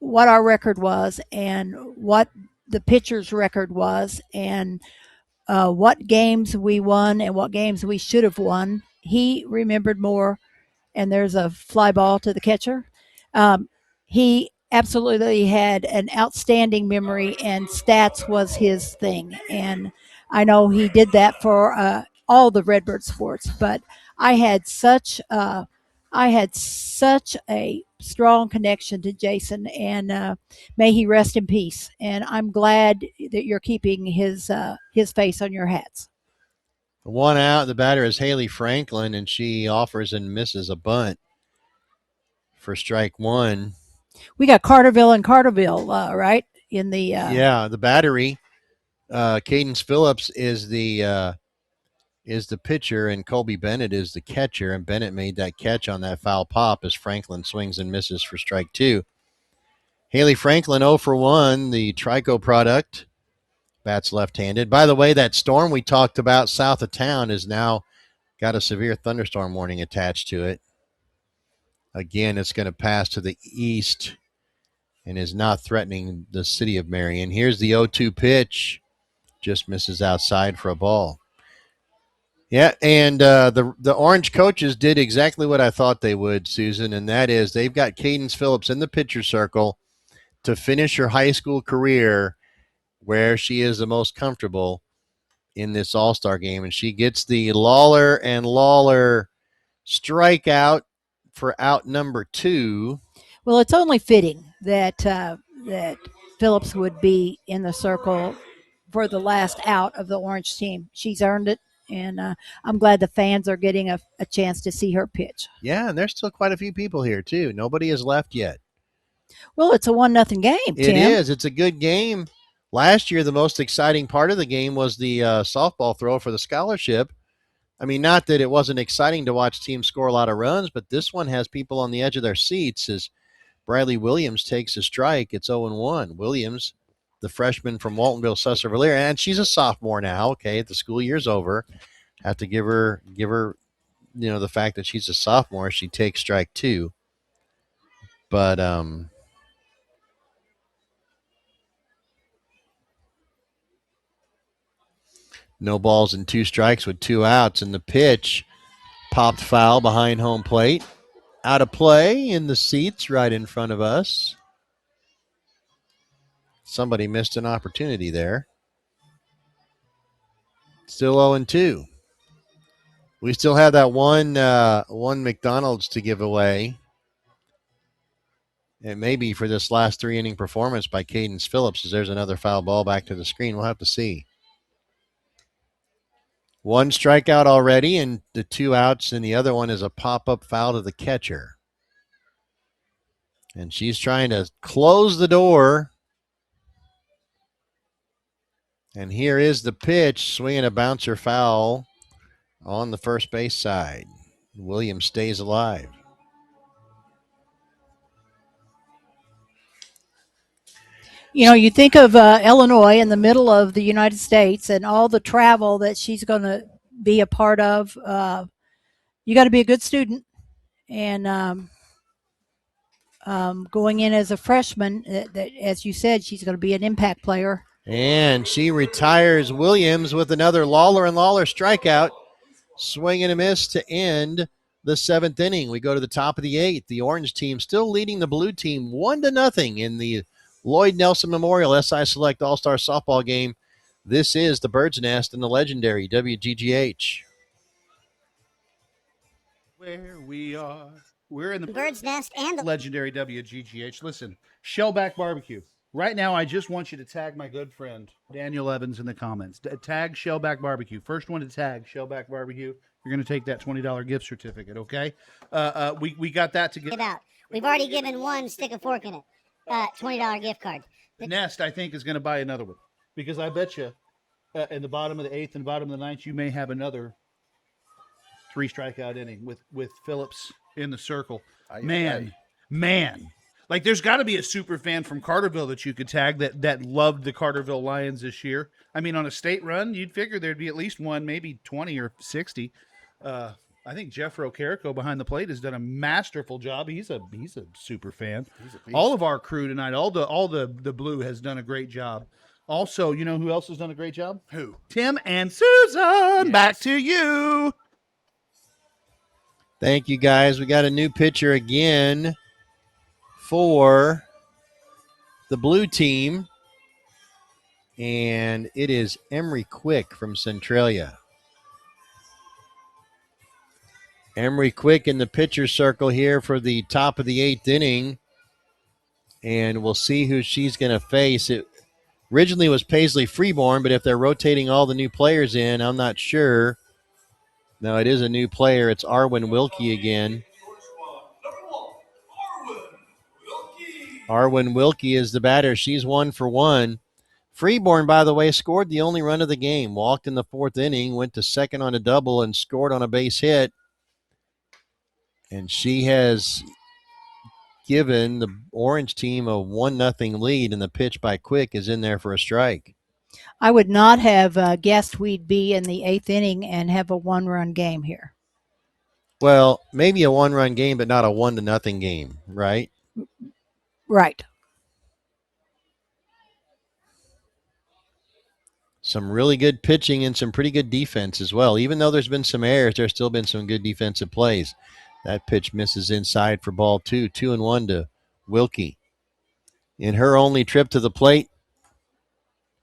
B: our record was and what the pitcher's record was and what games we won and what games we should have won. He remembered more. And there's a fly ball to the catcher. He absolutely had an outstanding memory, and stats was his thing. And I know he did that for all the Redbird sports. But I had such a strong connection to Jason, and may he rest in peace. And I'm glad that you're keeping his face on your hats.
A: One out, the batter is Haley Franklin, and she offers and misses a bunt for strike one.
B: We got Carterville and Carterville, right? In the
A: the battery. Cadence Phillips is the pitcher, and Colby Bennett is the catcher. And Bennett made that catch on that foul pop as Franklin swings and misses for strike two. Haley Franklin 0 for 1, the Trico product. Bats left-handed. By the way, that storm we talked about south of town has now got a severe thunderstorm warning attached to it. Again, it's going to pass to the east and is not threatening the city of Marion. Here's the 0-2 pitch. Just misses outside for a ball. Yeah, and the Orange coaches did exactly what I thought they would, Susan, and that is they've got Cadence Phillips in the pitcher circle to finish her high school career where she is the most comfortable in this All-Star game. And she gets the Lawler and Lawler strikeout for out number 2.
B: Well, it's only fitting that that Phillips would be in the circle for the last out of the Orange team. She's earned it, and I'm glad the fans are getting a chance to see her pitch.
A: Yeah, and there's still quite a few people here, too. Nobody has left yet.
B: Well, it's a 1-0 game, Tim.
A: It is. It's a good game. Last year, the most exciting part of the game was the softball throw for the scholarship. I mean, not that it wasn't exciting to watch teams score a lot of runs, but this one has people on the edge of their seats as Bradley Williams takes a strike. It's 0-1. Williams, the freshman from Waltonville, Susser-Valier, and she's a sophomore now. Okay, the school year's over. Have to give her, the fact that she's a sophomore. She takes strike 2. But no balls and 2 strikes with 2 outs, and the pitch popped foul behind home plate. Out of play in the seats right in front of us. Somebody missed an opportunity there. Still 0-2. We still have that one McDonald's to give away. It may be for this last 3-inning performance by Cadence Phillips, as there's another foul ball back to the screen. We'll have to see. 1 strikeout already, and the 2 outs, and the other one is a pop-up foul to the catcher. And she's trying to close the door. And here is the pitch, swinging a bouncer foul on the first base side. Williams stays alive.
B: You know, you think of Illinois in the middle of the United States and all the travel that she's going to be a part of. You got to be a good student. And going in as a freshman, as you said, she's going to be an impact player.
A: And she retires Williams with another Lawler and Lawler strikeout. Swing and a miss to end the 7th inning. We go to the top of the 8th. The orange team still leading the blue team 1-0 in the Lloyd Nelson Memorial SI Select All-Star Softball game. This is the Bird's Nest and the legendary WGGH.
C: Where we are. We're in the
F: Bird's Nest and the
C: legendary WGGH. Listen, Shellback Barbecue. Right now, I just want you to tag my good friend, Daniel Evans, in the comments. Tag Shellback Barbecue. First one to tag Shellback Barbecue. You're going to take that $20 gift certificate, okay? We got that to
F: get out. We've already given one, stick a fork in it. $20 gift card.
C: Nest, I think, is going to buy another one. Because I bet you in the bottom of the 8th and bottom of the 9th, you may have another 3 strikeout inning with Phillips in the circle. Man. Like, there's got to be a super fan from Carterville that you could tag that loved the Carterville Lions this year. I mean, on a state run, you'd figure there'd be at least one, maybe 20 or 60. I think Jeff Rocarico behind the plate has done a masterful job. He's a super fan. All of our crew tonight, all the blue has done a great job. Also, you know who else has done a great job?
D: Who?
C: Tim and Susan. Yes. Back to you.
A: Thank you, guys. We got a new pitcher again for the blue team, and it is Emery Quick from Centralia. Emery Quick in the pitcher circle here for the top of the 8th inning, and we'll see who she's going to face. It originally was Paisley Freeborn, but if they're rotating all the new players in, I'm not sure. No, it is a new player. It's Arwen Wilkie again. Arwen Wilkie is the batter. She's 1 for 1. Freeborn, by the way, scored the only run of the game. Walked in the 4th inning, went to second on a double, and scored on a base hit. And she has given the orange team a 1-0 lead, and the pitch by Quick is in there for a strike.
B: I would not have guessed we'd be in the 8th inning and have a 1-run game here.
A: Well, maybe a 1-run game, but not a 1-0 game, right?
B: Right.
A: Some really good pitching and some pretty good defense as well. Even though there's been some errors, there's still been some good defensive plays. That pitch misses inside for ball 2. 2-1 to Wilkie. In her only trip to the plate,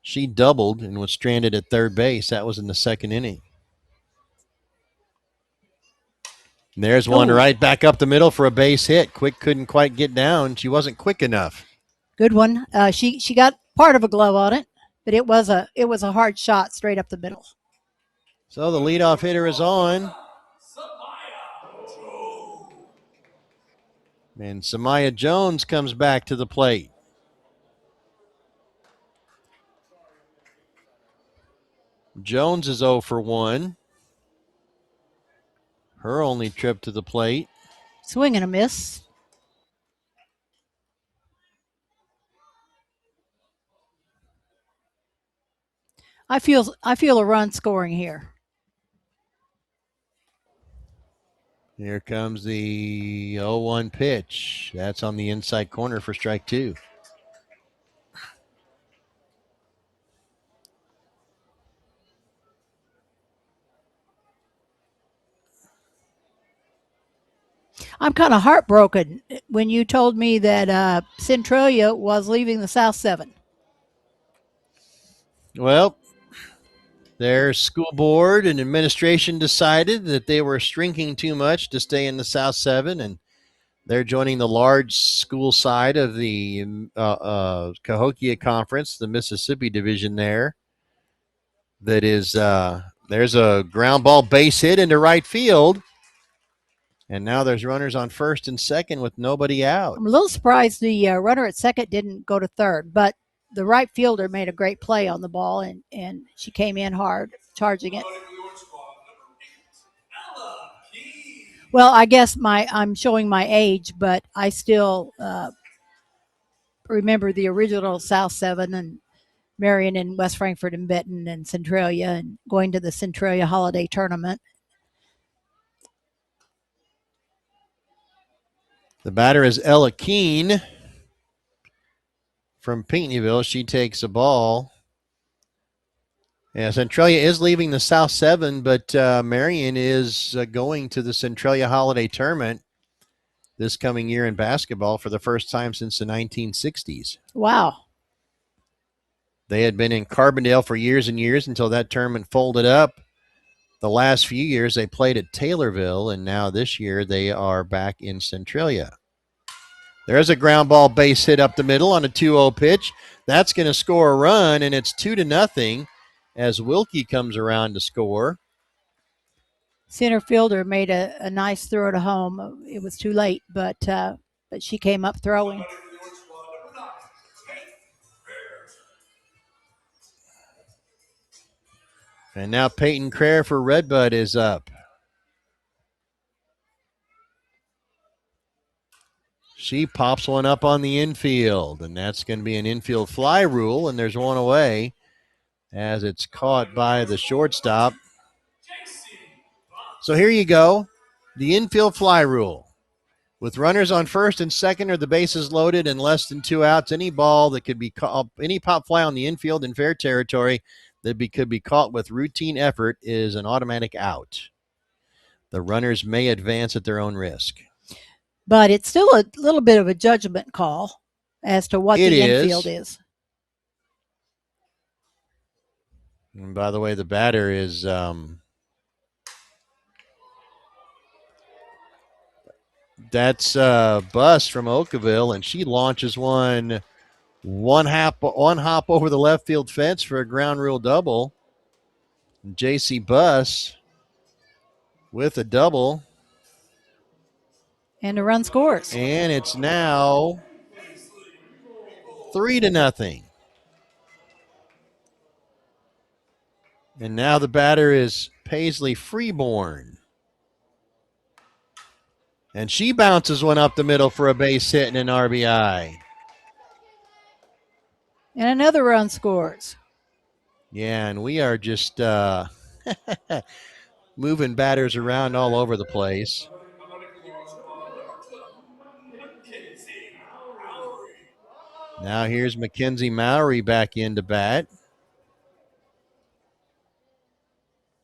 A: she doubled and was stranded at third base. That was in the 2nd inning. And there's one right back up the middle for a base hit. Quick couldn't quite get down. She wasn't quick enough.
B: Good one. She got part of a glove on it, but it was a hard shot straight up the middle.
A: So the leadoff hitter is on. And Samaya Jones comes back to the plate. Jones is 0 for 1. Her only trip to the plate.
B: Swing and a miss. I feel a run scoring here.
A: Here comes the 0-1 pitch. That's on the inside corner for strike 2.
B: I'm kind of heartbroken when you told me that Centralia was leaving the South 7.
A: Well, their school board and administration decided that they were shrinking too much to stay in the South 7, and They're joining the large school side of the Cahokia Conference, the Mississippi division there. That is, there's a ground ball base hit into right field. And now there's runners on first and second with nobody out.
B: I'm a little surprised the runner at second didn't go to third, but the right fielder made a great play on the ball, and she came in hard, charging it. Well, I guess I'm showing my age, but I still remember the original South 7 and Marion and West Frankfort and Benton and Centralia and going to the Centralia Holiday Tournament.
A: The batter is Ella Keene from Pinckneyville. She takes a ball. Yeah, Centralia is leaving the South 7, but Marion is going to the Centralia Holiday Tournament this coming year in basketball for the first time since the 1960s.
B: Wow.
A: They had been in Carbondale for years and years until that tournament folded up. The last few years they played at Taylorville, and now this year they are back in Centralia. There's a ground ball base hit up the middle on a 2-0 pitch. That's going to score a run, and it's 2-0 as Wilkie comes around to score.
B: Center fielder made a nice throw to home. It was too late, but she came up throwing.
A: And now Peyton Crair for Redbud is up. She pops one up on the infield, and that's going to be an infield fly rule, and there's one away as it's caught by the shortstop. So here you go, the infield fly rule. With runners on first and second or the bases loaded and less than 2 outs, any ball that could be caught, any pop fly on the infield in fair territory that could be caught with routine effort is an automatic out. The runners may advance at their own risk.
B: But it's still a little bit of a judgment call as to what the infield is.
A: And by the way, the batter is that's Buss from Oakville, and she launches one hop over the left field fence for a ground rule double. J.C. Buss with a double.
B: And a run scores.
A: And it's now 3-0. And now the batter is Paisley Freeborn. And she bounces one up the middle for a base hit and an RBI.
B: And another run scores.
A: Yeah, and we are just moving batters around all over the place. Now here's Mackenzie Mowry back in to bat.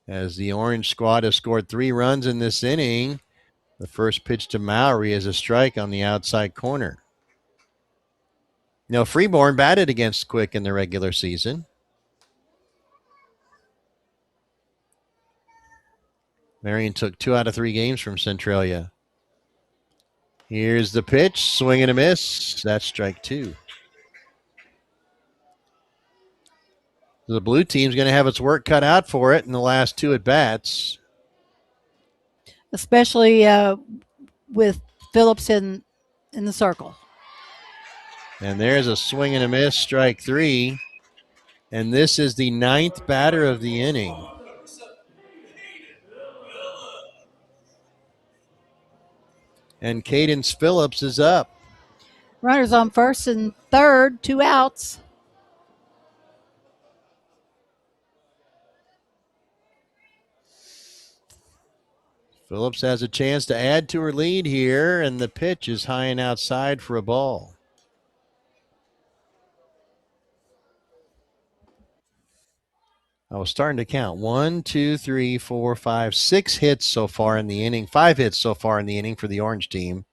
A: As the Orange squad has scored 3 runs in this inning. The first pitch to Mowry is a strike on the outside corner. Now, Freeborn batted against Quick in the regular season. Marion took 2 out of 3 games from Centralia. Here's the pitch, swing and a miss. That's strike 2. The blue team's going to have its work cut out for it in the last 2 at-bats.
B: Especially with Phillips in the circle.
A: And there's a swing and a miss, strike 3. And this is the 9th batter of the inning. And Cadence Phillips is up.
B: Runners on first and third, 2 outs.
A: Phillips has a chance to add to her lead here, and the pitch is high and outside for a ball. I was starting to count. 1, 2, 3, 4, 5, 6 hits so far in the inning. 5 hits so far in the inning for the Orange team.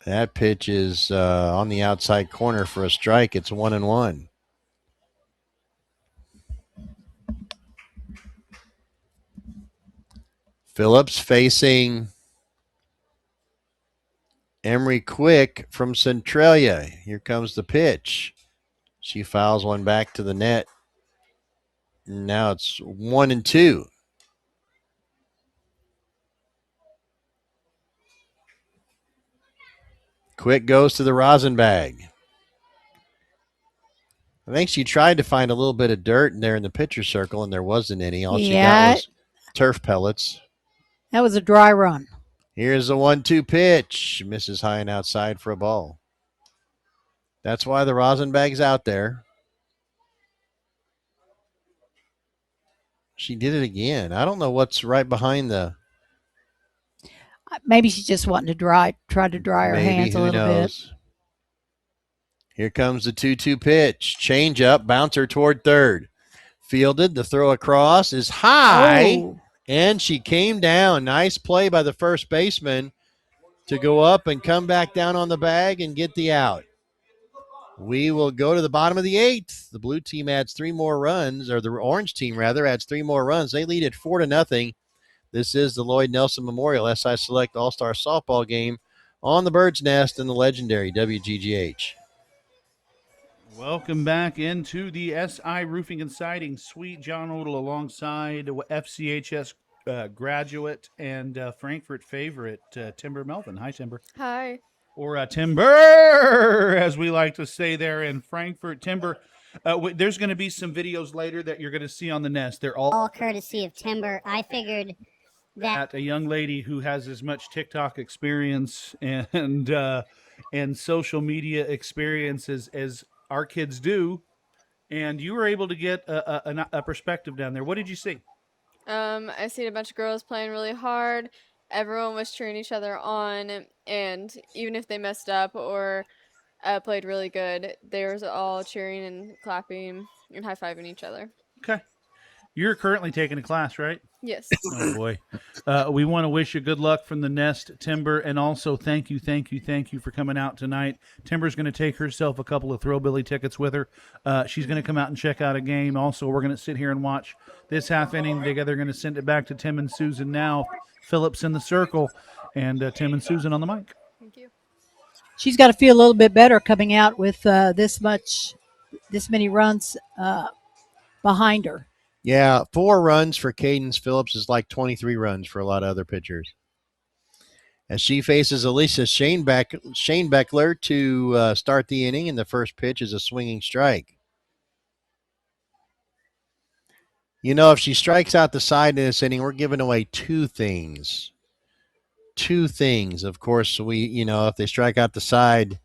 A: That pitch is on the outside corner for a strike. It's 1-1. Phillips facing Emery Quick from Centralia. Here comes the pitch. She fouls one back to the net. Now it's 1-2. Quick goes to the rosin bag. I think she tried to find a little bit of dirt in there in the pitcher circle, and there wasn't any. All she got was turf pellets.
B: That was a dry run.
A: Here's the 1-2 pitch. Misses high and outside for a ball. That's why the rosin bag's out there. She did it again. I don't know what's right behind the.
B: Maybe she's just wanting to try to dry her hands a little bit.
A: Here comes the 2-2 pitch. Change up, bouncer toward third. Fielded, the throw across is high, and she came down. Nice play by the first baseman to go up and come back down on the bag and get the out. We will go to the bottom of the eighth. The blue team adds 3 more runs, or the orange team, rather, adds 3 more runs. They lead at 4-0. This is the Lloyd Nelson Memorial SI Select All-Star Softball game on the Bird's Nest in the legendary WGGH.
C: Welcome back into the SI Roofing and Siding Suite. John Odell alongside FCHS graduate and Frankfurt favorite, Timber Melvin. Hi, Timber.
K: Hi.
C: Or Timber, as we like to say there in Frankfurt. Timber, there's going to be some videos later that you're going to see on the Nest. They're all
F: courtesy of Timber. I figured that
C: a young lady who has as much TikTok experience and social media experience as our kids do, and you were able to get a perspective down there. What did you see?
K: I seen a bunch of girls playing really hard. Everyone was cheering each other on, and even if they messed up or played really good, they were all cheering and clapping and high-fiving each other.
C: Okay. You're currently taking a class, right?
K: Yes.
C: Oh, boy. We want to wish you good luck from the Nest, Timber, and also thank you for coming out tonight. Timber's going to take herself a couple of Throwbilly tickets with her. She's going to come out and check out a game. Also, we're going to sit here and watch this half inning together. They're going to send it back to Tim and Susan now. Phillips in the circle, and Tim and Susan on the mic.
K: Thank you.
B: She's got to feel a little bit better coming out with this many runs behind her.
A: Yeah, 4 runs for Cadence Phillips is like 23 runs for a lot of other pitchers. As she faces Elisa Shane Beckler to start the inning, and the first pitch is a swinging strike. You know, if she strikes out the side in this inning, we're giving away 2 things. 2 things. Of course, if they strike out the side,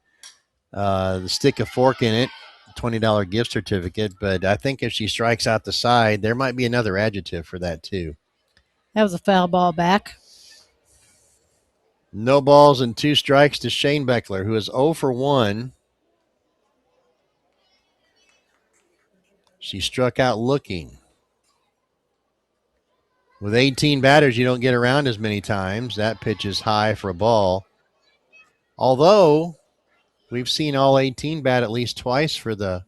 A: the stick a fork in it, $20 gift certificate. But I think if she strikes out the side, there might be another adjective for that too.
B: That was a foul ball back.
A: No balls and 2 strikes to Shane Beckler, who is 0 for 1. She struck out looking. With 18 batters, you don't get around as many times. That pitch is high for a ball. Although, we've seen all 18 bat at least twice for the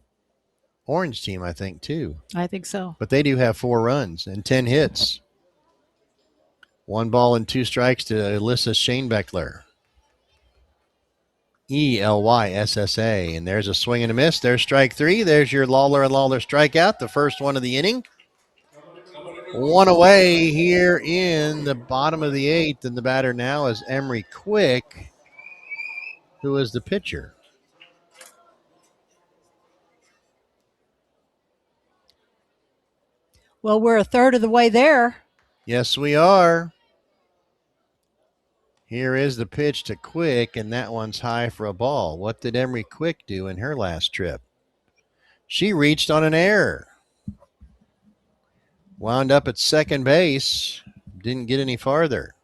A: orange team, I think, too.
B: I think so.
A: But they do have 4 runs and 10 hits. 1 ball and 2 strikes to Alyssa Shanebeckler. ELYSSA. And there's a swing and a miss. There's strike 3. There's your Lawler and Lawler strikeout, the first one of the inning. 1 away here in the bottom of the 8th, and the batter now is Emery Quick, who is the pitcher.
B: Well, we're a third of the way there.
A: Yes, we are. Here is the pitch to Quick, and that one's high for a ball. What did Emery Quick do in her last trip? She reached on an error. Wound up at second base. Didn't get any farther.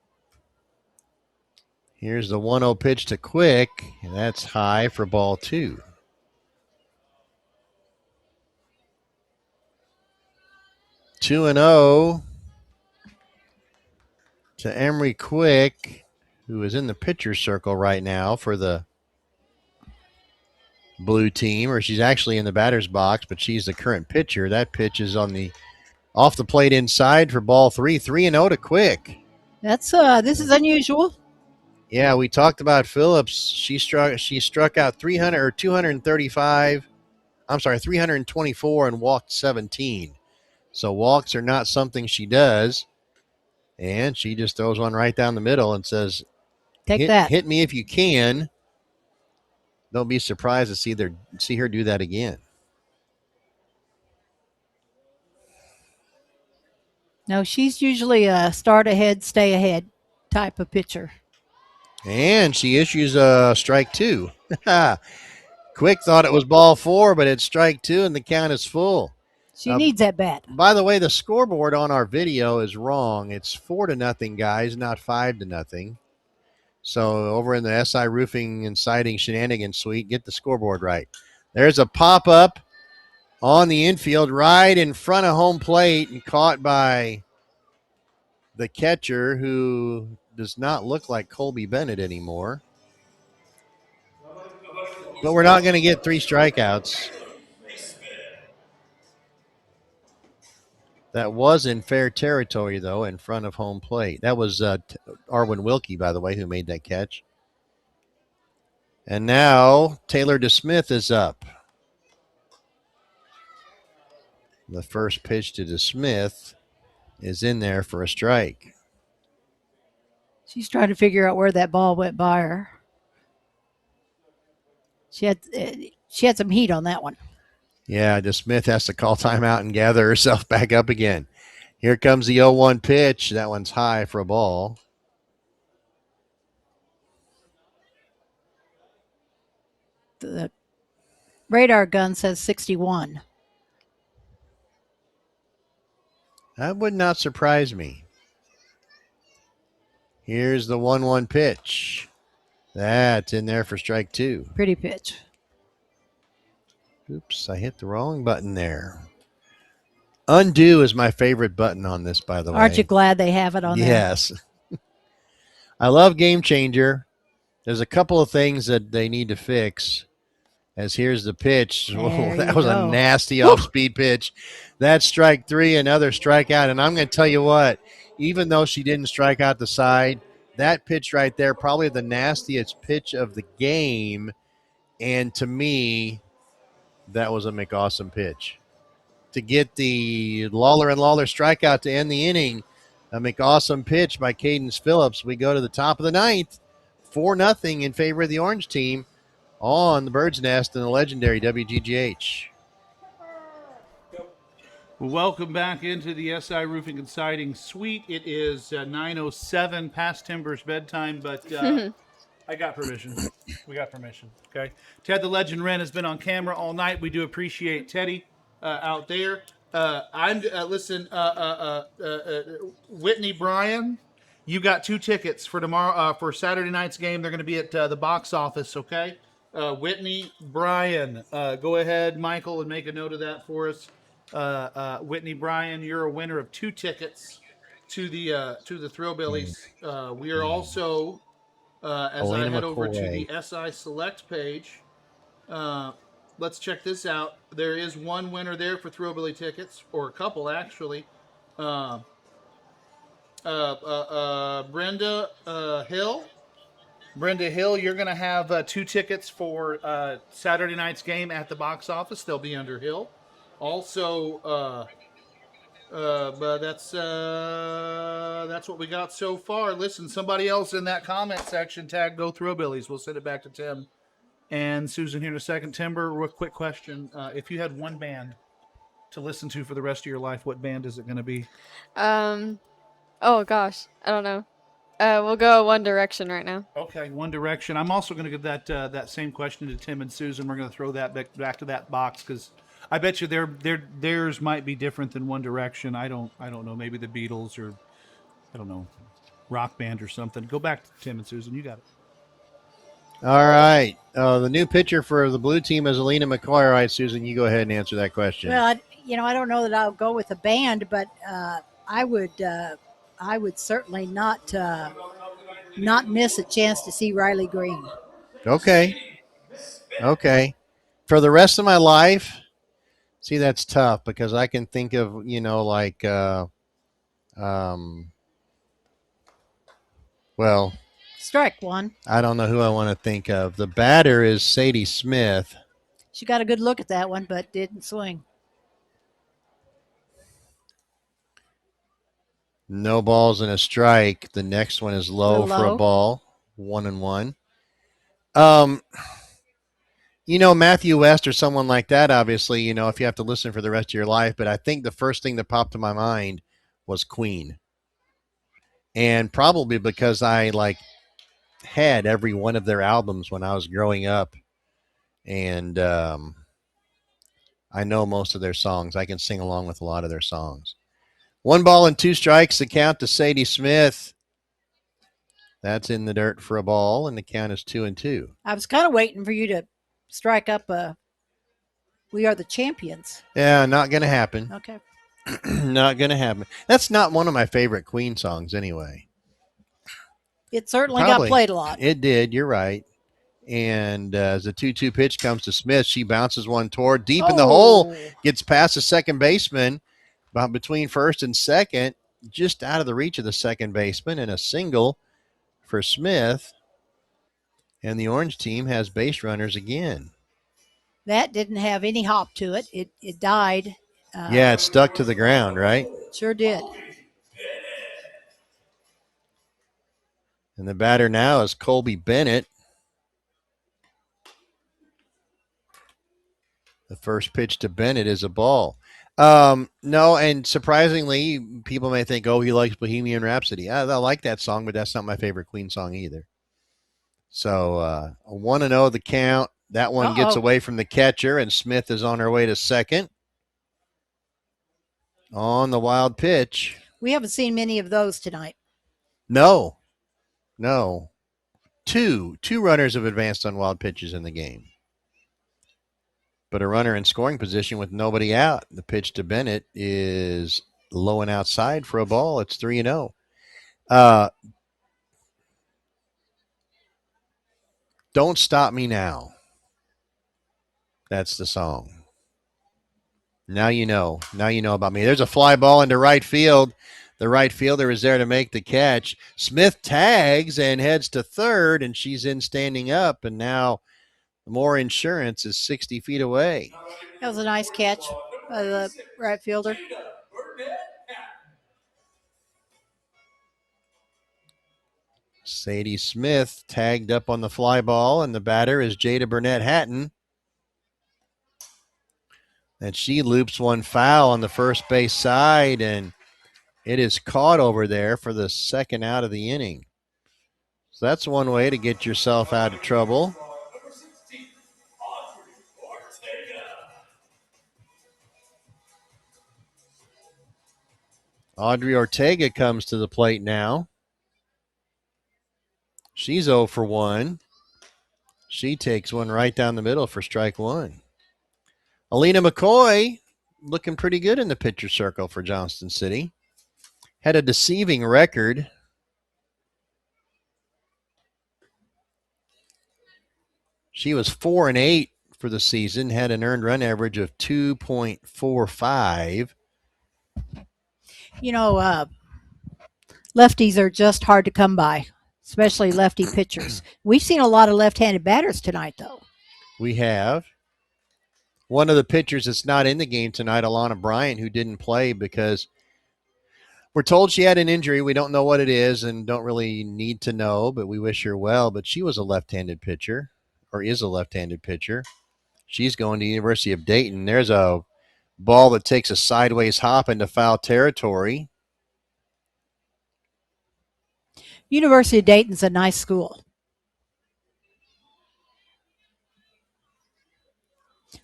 A: Here's the 1-0 pitch to Quick, and that's high for ball 2. Two and 0 to Emery Quick, who is in the pitcher's circle right now for the blue team, or she's actually in the batter's box, but she's the current pitcher. That pitch is off the plate inside for ball 3. 3-0 to Quick.
B: That's this is unusual.
A: Yeah, we talked about Phillips. She struck out 300 or 235. I'm sorry, 324 and walked 17. So walks are not something she does. And she just throws one right down the middle and says,
B: Take that.
A: hit me if you can. Don't be surprised to see her do that again.
B: No, she's usually a start ahead, stay ahead type of pitcher.
A: And she issues a strike 2. Quick thought it was ball 4, but it's strike 2 and the count is full.
B: She needs that bat.
A: By the way, the scoreboard on our video is wrong. It's 4-0, guys, not 5-0. So over in the SI Roofing and Siding Shenanigans Suite, get the scoreboard right. There's a pop-up on the infield right in front of home plate and caught by the catcher, who does not look like Colby Bennett anymore. But we're not going to get 3 strikeouts. That was in fair territory, though, in front of home plate. That was Arwin Wilkie, by the way, who made that catch. And now Taylor DeSmith is up. The first pitch to DeSmith is in there for a strike.
B: She's trying to figure out where that ball went by her. She had some heat on that one.
A: Yeah, DeSmith has to call timeout and gather herself back up again. Here comes the 0-1 pitch. That one's high for a ball.
B: The radar gun says 61.
A: That would not surprise me. Here's the 1-1 pitch. That's in there for strike 2.
B: Pretty pitch.
A: Oops, I hit the wrong button there. Undo is my favorite button on this, by the way.
B: Aren't you glad they have it on there?
A: Yes. I love Game Changer. There's a couple of things that they need to fix. As here's the pitch. Whoa, that was a nasty off-speed pitch. That's strike 3, another strikeout. And I'm going to tell you what, even though she didn't strike out the side, that pitch right there, probably the nastiest pitch of the game. And to me, that was a McAwesome pitch. To get the Lawler and Lawler strikeout to end the inning, a McAwesome pitch by Cadence Phillips. We go to the top of the 9th, 4-0 in favor of the Orange team on the Bird's Nest and the legendary WGGH.
C: Welcome back into the SI Roofing and Siding Suite. It is 9:07 past Timber's bedtime, but I got permission. We got permission. Okay. Ted the Legend Wren has been on camera all night. We do appreciate Teddy out there. Whitney Bryan, you got 2 tickets for tomorrow for Saturday night's game. They're going to be at the box office. Okay. Whitney Bryan, go ahead, Michael, and make a note of that for us. Whitney Bryan, you're a winner of 2 tickets to the Thrillbillies. We are also, as I head over to the SI Select page, let's check this out. There is one winner there for Thrillbilly tickets, or a couple actually. Brenda Hill. Brenda Hill, you're going to have 2 tickets for Saturday night's game at the box office. They'll be under Hill. Also, but that's what we got so far. Listen, somebody else in that comment section tag Go Thrillbillies. We'll send it back to Tim and Susan here in a second. Timber, real quick question: if you had one band to listen to for the rest of your life, what band is it going to be?
K: Oh gosh, I don't know. We'll go One Direction right now.
C: Okay, One Direction. I'm also going to give that same question to Tim and Susan. We're going to throw that back to that box because I bet you theirs might be different than One Direction. I don't know. Maybe the Beatles or I don't know, rock band or something. Go back to Tim and Susan. You got it.
A: All right. The new pitcher for the blue team is Alina McCoy. All right, Susan, you go ahead and answer that question.
B: Well, I don't know that I'll go with a band, but I would certainly not miss a chance to see Riley Green.
A: Okay. For the rest of my life, see, that's tough because I can think of,
B: Strike one.
A: I don't know who I want to think of. The batter is Sadie Smith.
B: She got a good look at that one, but didn't swing.
A: No balls and a strike. The next one is low for a
B: low.
A: ball. 1-1. Matthew West or someone like that, obviously, if you have to listen for the rest of your life. But I think the first thing that popped to my mind was Queen. And probably because I had every one of their albums when I was growing up. And I know most of their songs. I can sing along with a lot of their songs. 1 ball and 2 strikes, the count to Sadie Smith. That's in the dirt for a ball, and the count is 2-2.
B: I was kind of waiting for you to strike up We Are the Champions.
A: Yeah, not going to happen.
B: Okay.
A: Not going to happen. That's not one of my favorite Queen songs anyway.
B: It certainly
A: Probably.
B: got played a lot.
A: It did. You're right. And as the 2-2 pitch comes to Smith, she bounces one toward deep in the hole, gets past the second baseman, about between first and second, just out of the reach of the second baseman, and a single for Smith. And the orange team has base runners again.
B: That didn't have any hop to it. It died.
A: Yeah, it stuck to the ground, right?
B: Sure did.
A: And the batter now is Colby Bennett. The first pitch to Bennett is a ball. No, and surprisingly, people may think, he likes Bohemian Rhapsody. I like that song, but that's not my favorite Queen song either. So 1-0 the count. That one gets away from the catcher, and Smith is on her way to second. On the wild pitch.
B: We haven't seen many of those tonight.
A: No. Two runners have advanced on wild pitches in the game. But a runner in scoring position with nobody out. The pitch to Bennett is low and outside for a ball. It's 3-0. Don't Stop Me Now. That's the song. Now you know. Now you know about me. There's a fly ball into right field. The right fielder is there to make the catch. Smith tags and heads to third, and she's in standing up. And now more insurance is 60 feet away.
B: That was a nice catch by the right fielder.
A: Sadie Smith tagged up on the fly ball, and the batter is Jada Burnett Hatton. And she loops one foul on the first base side, and it is caught over there for the second out of the inning. So that's one way to get yourself out of trouble. Audrey Ortega comes to the plate now. She's 0 for 1. She takes one right down the middle for strike one. Alina McCoy looking pretty good in the pitcher circle for Johnston City. Had a deceiving record. She was 4-8 for the season, had an earned run average of 2.45.
B: Lefties are just hard to come by, especially lefty pitchers. We've seen a lot of left-handed batters tonight, though.
A: We have. One of the pitchers that's not in the game tonight, Alana Bryant, who didn't play because we're told she had an injury. We don't know what it is and don't really need to know, but we wish her well. But she was a left-handed pitcher, or is a left-handed pitcher. She's going to University of Dayton. There's a ball that takes a sideways hop into foul territory.
B: University of Dayton's a nice school.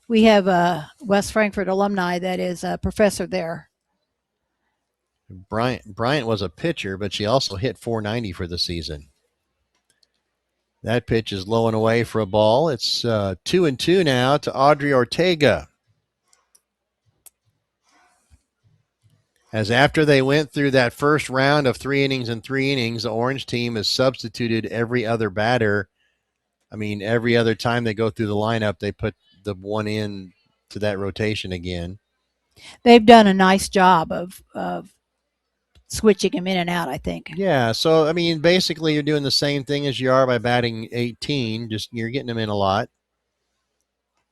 B: We have a West Frankfort alumni that is a professor there.
A: Bryant was a pitcher, but she also hit .490 for the season. That pitch is low and away for a ball. It's 2-2 now to Audrey Ortega. As after they went through that first round of 3 innings and 3 innings, the orange team has substituted every other batter. I mean, every other time they go through the lineup, they put the one in to that rotation again.
B: They've done a nice job of switching him in and out, I think.
A: Yeah, so I mean, basically, you're doing the same thing as you are by batting 18. Just you're getting them in a lot.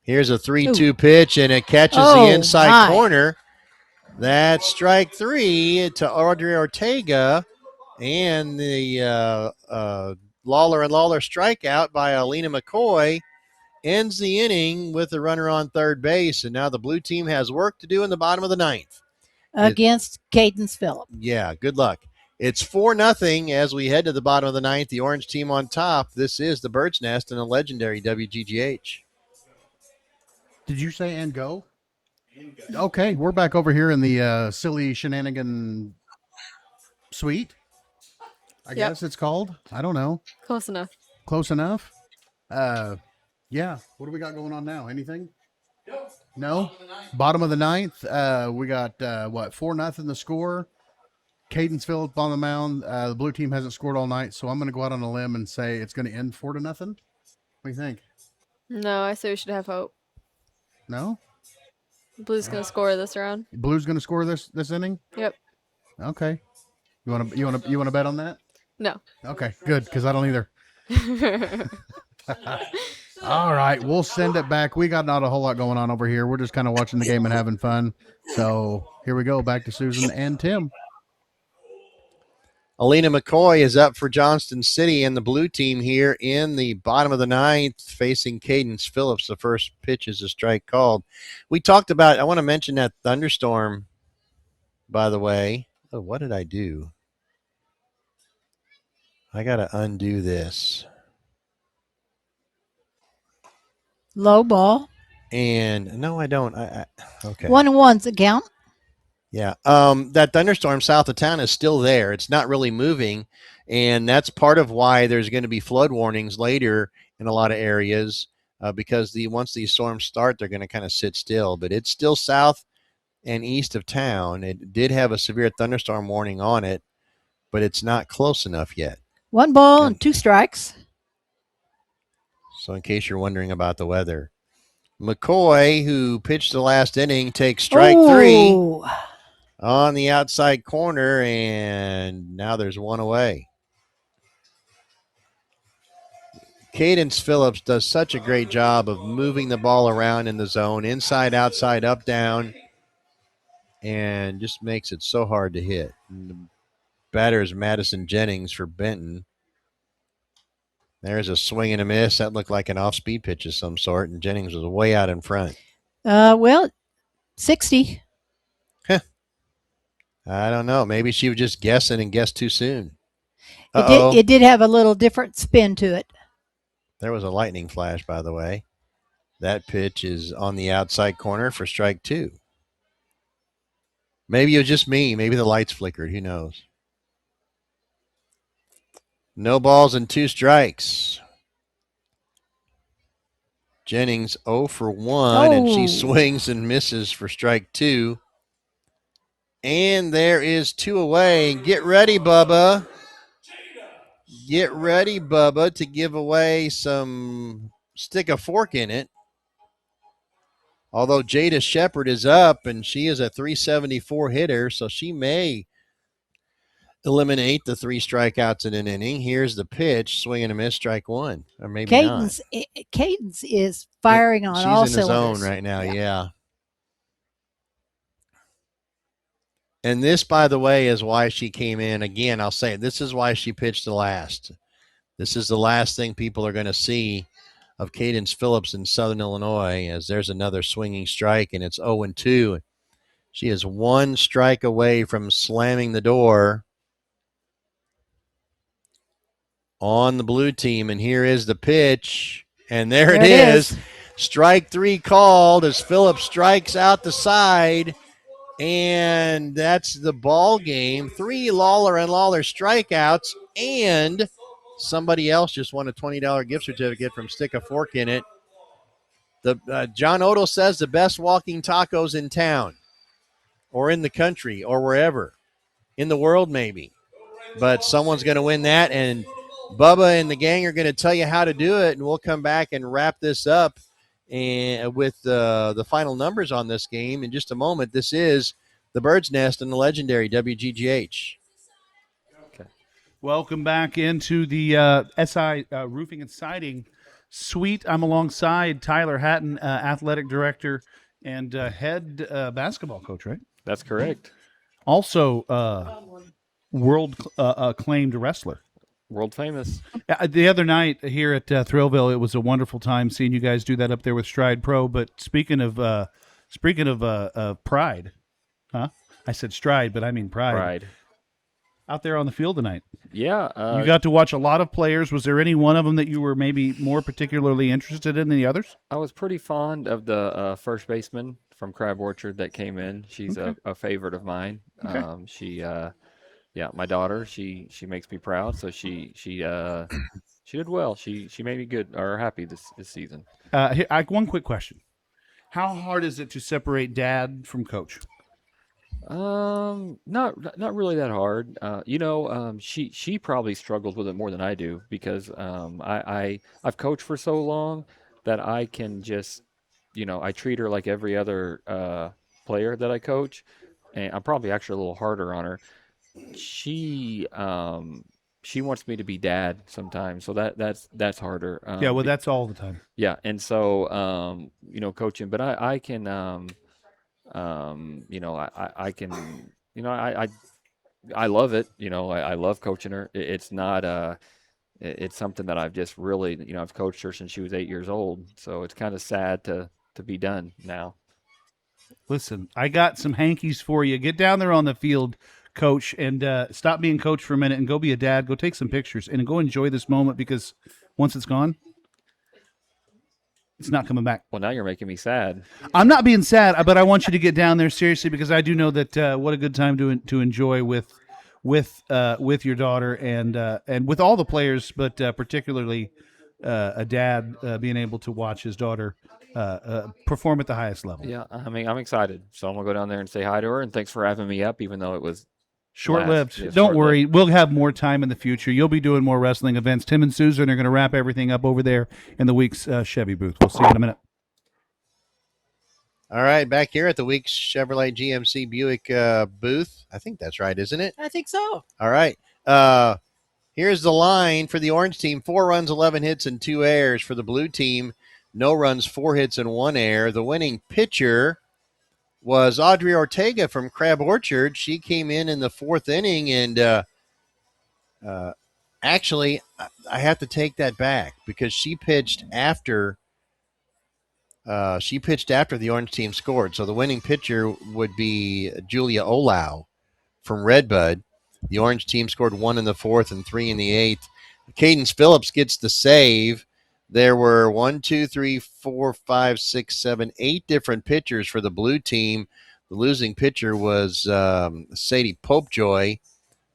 A: Here's a 3-2 pitch, and it catches the inside corner. That's strike 3 to Audrey Ortega, and the Lawler and Lawler strikeout by Alina McCoy ends the inning with a runner on third base, and now the blue team has work to do in the bottom of the ninth
B: against Cadence Phillips.
A: Yeah, good luck. It's 4-0 as we head to the bottom of the ninth. The orange team on top. This is the Bird's Nest and the legendary WGGH.
D: Did you say and go? Okay, we're back over here in the silly shenanigan suite. I guess it's called. I don't know.
K: Close enough.
D: Close enough. Yeah. What do we got going on now? Anything? No. Bottom of the ninth. We got 4-0 the score. Cadence Phillips on the mound. The blue team hasn't scored all night, so I'm going to go out on a limb and say it's going to end 4-0. What do you think?
K: No, I say we should have hope.
D: No.
K: Blue's going to score this round.
D: Blue's going to score this inning.
K: Yep.
D: Okay. You want to bet on that?
K: No.
D: Okay, good, because I don't either. All right, we'll send it back. We got not a whole lot going on over here. We're just kind of watching the game and having fun. So here we go, back to Susan and Tim.
A: Alina McCoy is up for Johnston City, and the blue team here in the bottom of the ninth facing Cadence Phillips. The first pitch is a strike called. We talked about, I want to mention that thunderstorm, by the way. Oh, what did I do? I got to undo this.
B: Low ball.
A: And no, I don't. Okay.
B: 1-1's a count.
A: Yeah. That thunderstorm south of town is still there. It's not really moving. And that's part of why there's going to be flood warnings later in a lot of areas because once these storms start, they're going to kind of sit still. But it's still south and east of town. It did have a severe thunderstorm warning on it, but it's not close enough yet.
B: 1 ball and 2 strikes.
A: So in case you're wondering about the weather. McCoy, who pitched the last inning, takes strike 3 on the outside corner, and now there's 1 away. Cadence Phillips does such a great job of moving the ball around in the zone, inside, outside, up, down, and just makes it so hard to hit. And the batter is Madison Jennings for Benton. There's a swing and a miss. That looked like an off-speed pitch of some sort, and Jennings was way out in front.
B: 60.
A: I don't know. Maybe she was just guessing and guessed too soon.
B: It did have a little different spin to it.
A: There was a lightning flash, by the way. That pitch is on the outside corner for strike 2. Maybe it was just me. Maybe the lights flickered. Who knows? No balls and 2 strikes. Jennings 0 for 1, and she swings and misses for strike 2. And there is 2 away. Get ready, Bubba. Get ready, Bubba, to give away stick a fork in it. Although Jada Shepard is up, and she is a 374 hitter, so she may eliminate the 3 strikeouts in an inning. Here's the pitch, swing and a miss, strike 1, or maybe
B: Cadence,
A: not.
B: Cadence is firing on all cylinders.
A: She's in the zone right now, yeah. And this, by the way, is why she came in. Again, I'll say it. This is why she pitched the last. This is the last thing people are going to see of Cadence Phillips in Southern Illinois, as there's another swinging strike, and it's 0-2. She is 1 strike away from slamming the door on the blue team. And here is the pitch. And there it is. Strike 3 called as Phillips strikes out the side. And that's the ball game. 3 Lawler and Lawler strikeouts, and somebody else just won a $20 gift certificate from Stick a Fork in It. John Odell says the best walking tacos in town or in the country or wherever, in the world maybe. But someone's going to win that, and Bubba and the gang are going to tell you how to do it, and we'll come back and wrap this up and with the final numbers on this game in just a moment. This is the Bird's Nest and the legendary WGGH.
C: Welcome back into the SI Roofing and Siding Suite. I'm alongside Tyler Hatton, athletic director and head basketball coach, right?
L: That's correct.
C: Also, world acclaimed wrestler.
L: World famous.
C: The other night here at Thrillville, it was a wonderful time seeing you guys do that up there with Stride Pro. But speaking of pride, huh? I said Stride, but I mean pride.
L: Pride.
C: Out there on the field tonight.
L: Yeah.
C: You got to watch a lot of players. Was there any one of them that you were maybe more particularly interested in than the others?
L: I was pretty fond of the first baseman from Crab Orchard that came in. She's a favorite of mine.
C: Okay.
L: My daughter. She makes me proud. So she did well. She made me good or happy this season.
C: One quick question: how hard is it to separate dad from coach?
L: Not really that hard. She probably struggles with it more than I do because I've coached for so long that I can just, I treat her like every other player that I coach, and I'm probably actually a little harder on her. She wants me to be dad sometimes, so that's harder.
C: That's all the time.
L: Yeah, and so coaching, but I can I can, I love it. I love coaching her. It's not it's something that I've just really, I've coached her since she was 8 years old. So it's kind of sad to be done now.
C: Listen, I got some hankies for you. Get down there on the field, coach, and stop being coach for a minute and go be a dad. Go take some pictures and go enjoy this moment because once it's gone, it's not coming back.
L: Well, now you're making me sad.
C: I'm not being sad, but I want you to get down there seriously because I do know that what a good time to enjoy with your daughter and with all the players, but particularly a dad being able to watch his daughter perform at the highest level.
L: Yeah, I mean, I'm excited. So I'm going to go down there and say hi to her, and thanks for having me up, even though it was
C: short-lived.
L: Yeah,
C: Don't worry. We'll have more time in the future. You'll be doing more wrestling events. Tim and Susan are going to wrap everything up over there in the Weeks Chevy booth. We'll see you in a minute.
A: All right, back here at the Weeks Chevrolet GMC Buick booth. I think that's right, isn't it?
B: I think so.
A: All right. Here's the line for the orange team: 4 runs, 11 hits, and 2 errors. For the blue team, no runs, 4 hits, and 1 error. The winning pitcher was Audrey Ortega from Crab Orchard. She came in the 4th inning, and actually, I have to take that back because she pitched after the orange team scored. So the winning pitcher would be Julia Olau from Redbud. The orange team scored 1 in the 4th and 3 in the 8th. Cadence Phillips gets the save. There were 8 different pitchers for the blue team. The losing pitcher was Sadie Popejoy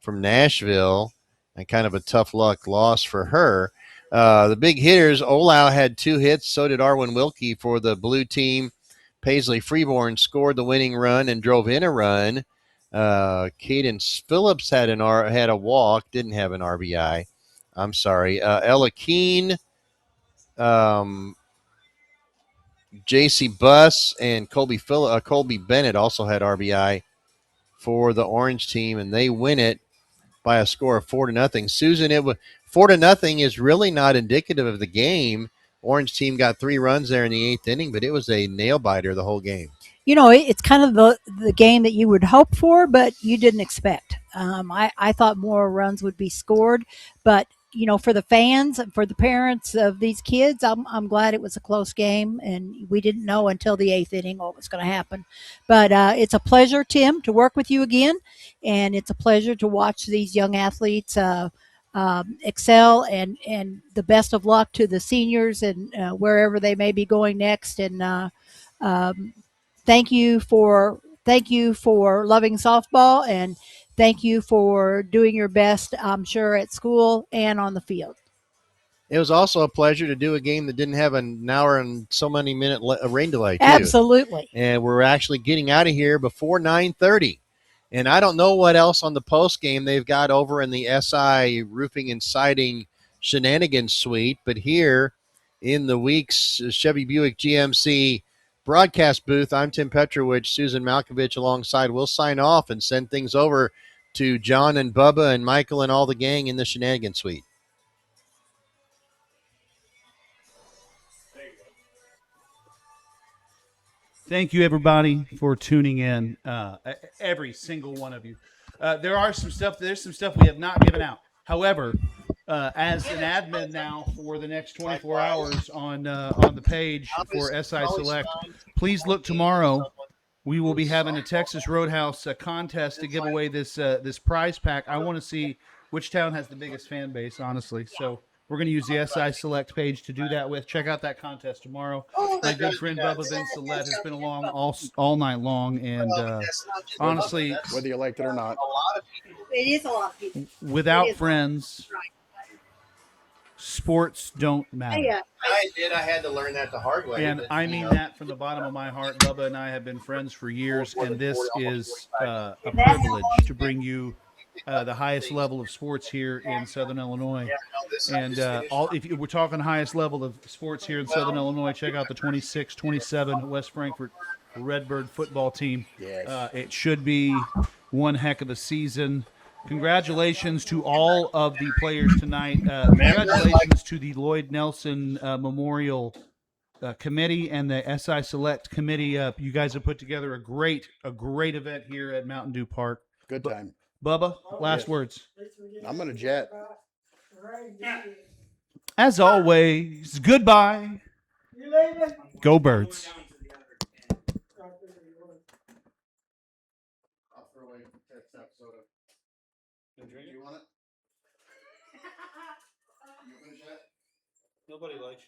A: from Nashville, and kind of a tough luck loss for her. The big hitters, Olau had 2 hits. So did Arwen Wilkie for the blue team. Paisley Freeborn scored the winning run and drove in a run. Cadence Phillips had a walk, didn't have an RBI. I'm sorry. Ella Keene, J.C. Buss, and Colby Bennett also had RBI for the orange team, and they win it by a score of 4-0. Susan, 4-0 is really not indicative of the game. Orange team got 3 runs there in the 8th inning, but it was a nail biter the whole game.
B: It's kind of the game that you would hope for, but you didn't expect. I thought more runs would be scored, but for the fans, for the parents of these kids, I'm glad it was a close game, and we didn't know until the 8th inning what was going to happen. But it's a pleasure, Tim, to work with you again, and it's a pleasure to watch these young athletes excel, and the best of luck to the seniors and wherever they may be going next. And thank you for loving softball, and thank you for doing your best, I'm sure, at school and on the field.
A: It was also a pleasure to do a game that didn't have an hour and so many minute rain delay, too.
B: Absolutely.
A: And we're actually getting out of here before 9:30. And I don't know what else on the post game they've got over in the SI Roofing and Siding Shenanigans Suite, but here in the Weeks Chevy Buick GMC broadcast booth, I'm Tim Petrovich, Susan Malkovich alongside. We'll sign off and send things over to John and Bubba and Michael and all the gang in the Shenanigan Suite.
C: Thank you, everybody, for tuning in. Every single one of you. There's some stuff we have not given out. However, as an admin now for the next 24 hours on the page for SI Select, please look tomorrow. We will be having a Texas Roadhouse contest to give away this prize pack. I want to see which town has the biggest fan base, honestly. So we're going to use the SI Select page to do that with. Check out that contest tomorrow. My good friend Bubba Vince Salette has been along all night long, and honestly,
D: whether you liked it or not,
M: It is a lot of people.
C: without friends, sports don't matter.
A: I did. I had to learn that the hard way.
C: And I mean that from the bottom of my heart. Bubba and I have been friends for years, and this is a privilege to bring you the highest level of sports here in Southern Illinois. And if we're talking highest level of sports here in Southern Illinois, check out the 26-27 West Frankfort Redbird football team.
D: Yes.
C: It should be one heck of a season. Congratulations to all of the players tonight. Congratulations to the Lloyd Nelson Memorial Committee and the SI Select Committee. You guys have put together a great event here at Mountain Dew Park.
D: Good time.
C: Bubba, last words.
D: I'm going to jet.
C: As always, goodbye. Go Birds. You want it? You finish that? Nobody likes you.